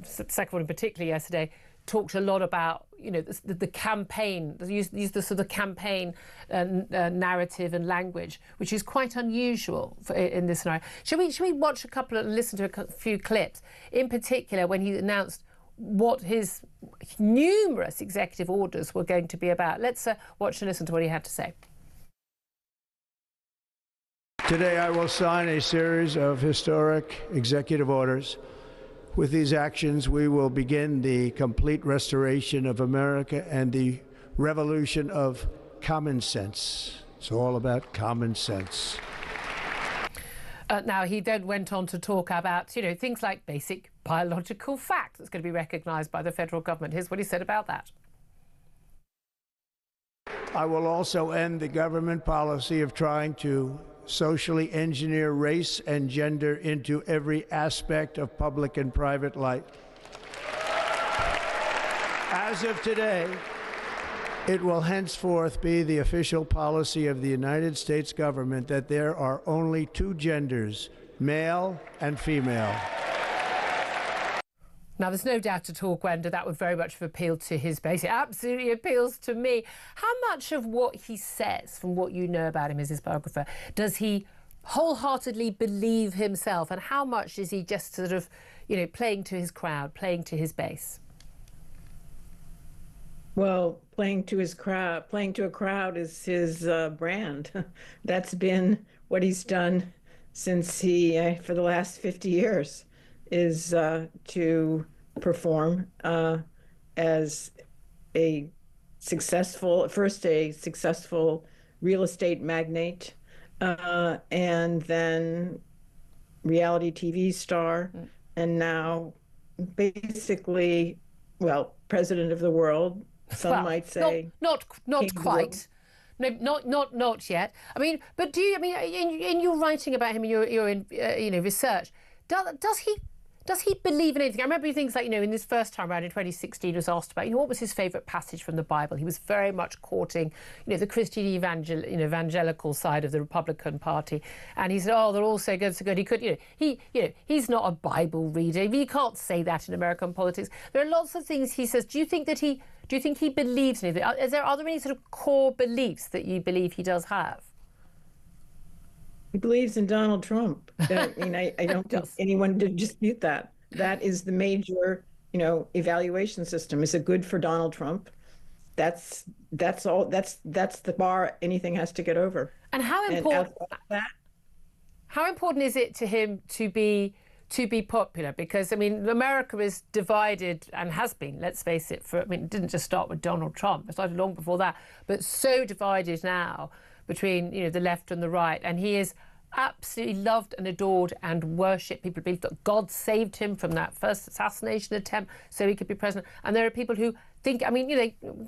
second one in particular yesterday, talked a lot about, the campaign, use the sort of campaign narrative and language, which is quite unusual in this scenario. Should we watch a couple and listen to a few clips, in particular when he announced what his numerous executive orders were going to be about? Let's watch and listen to what he had to say. Today I will sign a series of historic executive orders. With these actions, we will begin the complete restoration of America and the revolution of common sense. It's all about common sense. Now, he then went on to talk about, things like basic biological fact that's going to be recognised by the federal government. Here's what he said about that. I will also end the government policy of trying to socially engineer race and gender into every aspect of public and private life. As of today, it will henceforth be the official policy of the United States government that there are only 2 genders, male and female. Now, there's no doubt at all, Gwenda, that would very much have appealed to his base. It absolutely appeals to me. How much of what he says, from what you know about him as his biographer, does he wholeheartedly believe himself, and how much is he just sort of, playing to his crowd, playing to his base? Well, playing to a crowd is his brand. That's been what he's done since for the last 50 years, is to perform as a successful real estate magnate, and then reality TV star, and now basically, president of the world. Some might say not quite. No, not yet. I mean, but do you? I mean, in your writing about him, your research, does he believe in anything? I remember things like, in this first time around in 2016, he was asked about, what was his favourite passage from the Bible? He was very much courting, the Christian evangelical side of the Republican Party. And he said, they're all so good, so good. He could, he's not a Bible reader. You can't say that in American politics. There are lots of things he says. Do you think he believes in anything? Are there any sort of core beliefs that you believe he does have? He believes in Donald Trump. I mean, I don't think anyone did dispute that. That is the major, evaluation system. Is it good for Donald Trump? that's all. That's the bar anything has to get over. And how important is it to him to be popular? Because I mean, America is divided and has been. Let's face it. It didn't just start with Donald Trump. It started long before that. But so divided now between the left and the right, and he is absolutely loved and adored and worshipped. People believe that God saved him from that first assassination attempt so he could be president. And there are people who think,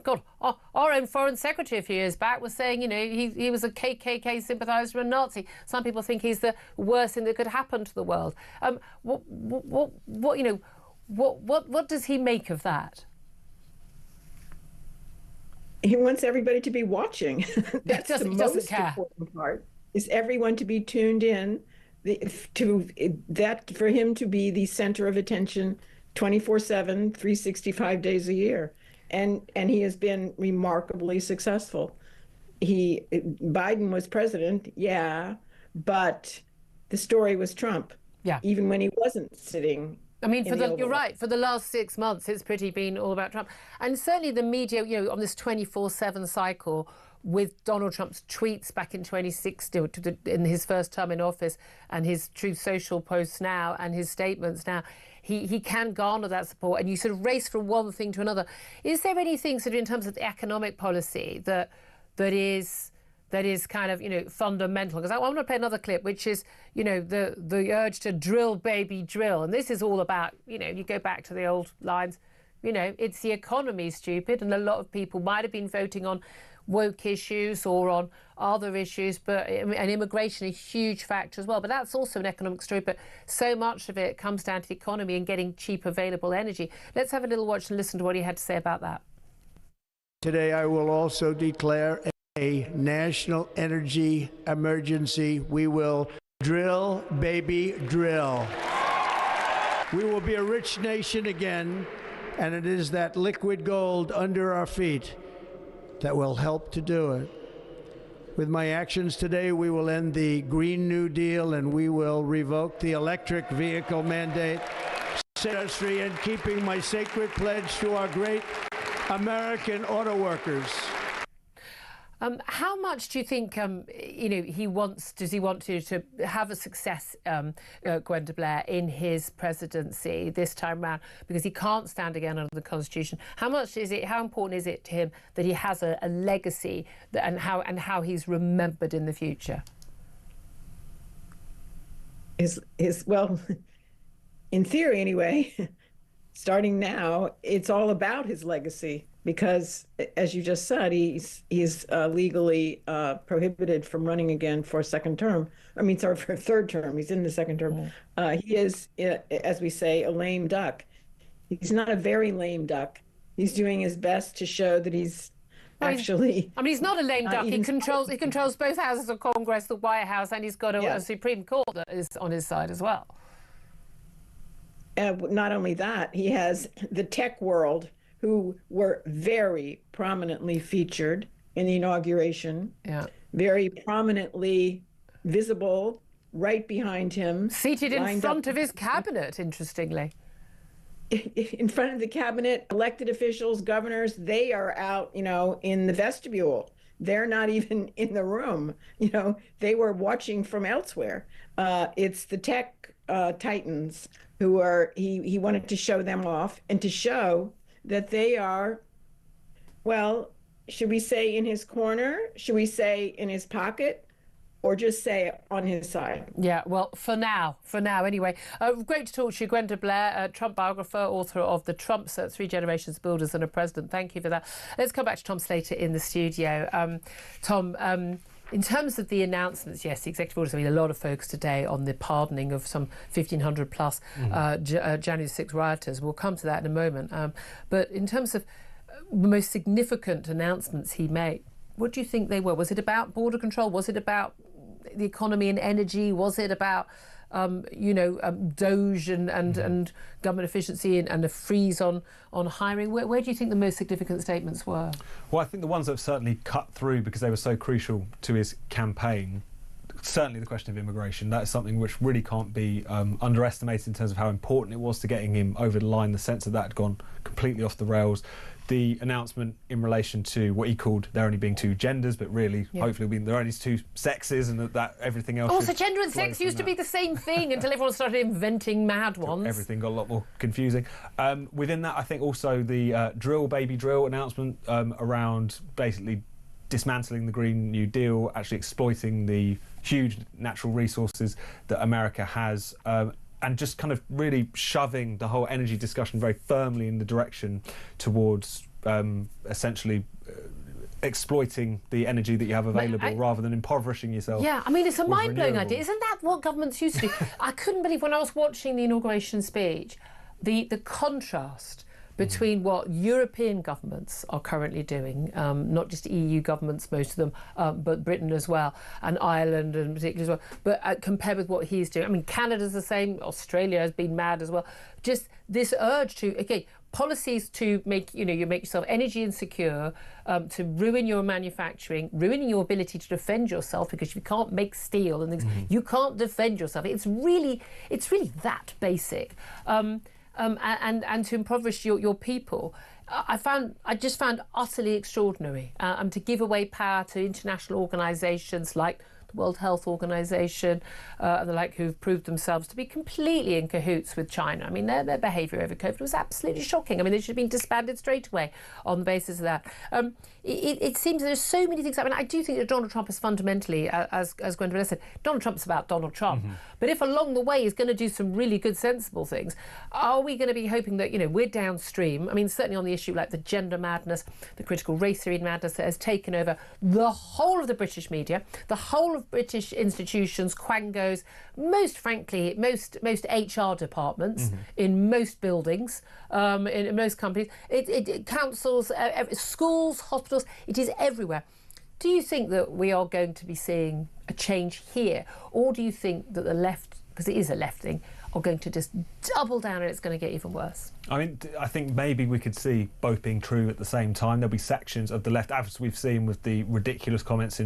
God, our own foreign secretary a few years back was saying, he was a KKK sympathiser and Nazi. Some people think he's the worst thing that could happen to the world. What does he make of that? He wants everybody to be watching. That's the most important part. Is everyone to be tuned in for him to be the center of attention 24/7, 365 days a year. And he has been remarkably successful. Biden was president, yeah, but the story was Trump. Yeah. Even when he wasn't sitting. You're right. For the last 6 months, it's pretty been all about Trump. And certainly the media, on this 24/7 cycle, with Donald Trump's tweets back in 2016, in his first term in office, and his Truth Social posts now, and his statements now, he can garner that support, and you sort of race from one thing to another. Is there anything sort of in terms of the economic policy that is kind of fundamental? Because I want to play another clip, which is the urge to drill, baby, drill, and this is all about you go back to the old lines, it's the economy, stupid, and a lot of people might have been voting on woke issues or on other issues, and immigration a huge factor as well. But that's also an economic story. But so much of it comes down to the economy and getting cheap, available energy. Let's have a little watch and listen to what he had to say about that. Today, I will also declare a national energy emergency. We will drill, baby, drill. We will be a rich nation again, and it is that liquid gold under our feet that will help to do it. With my actions today, we will end the Green New Deal and we will revoke the electric vehicle mandate industry, and keeping my sacred pledge to our great American auto workers. How much do you think does he want to have a success, Gwenda Blair, in his presidency this time round, because he can't stand again under the Constitution? How important is it to him that he has a legacy and how he's remembered in the future? Well, in theory anyway, starting now, it's all about his legacy. Because, as you just said, he's legally prohibited from running again for a second term. For a third term. He's in the second term. He is, as we say, a lame duck. He's not a very lame duck. He's doing his best to show that he's actually. He's not a lame duck. He controls both houses of Congress, the White House, and he's got a Supreme Court that is on his side as well. Not only that, he has the tech world, who were very prominently featured in the inauguration, very prominently visible right behind him. Seated in front of his cabinet, interestingly. In front of the cabinet, elected officials, governors, they are out, in the vestibule. They're not even in the room. They were watching from elsewhere. It's the tech titans who he wanted to show them off and to show that they are, well, should we say in his corner? Should we say in his pocket? Or just say on his side? Yeah, well, for now anyway. Great to talk to you, Gwenda Blair, Trump biographer, author of The Trumps, 3 Generations Builders and a President. Thank you for that. Let's come back to Tom Slater in the studio. Tom, in terms of the announcements, yes, the executive orders, a lot of focus today on the pardoning of some 1,500 plus January 6 rioters. We'll come to that in a moment. But in terms of the most significant announcements he made, what do you think they were? Was it about border control? Was it about the economy and energy? Was it about, DOGE and government efficiency and a freeze on hiring? Where do you think the most significant statements were? Well, I think the ones that have certainly cut through because they were so crucial to his campaign, certainly the question of immigration. That's something which really can't be underestimated in terms of how important it was to getting him over the line. The sense that had gone completely off the rails. the announcement in relation to what he called there only being two genders, but really, hopefully, there are only two sexes, and that everything else. Also, gender and sex used to be the same thing until everyone started inventing mad ones. Everything got a lot more confusing. Within that, I think also the baby drill announcement around basically dismantling the Green New Deal, actually exploiting the huge natural resources that America has. And just kind of really shoving the whole energy discussion very firmly in the direction towards essentially exploiting the energy that you have available rather than impoverishing yourself. Yeah, I mean, it's a mind-blowing idea. Isn't that what governments used to do? I couldn't believe when I was watching the inauguration speech, the contrast between what European governments are currently doing, not just EU governments, most of them, but Britain as well, and Ireland in particular as well, but compared with what he's doing. I mean, Canada's the same, Australia has been mad as well. Just this urge to, policies to make, you make yourself energy insecure, to ruin your manufacturing, ruining your ability to defend yourself, because if you can't make steel and things, you can't defend yourself. It's really that basic. And to impoverish your people, I just found utterly extraordinary. To give away power to international organisations like the World Health Organization and the like, who've proved themselves to be completely in cahoots with China. I mean, their behaviour over COVID was absolutely shocking. I mean, they should have been disbanded straight away on the basis of that. It seems there's so many things. I mean, I do think that Donald Trump is fundamentally, as Gwendolyn said, Donald Trump's about Donald Trump. But if along the way he's going to do some really good, sensible things, are we going to be hoping that, we're downstream? I mean, certainly on the issue like the gender madness, the critical race theory madness that has taken over the whole of the British media, the whole of British institutions, quangos, most frankly, most HR departments in most buildings, in most companies, it councils, schools, hospitals, it is everywhere. Do you think that we are going to be seeing a change here, or do you think that the left, because it is a left thing, are going to just double down and it's going to get even worse? I mean, I think maybe we could see both being true at the same time. There'll be sections of the left, as we've seen with the ridiculous comments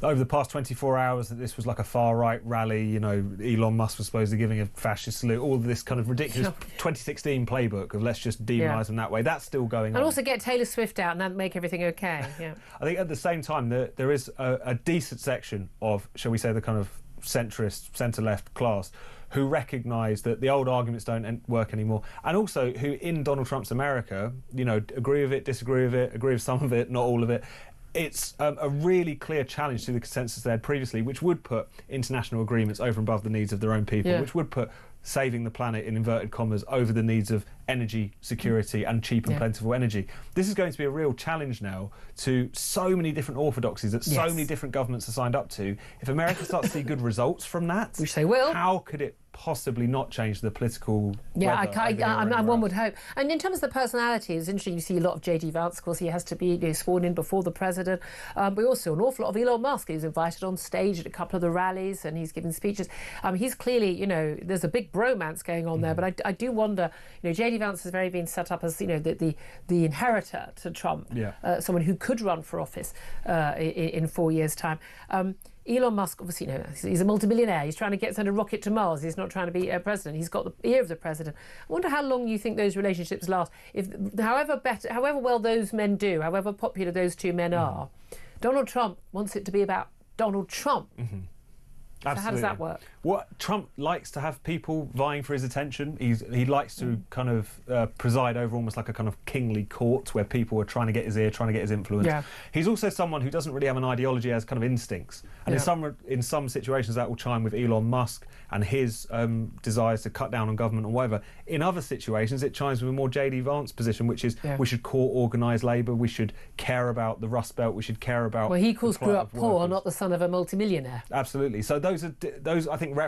over the past 24 hours that this was like a far-right rally, Elon Musk was supposedly giving a fascist salute, all of this kind of ridiculous 2016 playbook of let's just demonise them that way. That's still going on. And also get Taylor Swift out and then make everything okay. Yeah. I think at the same time there is a decent section of, shall we say, the kind of centrist, centre-left class who recognise that the old arguments don't work anymore, and also who, in Donald Trump's America, agree with it, disagree with it, agree with some of it, not all of it. It's a really clear challenge to the consensus they had previously, which would put international agreements over and above the needs of their own people, which would put saving the planet, in inverted commas, over the needs of energy security and cheap and plentiful energy. This is going to be a real challenge now to so many different orthodoxies that so many different governments are signed up to. If America starts to see good results from that, which they will, how could it possibly not change the political one would hope. And in terms of the personality, it's interesting, you see a lot of J.D. Vance, of course, he has to be sworn in before the president, but also an awful lot of Elon Musk. He's invited on stage at a couple of the rallies and he's giving speeches. He's clearly, there's a big bromance going on there, but I do wonder, J.D. Vance has very been set up as, the inheritor to Trump, someone who could run for office in 4 years' time. Elon Musk, obviously, he's a multimillionaire. He's trying to send a rocket to Mars. He's not trying to be a president. He's got the ear of the president. I wonder how long you think those relationships last. However well those men do, however popular those two men are, Donald Trump wants it to be about Donald Trump. So how does that work? Trump likes to have people vying for his attention. He likes to kind of preside over almost like a kind of kingly court where people are trying to get his ear, trying to get his influence. Yeah. He's also someone who doesn't really have an ideology, as kind of instincts. And in some situations that will chime with Elon Musk and his desires to cut down on government or whatever. In other situations, it chimes with a more J.D. Vance position, which is we should court organised labour, we should care about the Rust Belt, we should care about... Well, he calls grew up poor, not the son of a multimillionaire. Absolutely. So those I think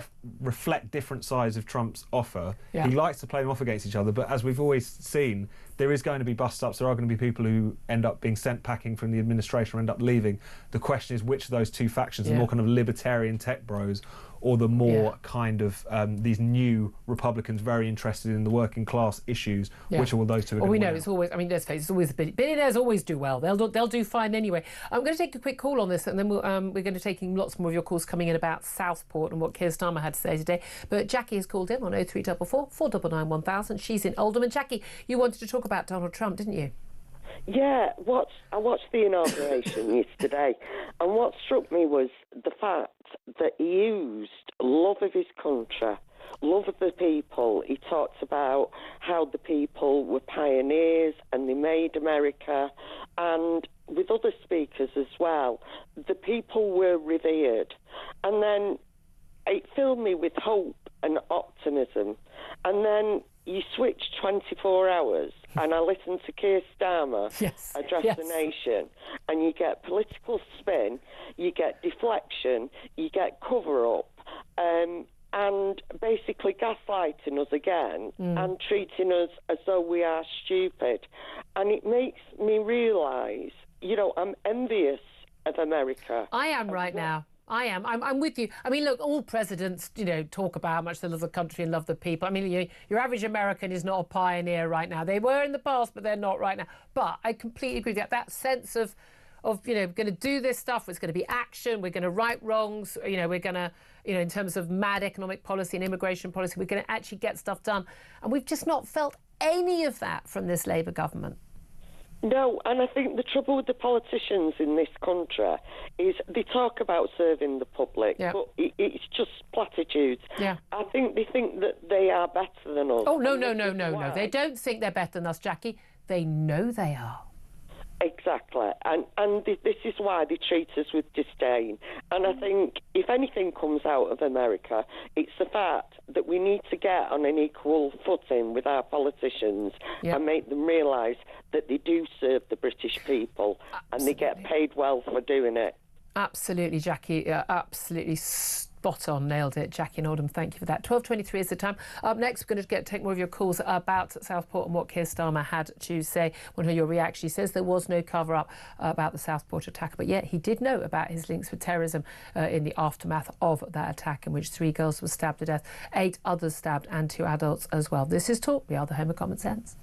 reflect different sides of Trump's offer. He likes to play them off against each other, but as we've always seen, there is going to be bust-ups. There are going to be people who end up being sent packing from the administration or end up leaving. The question is which of those two factions, the more kind of libertarian tech bros or the more kind of these new Republicans very interested in the working class issues, which are all those two are going to win out. It's always, let's face it, it's always billionaires always do well. They'll do fine anyway. I'm going to take a quick call on this, and then we're going to take lots more of your calls coming in about Southport and what Keir Starmer had to say today. But Jackie has called in on 0344 499 1000. She's in Oldham. And Jackie, you wanted to talk about Donald Trump, didn't you? Yeah, I watched the inauguration yesterday, and what struck me was the fact that he used love of his country, love of the people. He talked about how the people were pioneers and they made America, and with other speakers as well, the people were revered. And then it filled me with hope and optimism. And then you switch 24 hours, and I listened to Keir Starmer address the nation, and you get political spin, you get deflection, you get cover-up, and basically gaslighting us again and treating us as though we are stupid. And it makes me realise, you know, I'm envious of America. I am right now. I am. I'm with you. I mean, look, all presidents, you know, talk about how much they love the country and love the people. I mean, your average American is not a pioneer right now. They were in the past, but they're not right now. But I completely agree with that. That sense of you know, going to do this stuff. It's going to be action. We're going to right wrongs. You know, we're going to, you know, in terms of mad economic policy and immigration policy, we're going to actually get stuff done. And we've just not felt any of that from this Labour government. No, and I think the trouble with the politicians in this country is they talk about serving the public, but it's just platitudes. Yeah. I think they think that they are better than us. Oh, no. They don't think they're better than us, Jackie. They know they are. Exactly, and this is why they treat us with disdain. And I think if anything comes out of America, it's the fact that we need to get on an equal footing with our politicians and make them realise that they do serve the British people and they get paid well for doing it. Absolutely, Jackie. Absolutely spot on. Nailed it. Jackie and Oldham, thank you for that. 12:23 is the time. Up next, we're going to take more of your calls about Southport and what Keir Starmer had to say. Want to hear your reaction. He says there was no cover-up about the Southport attack, but yet he did know about his links with terrorism in the aftermath of that attack, in which 3 girls were stabbed to death, 8 others stabbed, and 2 adults as well. This is Talk. We are the home of common sense.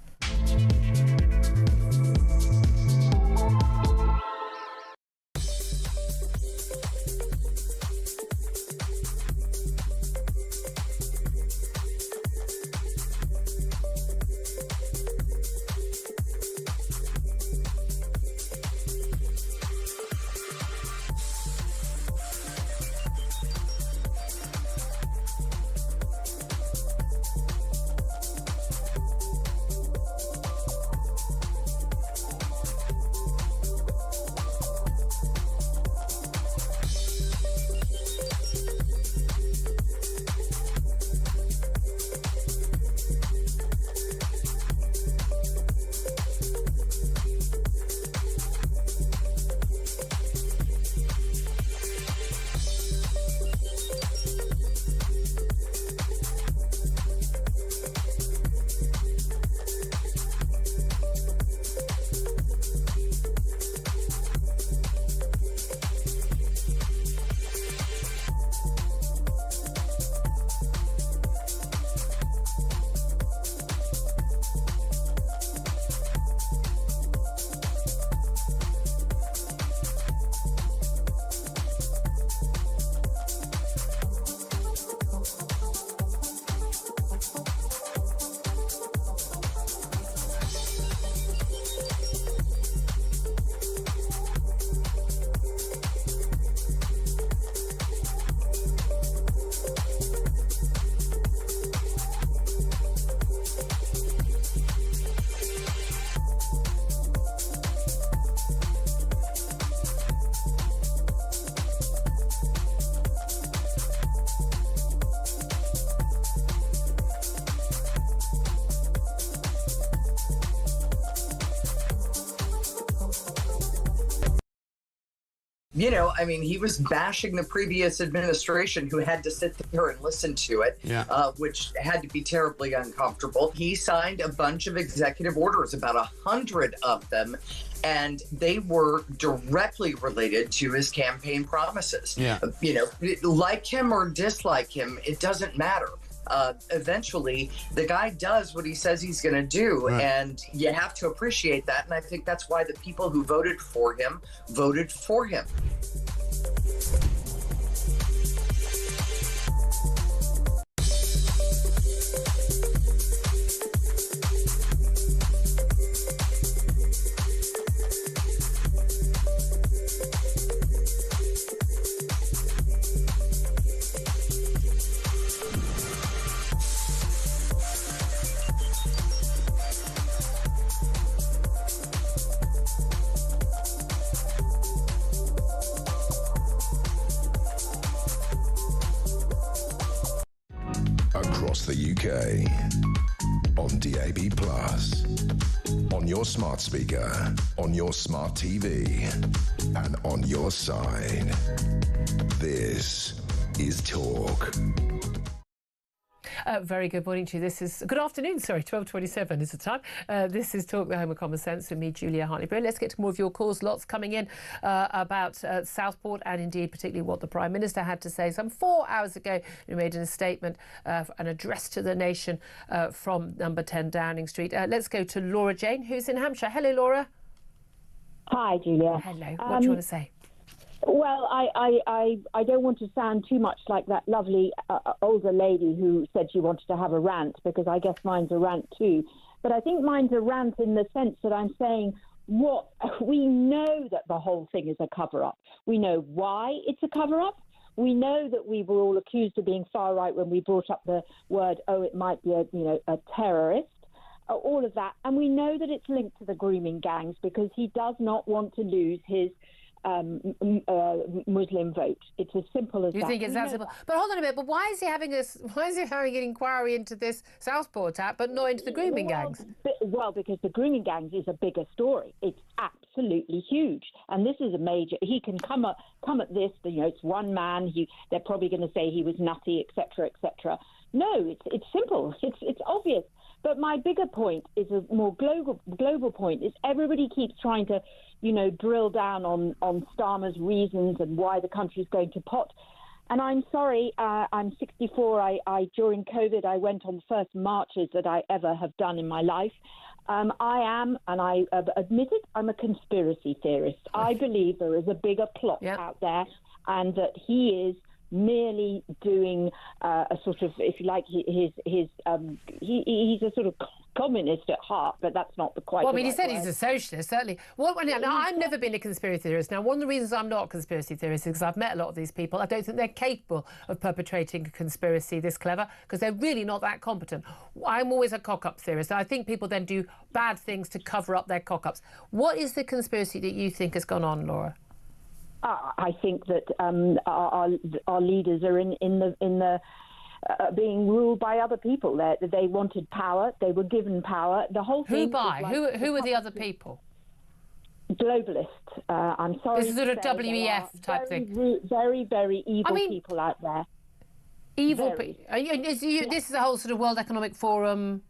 You know, I mean, he was bashing the previous administration who had to sit there and listen to it, which had to be terribly uncomfortable. He signed a bunch of executive orders, about 100 of them, and they were directly related to his campaign promises. Yeah. You know, like him or dislike him, it doesn't matter. Eventually, the guy does what he says he's going to do, and you have to appreciate that. And I think that's why the people who voted for him voted for him. across the UK. On DAB+, on your smart speaker, on your smart TV, and on your side. This is Talk. Very good morning to you. Good afternoon, sorry, 12:27 is the time. This is Talk, the Home of Common Sense, with me, Julia Hartley-Brewer. Let's get to more of your calls. Lots coming in about Southport, and indeed particularly what the Prime Minister had to say some 4 hours ago. He made a statement, an address to the nation from number 10 Downing Street. Let's go to Laura Jane, who's in Hampshire. Hello, Laura. Hi, Julia. Hello. What do you want to say? Well, I don't want to sound too much like that lovely older lady who said she wanted to have a rant, because I guess mine's a rant too. But I think mine's a rant in the sense that I'm saying we know that the whole thing is a cover-up. We know why it's a cover-up. We know that we were all accused of being far right when we brought up the word, it might be a terrorist. All of that. And we know that it's linked to the grooming gangs, because he does not want to lose his Muslim vote. It's as simple as that. You think it's that simple? But hold on a minute. But why is he having an inquiry into this Southport app, but not into the grooming gangs? Well, because the grooming gangs is a bigger story. It's absolutely huge, and this is a major. He can come at this. It's one man. They're probably going to say he was nutty, etc., etc. No, it's simple. It's obvious. But my bigger point is a more global point. Is everybody keeps trying to, drill down on Starmer's reasons and why the country's going to pot. And I'm sorry, I'm 64. During COVID, I went on the first marches that I ever have done in my life. I am, and I admit it, I'm a conspiracy theorist. I believe there is a bigger plot out there, and that he is merely doing a sort of, if you like, he's a sort of communist at heart, but that's not the quite. Well, I mean, he said he's a socialist, certainly. I've never been a conspiracy theorist. Now, one of the reasons I'm not a conspiracy theorist is because I've met a lot of these people. I don't think they're capable of perpetrating a conspiracy this clever, because they're really not that competent. I'm always a cock-up theorist. I think people then do bad things to cover up their cock-ups. What is the conspiracy that you think has gone on, Laura? I think that our leaders are in the being ruled by other people. They wanted power. They were given power. The whole thing. Who by? Who are the other people? Globalists. I'm sorry. This is sort of WEF type thing. Very, very evil people out there. Evil people. This is a whole sort of World Economic Forum.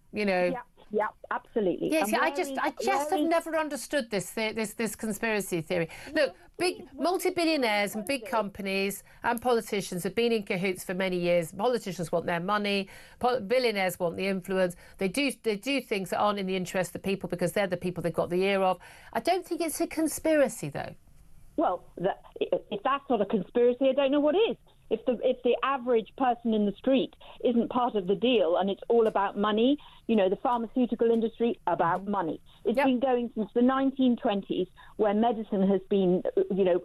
Yeah, absolutely. Yes, I just have never understood this conspiracy theory. Look, big multi-billionaires and big companies and politicians have been in cahoots for many years. Politicians want their money. Billionaires want the influence. They do things that aren't in the interest of the people, because they're the people they've got the ear of. I don't think it's a conspiracy, though. Well, if that's not a conspiracy, I don't know what is. If the average person in the street isn't part of the deal, and it's all about money, the pharmaceutical industry, about money. It's been going since the 1920s, where medicine has been,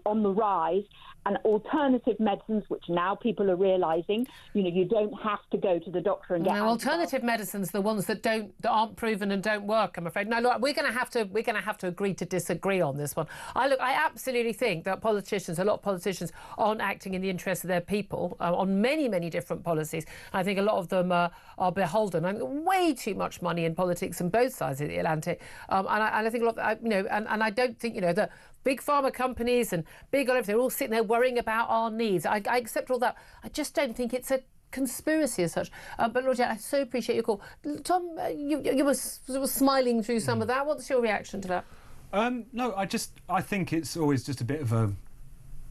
on the rise, and alternative medicines, which now people are realising, you don't have to go to the doctor and get. No, alternative medicines, the ones that aren't proven and don't work, I'm afraid. No, look, we're going to have to agree to disagree on this one. I absolutely think that a lot of politicians aren't acting in the interest of their people on many, many different policies. I think a lot of them are beholden. I mean, way too much money in politics on both sides of the Atlantic, and I think a lot of, and I don't think the big pharma companies and big Olive, they're all sitting there worrying about our needs. I accept all that. I just don't think it's a conspiracy as such. But Roger, I so appreciate your call. Tom, you were sort of smiling through some of that. What's your reaction to that? No, I think it's always just a bit of a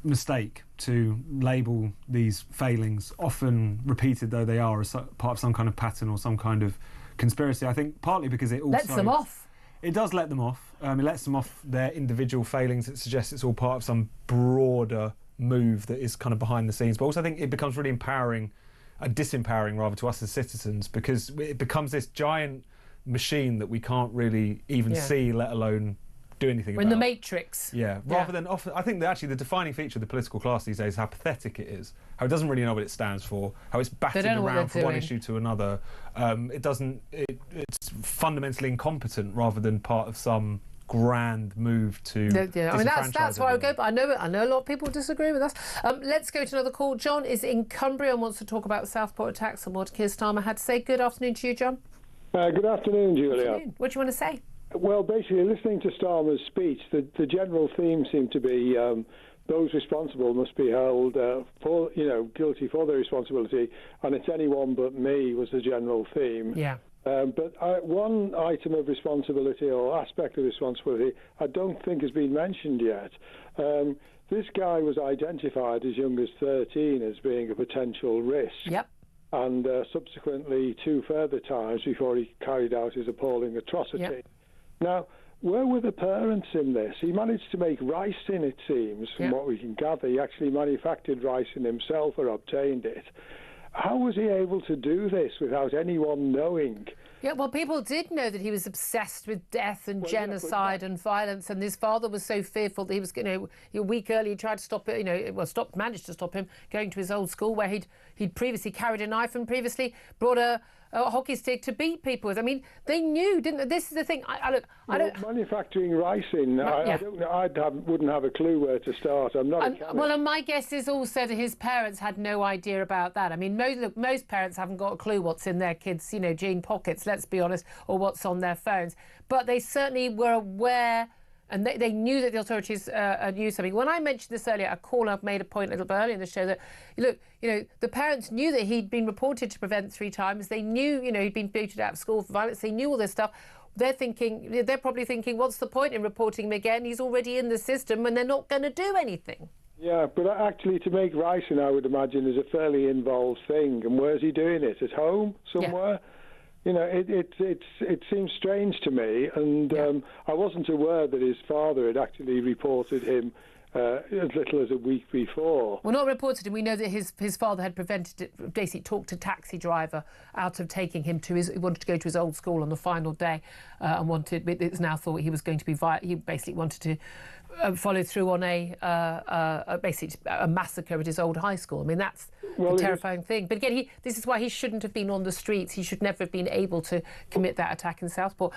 mistake to label these failings, often repeated though they are, as part of some kind of pattern or some kind of conspiracy. I think partly because it also lets them off. It does let them off. It lets them off their individual failings. It suggests it's all part of some broader move that is kind of behind the scenes. But also I think it becomes really empowering, disempowering rather, to us as citizens, because it becomes this giant machine that we can't really even see, let alone do anything about. In the Matrix. Rather than often, I think that actually the defining feature of the political class these days is how pathetic it is, how it doesn't really know what it stands for, how it's batting around from one issue to another. It's fundamentally incompetent rather than part of some grand move to. I mean, that's where I would go. But I know a lot of people disagree with us. Let's go to another call. John is in Cumbria and wants to talk about the Southport attacks and what Keir Starmer had to say. Good afternoon to you, John. Good afternoon, Julia. Good afternoon. What do you want to say? Well, basically, listening to Starmer's speech, the general theme seemed to be those responsible must be held guilty for their responsibility, and it's anyone but me was the general theme. Yeah. But one item of responsibility or aspect of responsibility I don't think has been mentioned yet. This guy was identified as young as 13 as being a potential risk. Yep. And subsequently 2 further times before he carried out his appalling atrocity. Yep. Now, where were the parents in this? He managed to make ricin, it seems, from what we can gather. He actually manufactured ricin himself or obtained it. How was he able to do this without anyone knowing? Yeah, well, people did know that he was obsessed with death and genocide and violence, and his father was so fearful that he was, a week early he tried to stop it, managed to stop him going to his old school where he'd previously carried a knife and previously brought a hockey stick to beat people with. I mean, they knew, didn't they? This is the thing. I don't. Manufacturing ricin, I don't know. Wouldn't have a clue where to start. I'm not a chemist. Well, and my guess is also that his parents had no idea about that. I mean, most parents haven't got a clue what's in their kids', jean pockets, let's be honest, or what's on their phones. But they certainly were aware. And they knew that the authorities knew something. When I mentioned this earlier, a caller made a point a little bit earlier in the show that, look, the parents knew that he'd been reported to Prevent 3 times. They knew, he'd been booted out of school for violence. They knew all this stuff. They're probably thinking, what's the point in reporting him again? He's already in the system and they're not going to do anything. Yeah, but actually to make ricin, I would imagine, is a fairly involved thing. And where's he doing it? At home somewhere? Yeah. It seems strange to me, and I wasn't aware that his father had actually reported him as little as a week before. Well, not reported him. We know that his father had basically talked a taxi driver out of taking him to he wanted to go to his old school on the final day, and it's now thought he was going to be he basically wanted to follow through on basically a massacre at his old high school. I mean, that's a terrifying thing. But again, this is why he shouldn't have been on the streets. He should never have been able to commit that attack in Southport.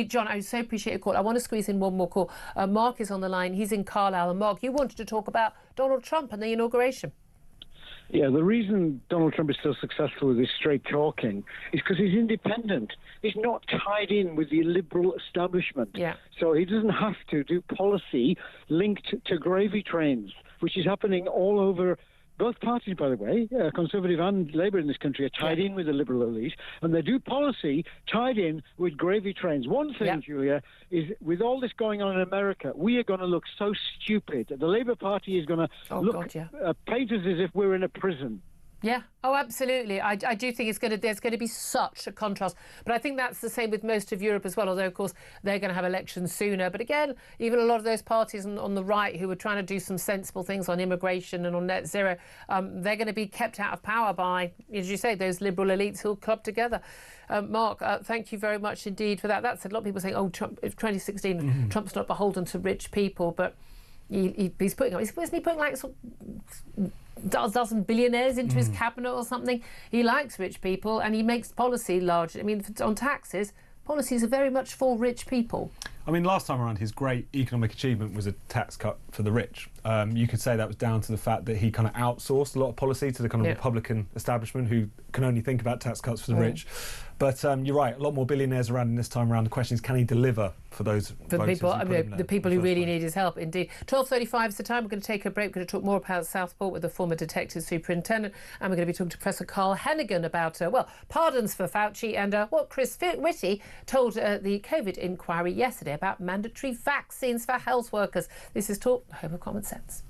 John, I so appreciate your call. I want to squeeze in one more call. Mark is on the line. He's in Carlisle. And Mark, you wanted to talk about Donald Trump and the inauguration. Yeah, the reason Donald Trump is so successful with his straight talking is because he's independent. He's not tied in with the liberal establishment. Yeah. So he doesn't have to do policy linked to gravy trains, which is happening all over. Both parties, by the way, Conservative and Labour in this country, are tied in with the Liberal elite, and they do policy tied in with gravy trains. One thing, Julia, is with all this going on in America, we are going to look so stupid. The Labour Party is going to paint us as if we're in a prison. Yeah. Oh, absolutely. I do think there's going to be such a contrast. But I think that's the same with most of Europe as well, although, of course, they're going to have elections sooner. But again, even a lot of those parties on the right who are trying to do some sensible things on immigration and on net zero, they're going to be kept out of power by, as you say, those liberal elites who'll club together. Mark, thank you very much indeed for that. That's a lot of people saying, oh, Trump, 2016, Trump's not beholden to rich people, but he's putting up, isn't he putting like a dozen billionaires into his cabinet or something? He likes rich people and he makes policy large. I mean, on taxes, policies are very much for rich people. I mean, last time around, his great economic achievement was a tax cut for the rich. You could say that was down to the fact that he kind of outsourced a lot of policy to the kind of Republican establishment who can only think about tax cuts for the rich. But you're right, a lot more billionaires around in this time around. The question is, can he deliver for those people? The people who really need his help, indeed. 12:35 is the time. We're going to take a break. We're going to talk more about Southport with the former detective superintendent, and we're going to be talking to Professor Carl Hennigan about, pardons for Fauci and what Chris Whitty told the COVID inquiry yesterday about mandatory vaccines for health workers. This is Talk, the home of common sense.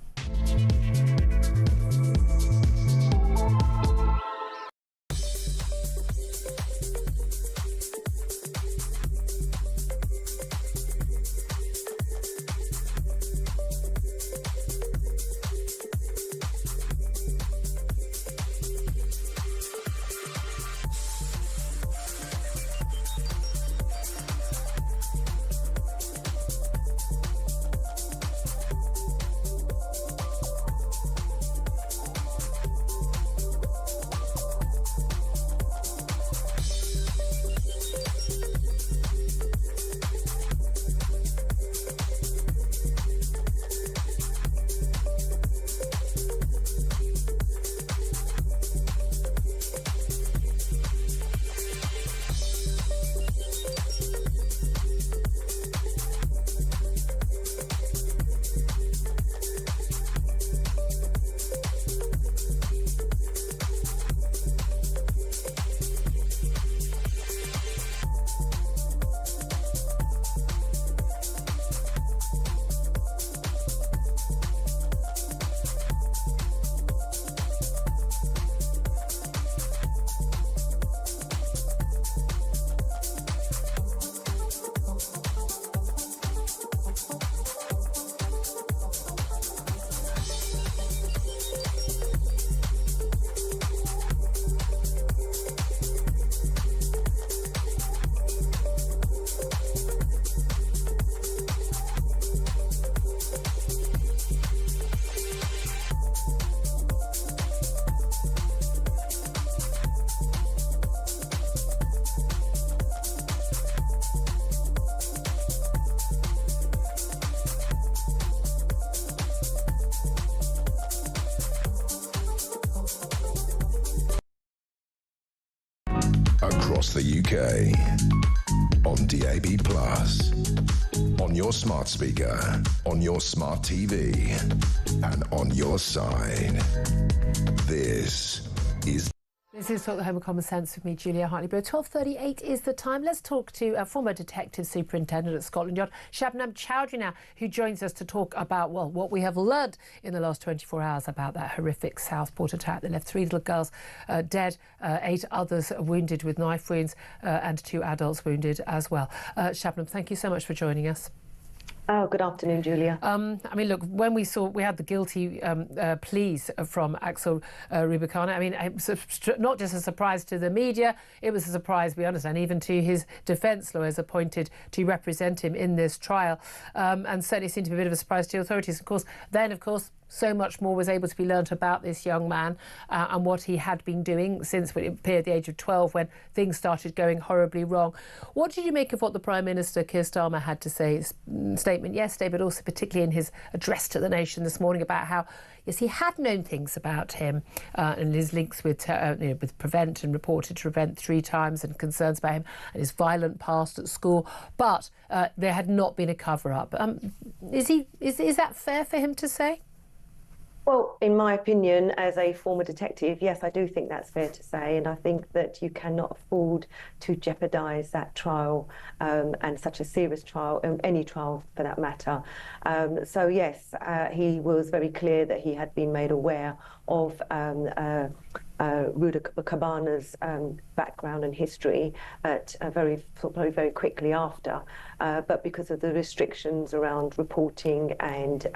across the UK. On DAB+, on your smart speaker, on your smart TV, and on your side. This is Talk the Home of Common Sense with me, Julia Hartley-Brewer. 12:38 is the time. Let's talk to a former detective superintendent at Scotland Yard, Shabnam Chowdhury now, who joins us to talk about, well, what we have learned in the last 24 hours about that horrific Southport attack that left 3 little girls dead, 8 others wounded with knife wounds, and 2 adults wounded as well. Shabnam, thank you so much for joining us. Oh, good afternoon, Julia. I mean, look, when we had the guilty pleas from Axel Rubicana, I mean, it was not just a surprise to the media, it was a surprise, to be honest, and even to his defence lawyers appointed to represent him in this trial, and certainly seemed to be a bit of a surprise to the authorities. Of course, so much more was able to be learnt about this young man and what he had been doing since it appeared at the age of 12 when things started going horribly wrong. What did you make of what the Prime Minister, Keir Starmer, had to say, his statement yesterday, but also particularly in his address to the nation this morning about how, yes, he had known things about him and his links with Prevent and reported to Prevent 3 times and concerns about him and his violent past at school, but there had not been a cover-up. Is that fair for him to say? Well, in my opinion, as a former detective, yes, I do think that's fair to say, and I think that you cannot afford to jeopardise that trial and such a serious trial, any trial for that matter. So yes, he was very clear that he had been made aware of Rubicana's background and history very quickly after, but because of the restrictions around reporting and,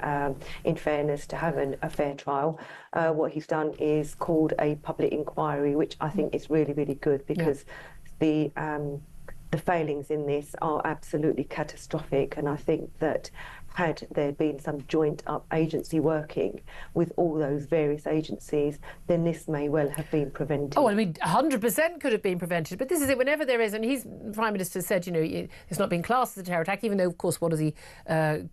in fairness, to have a fair trial, what he's done is called a public inquiry, which I think is really, really good because the failings in this are absolutely catastrophic, and I think that had there been some joint up agency working with all those various agencies, then this may well have been prevented. Oh, I mean, 100% could have been prevented. But this is it, whenever there is, and the Prime Minister said, it's not been classed as a terror attack, even though, of course, one of the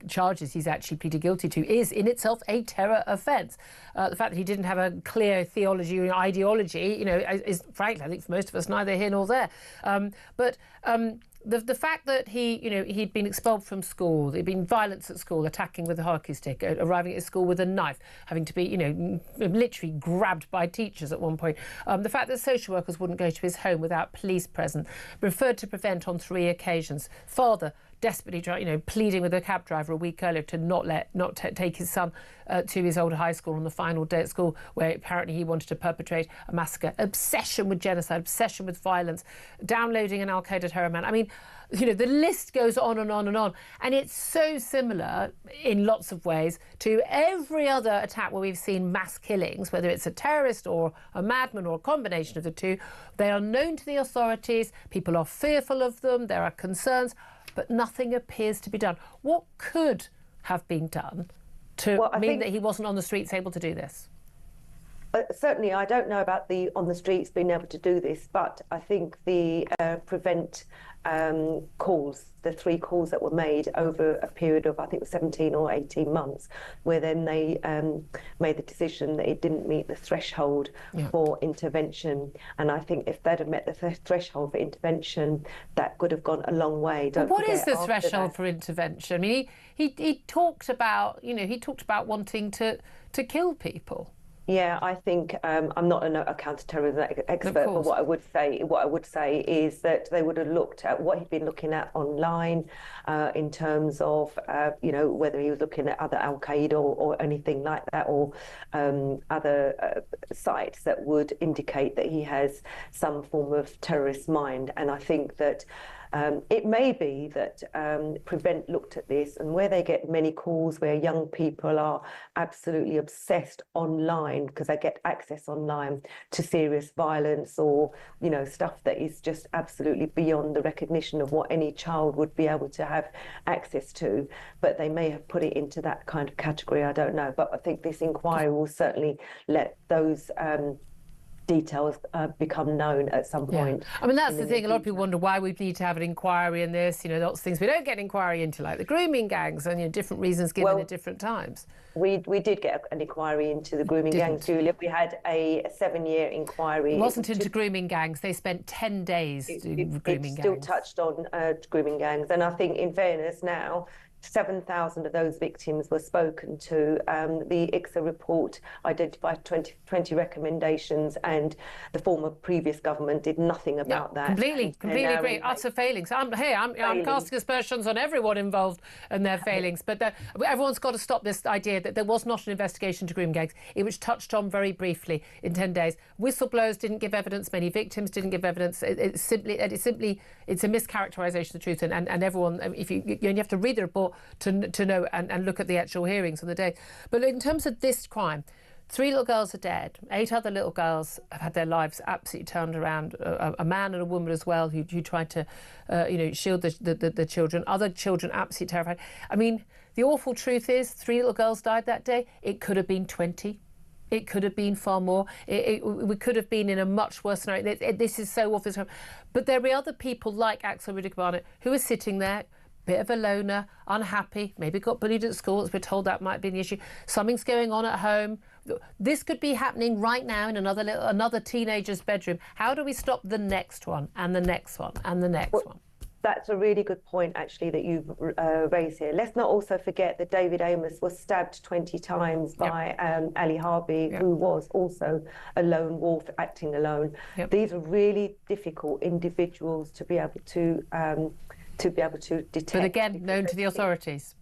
charges he's actually pleaded guilty to is in itself a terror offence. The fact that he didn't have a clear theology or ideology, is, frankly, I think for most of us, neither here nor there. The fact that he'd been expelled from school, there'd been violence at school, attacking with a hockey stick, arriving at school with a knife, having to be, literally grabbed by teachers at one point. The fact that social workers wouldn't go to his home without police present, referred to Prevent on 3 occasions. Father desperately pleading with a cab driver a week earlier to not take his son to his old high school on the final day at school, where apparently he wanted to perpetrate a massacre. Obsession with genocide, obsession with violence, downloading an Al-Qaeda terror man. I mean, the list goes on and on and on. And it's so similar in lots of ways to every other attack where we've seen mass killings, whether it's a terrorist or a madman or a combination of the two. They are known to the authorities, people are fearful of them, there are concerns, but nothing appears to be done. What could have been done to mean that he wasn't on the streets able to do this? Certainly, I don't know about the on the streets being able to do this, but I think the Prevent calls, the 3 calls that were made over a period of, I think, 17 or 18 months, where then they made the decision that it didn't meet the threshold for intervention. And I think if they'd have met the threshold for intervention, that could have gone a long way. What is the threshold for intervention? I mean, he talked about, wanting to kill people. Yeah, I think I'm not a counter-terrorism expert, but what I would say is that they would have looked at what he'd been looking at online, in terms of whether he was looking at other Al-Qaeda or anything like that, or other sites that would indicate that he has some form of terrorist mind. And I think that it may be that Prevent looked at this, and where they get many calls where young people are absolutely obsessed online because they get access online to serious violence or stuff that is just absolutely beyond the recognition of what any child would be able to have access to, but they may have put it into that kind of category. I don't know, but I think this inquiry will certainly let those details become known at some point. I mean, that's the thing. A lot of people wonder why we need to have an inquiry in this. You know, lots of things we don't get an inquiry into, like the grooming gangs, and different reasons given at different times. We did get an inquiry into the grooming gangs, Julia. We had a 7-year inquiry. It wasn't into grooming gangs. They spent 10 days doing grooming gangs. Still touched on grooming gangs, and I think, in fairness, now 7,000 of those victims were spoken to. The ICSA report identified 20 recommendations, and the former previous government did nothing about that. Completely agree. Utter failings. I'm casting aspersions on everyone involved and their failings, but everyone's got to stop this idea that there was not an investigation to grooming gangs. It was touched on very briefly in 10 days. Whistleblowers didn't give evidence. Many victims didn't give evidence. It's a mischaracterisation of the truth, and everyone, if you have to read the report to know and look at the actual hearings on the day. But in terms of this crime, 3 little girls are dead. 8 other little girls have had their lives absolutely turned around. A man and a woman as well who tried to, shield the children. Other children absolutely terrified. I mean, the awful truth is 3 little girls died that day. It could have been 20. It could have been far more. We could have been in a much worse scenario. This is so awful. But there are other people like Axel Rudiger who are sitting there, bit of a loner, unhappy, maybe got bullied at school, as we're told that might be the issue. Something's going on at home. This could be happening right now in another teenager's bedroom. How do we stop the next one and the next one and the next one? That's a really good point, actually, that you've raised here. Let's not also forget that David Amos was stabbed 20 times by Ali Harvey, who was also a lone wolf acting alone. These are really difficult individuals to be able to detect. But again, known to the authorities.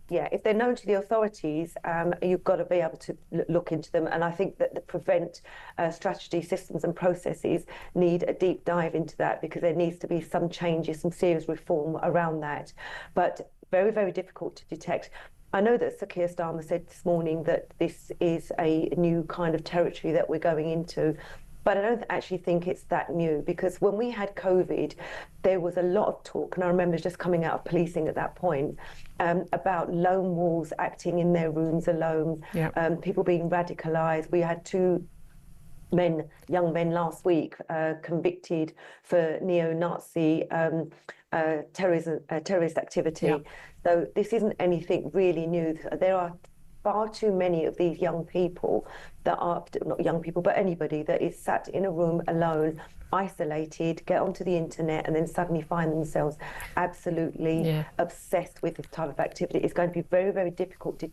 Yeah, if they're known to the authorities, you've got to be able to look into them. And I think that the prevent strategy, systems and processes need a deep dive into that, because there needs to be some changes, some serious reform around that. But very, very difficult to detect. I know that Sir Keir Starmer said this morning that this is a new kind of territory that we're going into. But I don't actually think it's that new, because when we had COVID, there was a lot of talk, and I remember just coming out of policing at that point, about lone wolves acting in their rooms alone, people being radicalised. We had 2 young men last week convicted for neo-Nazi terrorist activity. So this isn't anything really new. There are far too many of these young people that are, not young people, but anybody that is sat in a room alone, isolated, get onto the internet, and then suddenly find themselves absolutely obsessed with this type of activity. It's going to be very, very difficult to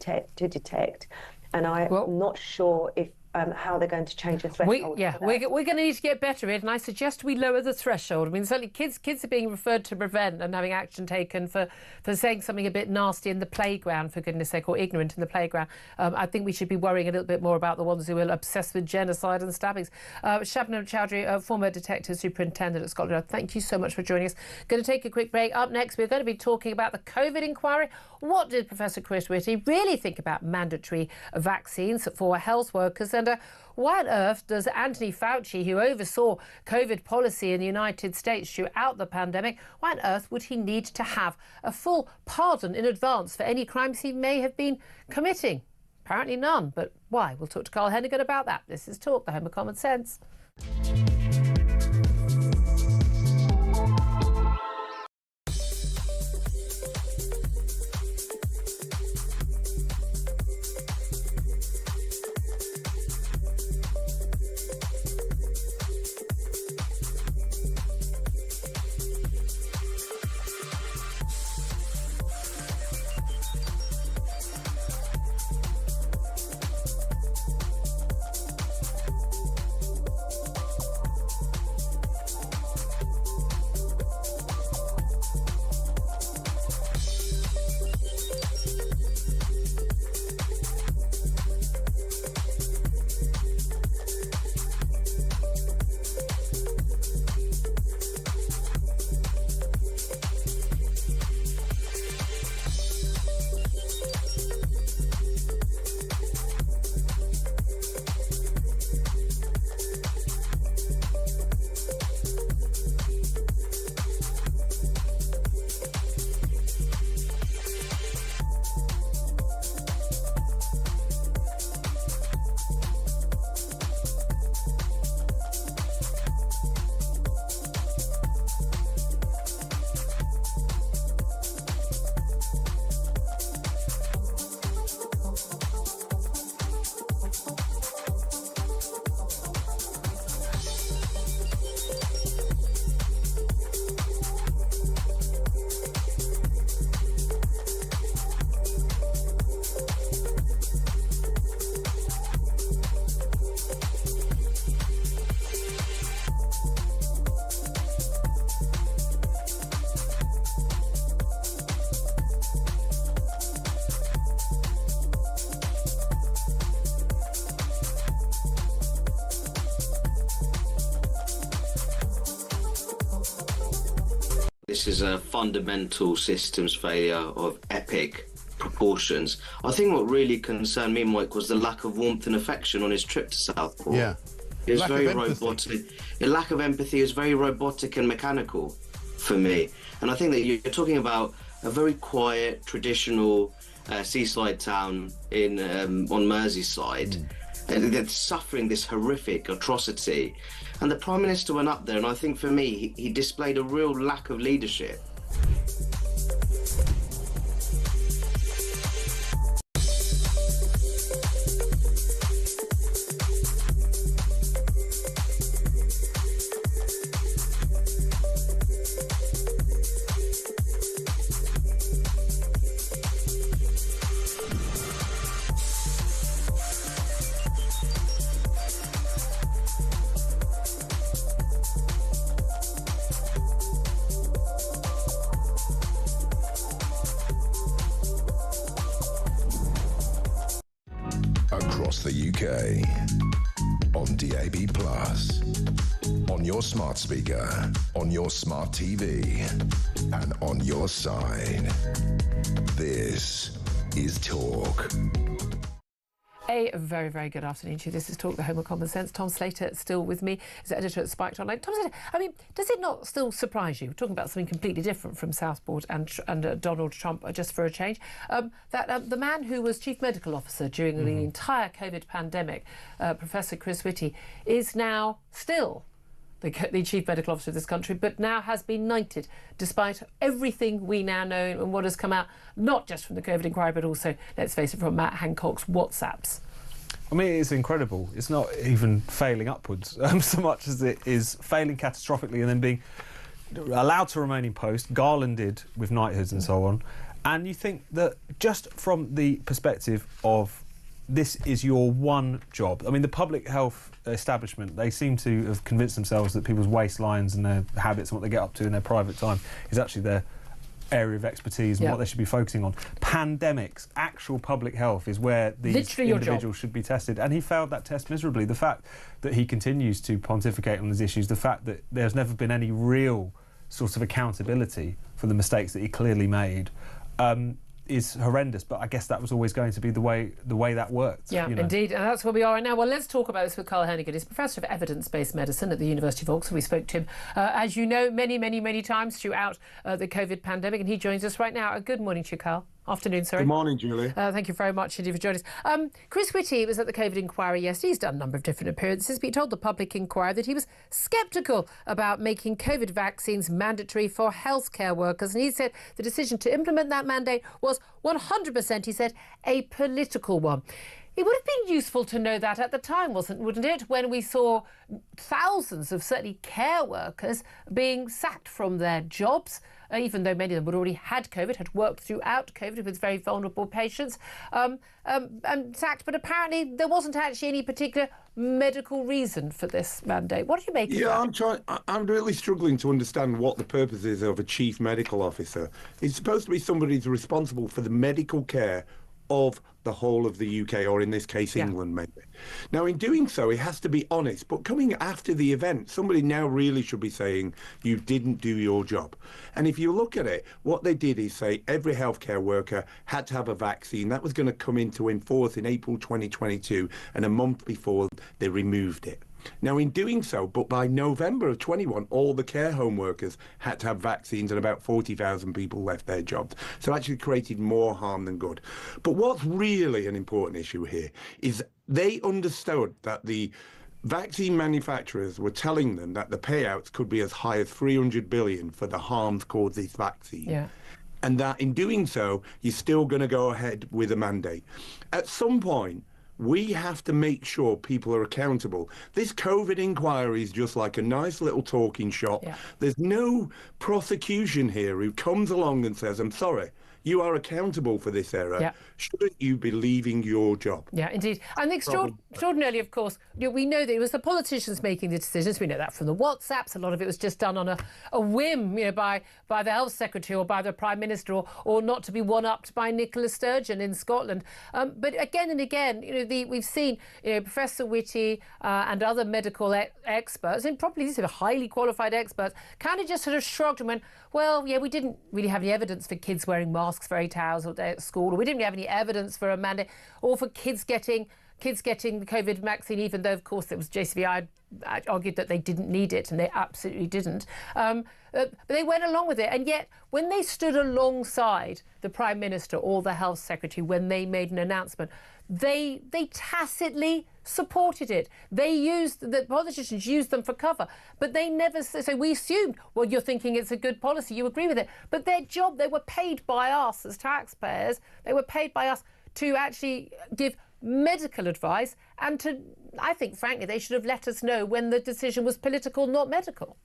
detect. And I'm not sure if how they're going to change the threshold. We're going to need to get better at it, and I suggest we lower the threshold. I mean, certainly kids are being referred to prevent and having action taken for saying something a bit nasty in the playground, for goodness sake, or ignorant in the playground. I think we should be worrying a little bit more about the ones who are obsessed with genocide and stabbings. Shabnam Chowdhury, former detective superintendent at Scotland Yard, thank you so much for joining us. Going to take a quick break. Up next, we're going to be talking about the COVID inquiry. What did Professor Chris Whitty really think about mandatory vaccines for health workers? And why on earth does Anthony Fauci, who oversaw COVID policy in the United States throughout the pandemic, why on earth would he need to have a full pardon in advance for any crimes he may have been committing? Apparently none, but why? We'll talk to Carl Hennigan about that. This is Talk, the home of common sense. this is a fundamental systems failure of epic proportions. I think what really concerned me, Mike, was the lack of warmth and affection on his trip to Southport. Yeah. It was very robotic. A lack of empathy is very robotic and mechanical for me. And I think that you're talking about a very quiet, traditional seaside town in on Merseyside. And they're suffering this horrific atrocity. And the Prime Minister went up there, and I think for me, he displayed a real lack of leadership. Across the UK, on DAB+, on your smart speaker, on your smart TV, and on your side. This is Talk. A very, very good afternoon to you. This is Talk, the home of common sense. Tom Slater still with me, is editor at Spiked Online. Tom Slater, I mean, does it not still surprise you, talking about something completely different from Southport and Donald Trump, just for a change, that the man who was chief medical officer during the entire COVID pandemic, Professor Chris Whitty, is now still the chief medical officer of this country, but now has been knighted, despite everything we now know and what has come out, not just from the COVID inquiry, but also, let's face it, from Matt Hancock's WhatsApps. I mean, it's incredible. It's not even failing upwards so much as it is failing catastrophically and then being allowed to remain in post, garlanded with knighthoods and so on. And you think that just from the perspective of this is your one job. I mean, the public health establishment, they seem to have convinced themselves that people's waistlines and their habits and what they get up to in their private time is actually their area of expertise and what they should be focusing on. Pandemics, actual public health is where these individuals should be tested. And he failed that test miserably. The fact that he continues to pontificate on these issues, the fact that there's never been any real sort of accountability for the mistakes that he clearly made, is horrendous, but I guess that was always going to be the way that worked. Yeah, indeed, and that's where we are right now. Well, let's talk about this with Carl Hennigan. He's Professor of Evidence-Based Medicine at the University of Oxford. We spoke to him, as you know, many times throughout the COVID pandemic, and he joins us right now. Good morning to you, Carl. Afternoon, sorry. Good morning, Julie. Thank you very much indeed for joining us. Chris Whitty was at the COVID inquiry yesterday. He's done a number of different appearances, but he told the public inquiry that he was sceptical about making COVID vaccines mandatory for healthcare workers. And he said the decision to implement that mandate was 100%, he said, a political one. It would have been useful to know that at the time, wouldn't it, when we saw thousands of certainly care workers being sacked from their jobs, even though many of them had already had COVID, had worked throughout COVID with very vulnerable patients, and sacked. But apparently there wasn't actually any particular medical reason for this mandate. What do you make of that? I'm really struggling to understand what the purpose is of a chief medical officer. It's supposed to be somebody who's responsible for the medical care of the whole of the UK, or in this case, England, maybe. Now, in doing so, he has to be honest, but coming after the event, somebody now really should be saying, you didn't do your job. And if you look at it, what they did is say every healthcare worker had to have a vaccine. That was going to come into enforce in April 2022, and a month before, they removed it. Now, in doing so, but by November of 21, all the care home workers had to have vaccines and about 40,000 people left their jobs. So actually created more harm than good. But what's really an important issue here is they understood that the vaccine manufacturers were telling them that the payouts could be as high as 300 billion for the harms caused this vaccine. Yeah. And that in doing so, you're still going to go ahead with a mandate. At some point, we have to make sure people are accountable. This COVID inquiry is just like a nice little talking shop. Yeah. There's no prosecution here who comes along and says, I'm sorry, you are accountable for this error. Shouldn't you be leaving your job? Yeah, indeed. And extraordinarily, of course, we know that it was the politicians making the decisions. We know that from the WhatsApps. A lot of it was just done on a whim, by the Health Secretary or by the Prime Minister, or not to be one-upped by Nicola Sturgeon in Scotland. But again and again, we've seen Professor Whitty and other medical experts, and probably these are highly qualified experts, kind of just sort of shrugged and went, well, yeah, we didn't really have any evidence for kids wearing masks for 8 hours all day at school, or we didn't have any evidence for a mandate, or for kids getting the COVID vaccine, even though, of course, it was JCVI argued that they didn't need it, and they absolutely didn't. But they went along with it. And yet, when they stood alongside the Prime Minister or the Health Secretary, when they made an announcement, they tacitly supported it. The politicians used them for cover, but they never. So we assumed, well, you're thinking it's a good policy, you agree with it. But their job, they were paid by us as taxpayers. They were paid by us to actually give medical advice, and I think, frankly, they should have let us know when the decision was political, not medical.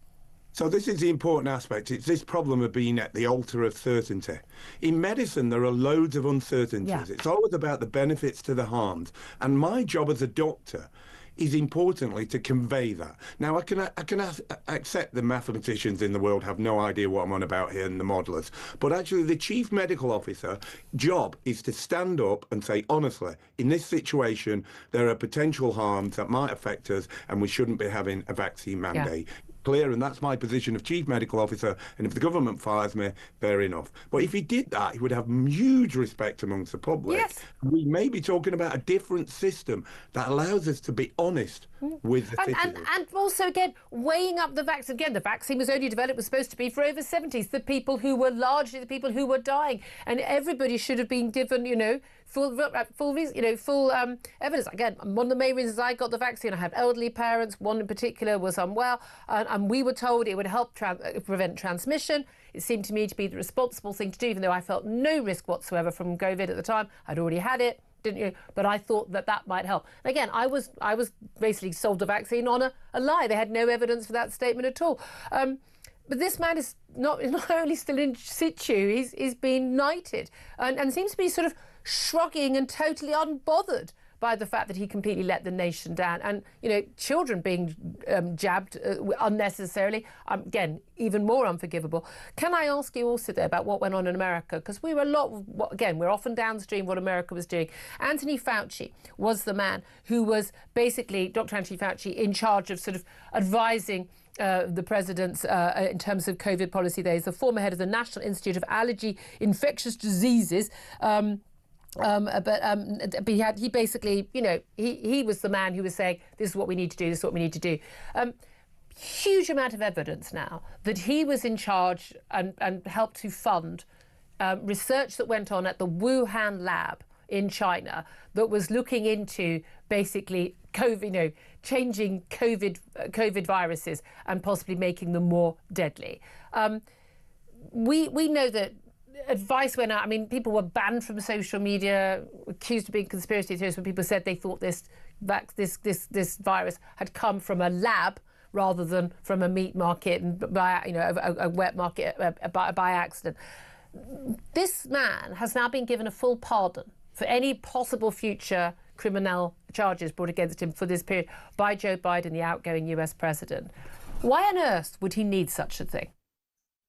So this is the important aspect. It's this problem of being at the altar of certainty. In medicine, there are loads of uncertainties. Yeah. It's always about the benefits to the harms. And my job as a doctor is importantly to convey that. Now, I can accept the mathematicians in the world have no idea what I'm on about here, and the modelers. But actually, the chief medical officer job is to stand up and say, honestly, in this situation, there are potential harms that might affect us, and we shouldn't be having a vaccine mandate. Yeah. Clear, and that's my position of chief medical officer, and if the government fires me, fair enough. But if he did that, he would have huge respect amongst the public. Yes. We may be talking about a different system that allows us to be honest with the citizens. And also, again, weighing up the vaccine. Again, the vaccine was only developed, was supposed to be for over 70s, the people who were largely the people who were dying. And everybody should have been given, full evidence. Again, one of the main reasons I got the vaccine, I have elderly parents, one in particular was unwell, and we were told it would help prevent transmission. It seemed to me to be the responsible thing to do, even though I felt no risk whatsoever from COVID at the time. I'd already had it, but I thought that might help. And again, I was basically sold the vaccine on a lie. They had no evidence for that statement at all. But this man is not only still in situ, he's been knighted, and seems to be sort of shrugging and totally unbothered by the fact that he completely let the nation down. And, children being jabbed unnecessarily, again, even more unforgivable. Can I ask you also there about what went on in America? Because we were we're often downstream what America was doing. Anthony Fauci was the man who was basically, Dr. Anthony Fauci, in charge of sort of advising the president's in terms of COVID policy. There is the former head of the National Institute of Allergy Infectious Diseases. But he basically, he was the man who was saying, this is what we need to do, this is what we need to do. Huge amount of evidence now that he was in charge and helped to fund research that went on at the Wuhan lab in China that was looking into basically COVID, changing COVID viruses and possibly making them more deadly. We know that advice went out. I mean, people were banned from social media, accused of being conspiracy theorists, when people said they thought this virus had come from a lab rather than from a meat market and by a wet market by accident. This man has now been given a full pardon for any possible future criminal charges brought against him for this period by Joe Biden, the outgoing US president. Why on earth would he need such a thing?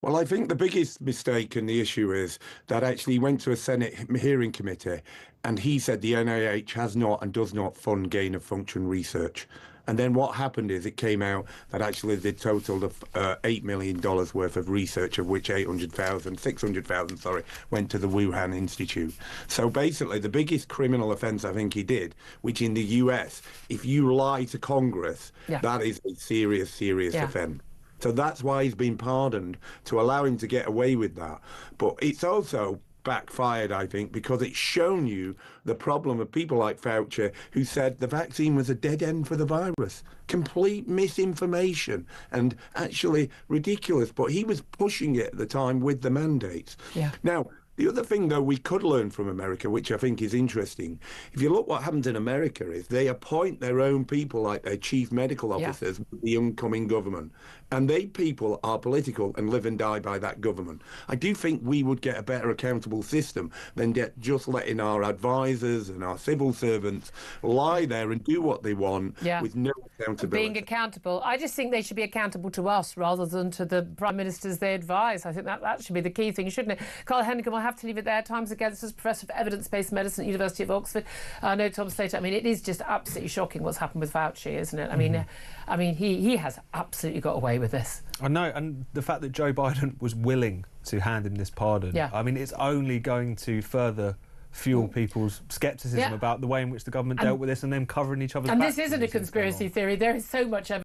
Well, I think the biggest mistake and the issue is that actually he went to a Senate hearing committee and he said the NIH has not and does not fund gain-of-function research. And then what happened is it came out that actually they totaled $8 million worth of research, of which 600,000, went to the Wuhan Institute. So basically, the biggest criminal offence I think he did, which in the US, if you lie to Congress, that is a serious offence. So that's why he's been pardoned, to allow him to get away with that. But it's also backfired, I think, because it's shown you the problem of people like Fauci, who said the vaccine was a dead end for the virus. Complete misinformation and actually ridiculous. But he was pushing it at the time with the mandates. Yeah. Now, The other thing, though, we could learn from America, which I think is interesting, if you look what happens in America is they appoint their own people, like their chief medical officers, with the incoming government. And they people are political and live and die by that government. I do think we would get a better accountable system than just letting our advisors and our civil servants lie there and do what they want with no accountability. Being accountable. I just think they should be accountable to us rather than to the Prime Ministers they advise. I think that should be the key thing, shouldn't it? Carl Hennigan, we'll have to leave it there. Times Against Us, Professor of Evidence-Based Medicine at the University of Oxford. I know Tom Slater. I mean, it is just absolutely shocking what's happened with Fauci, isn't it? I mean, he has absolutely got away with this. I know, and the fact that Joe Biden was willing to hand him this pardon, I mean, it's only going to further fuel people's scepticism about the way in which the government dealt with this and them covering each other's backs. And this isn't a conspiracy theory. There is so much evidence.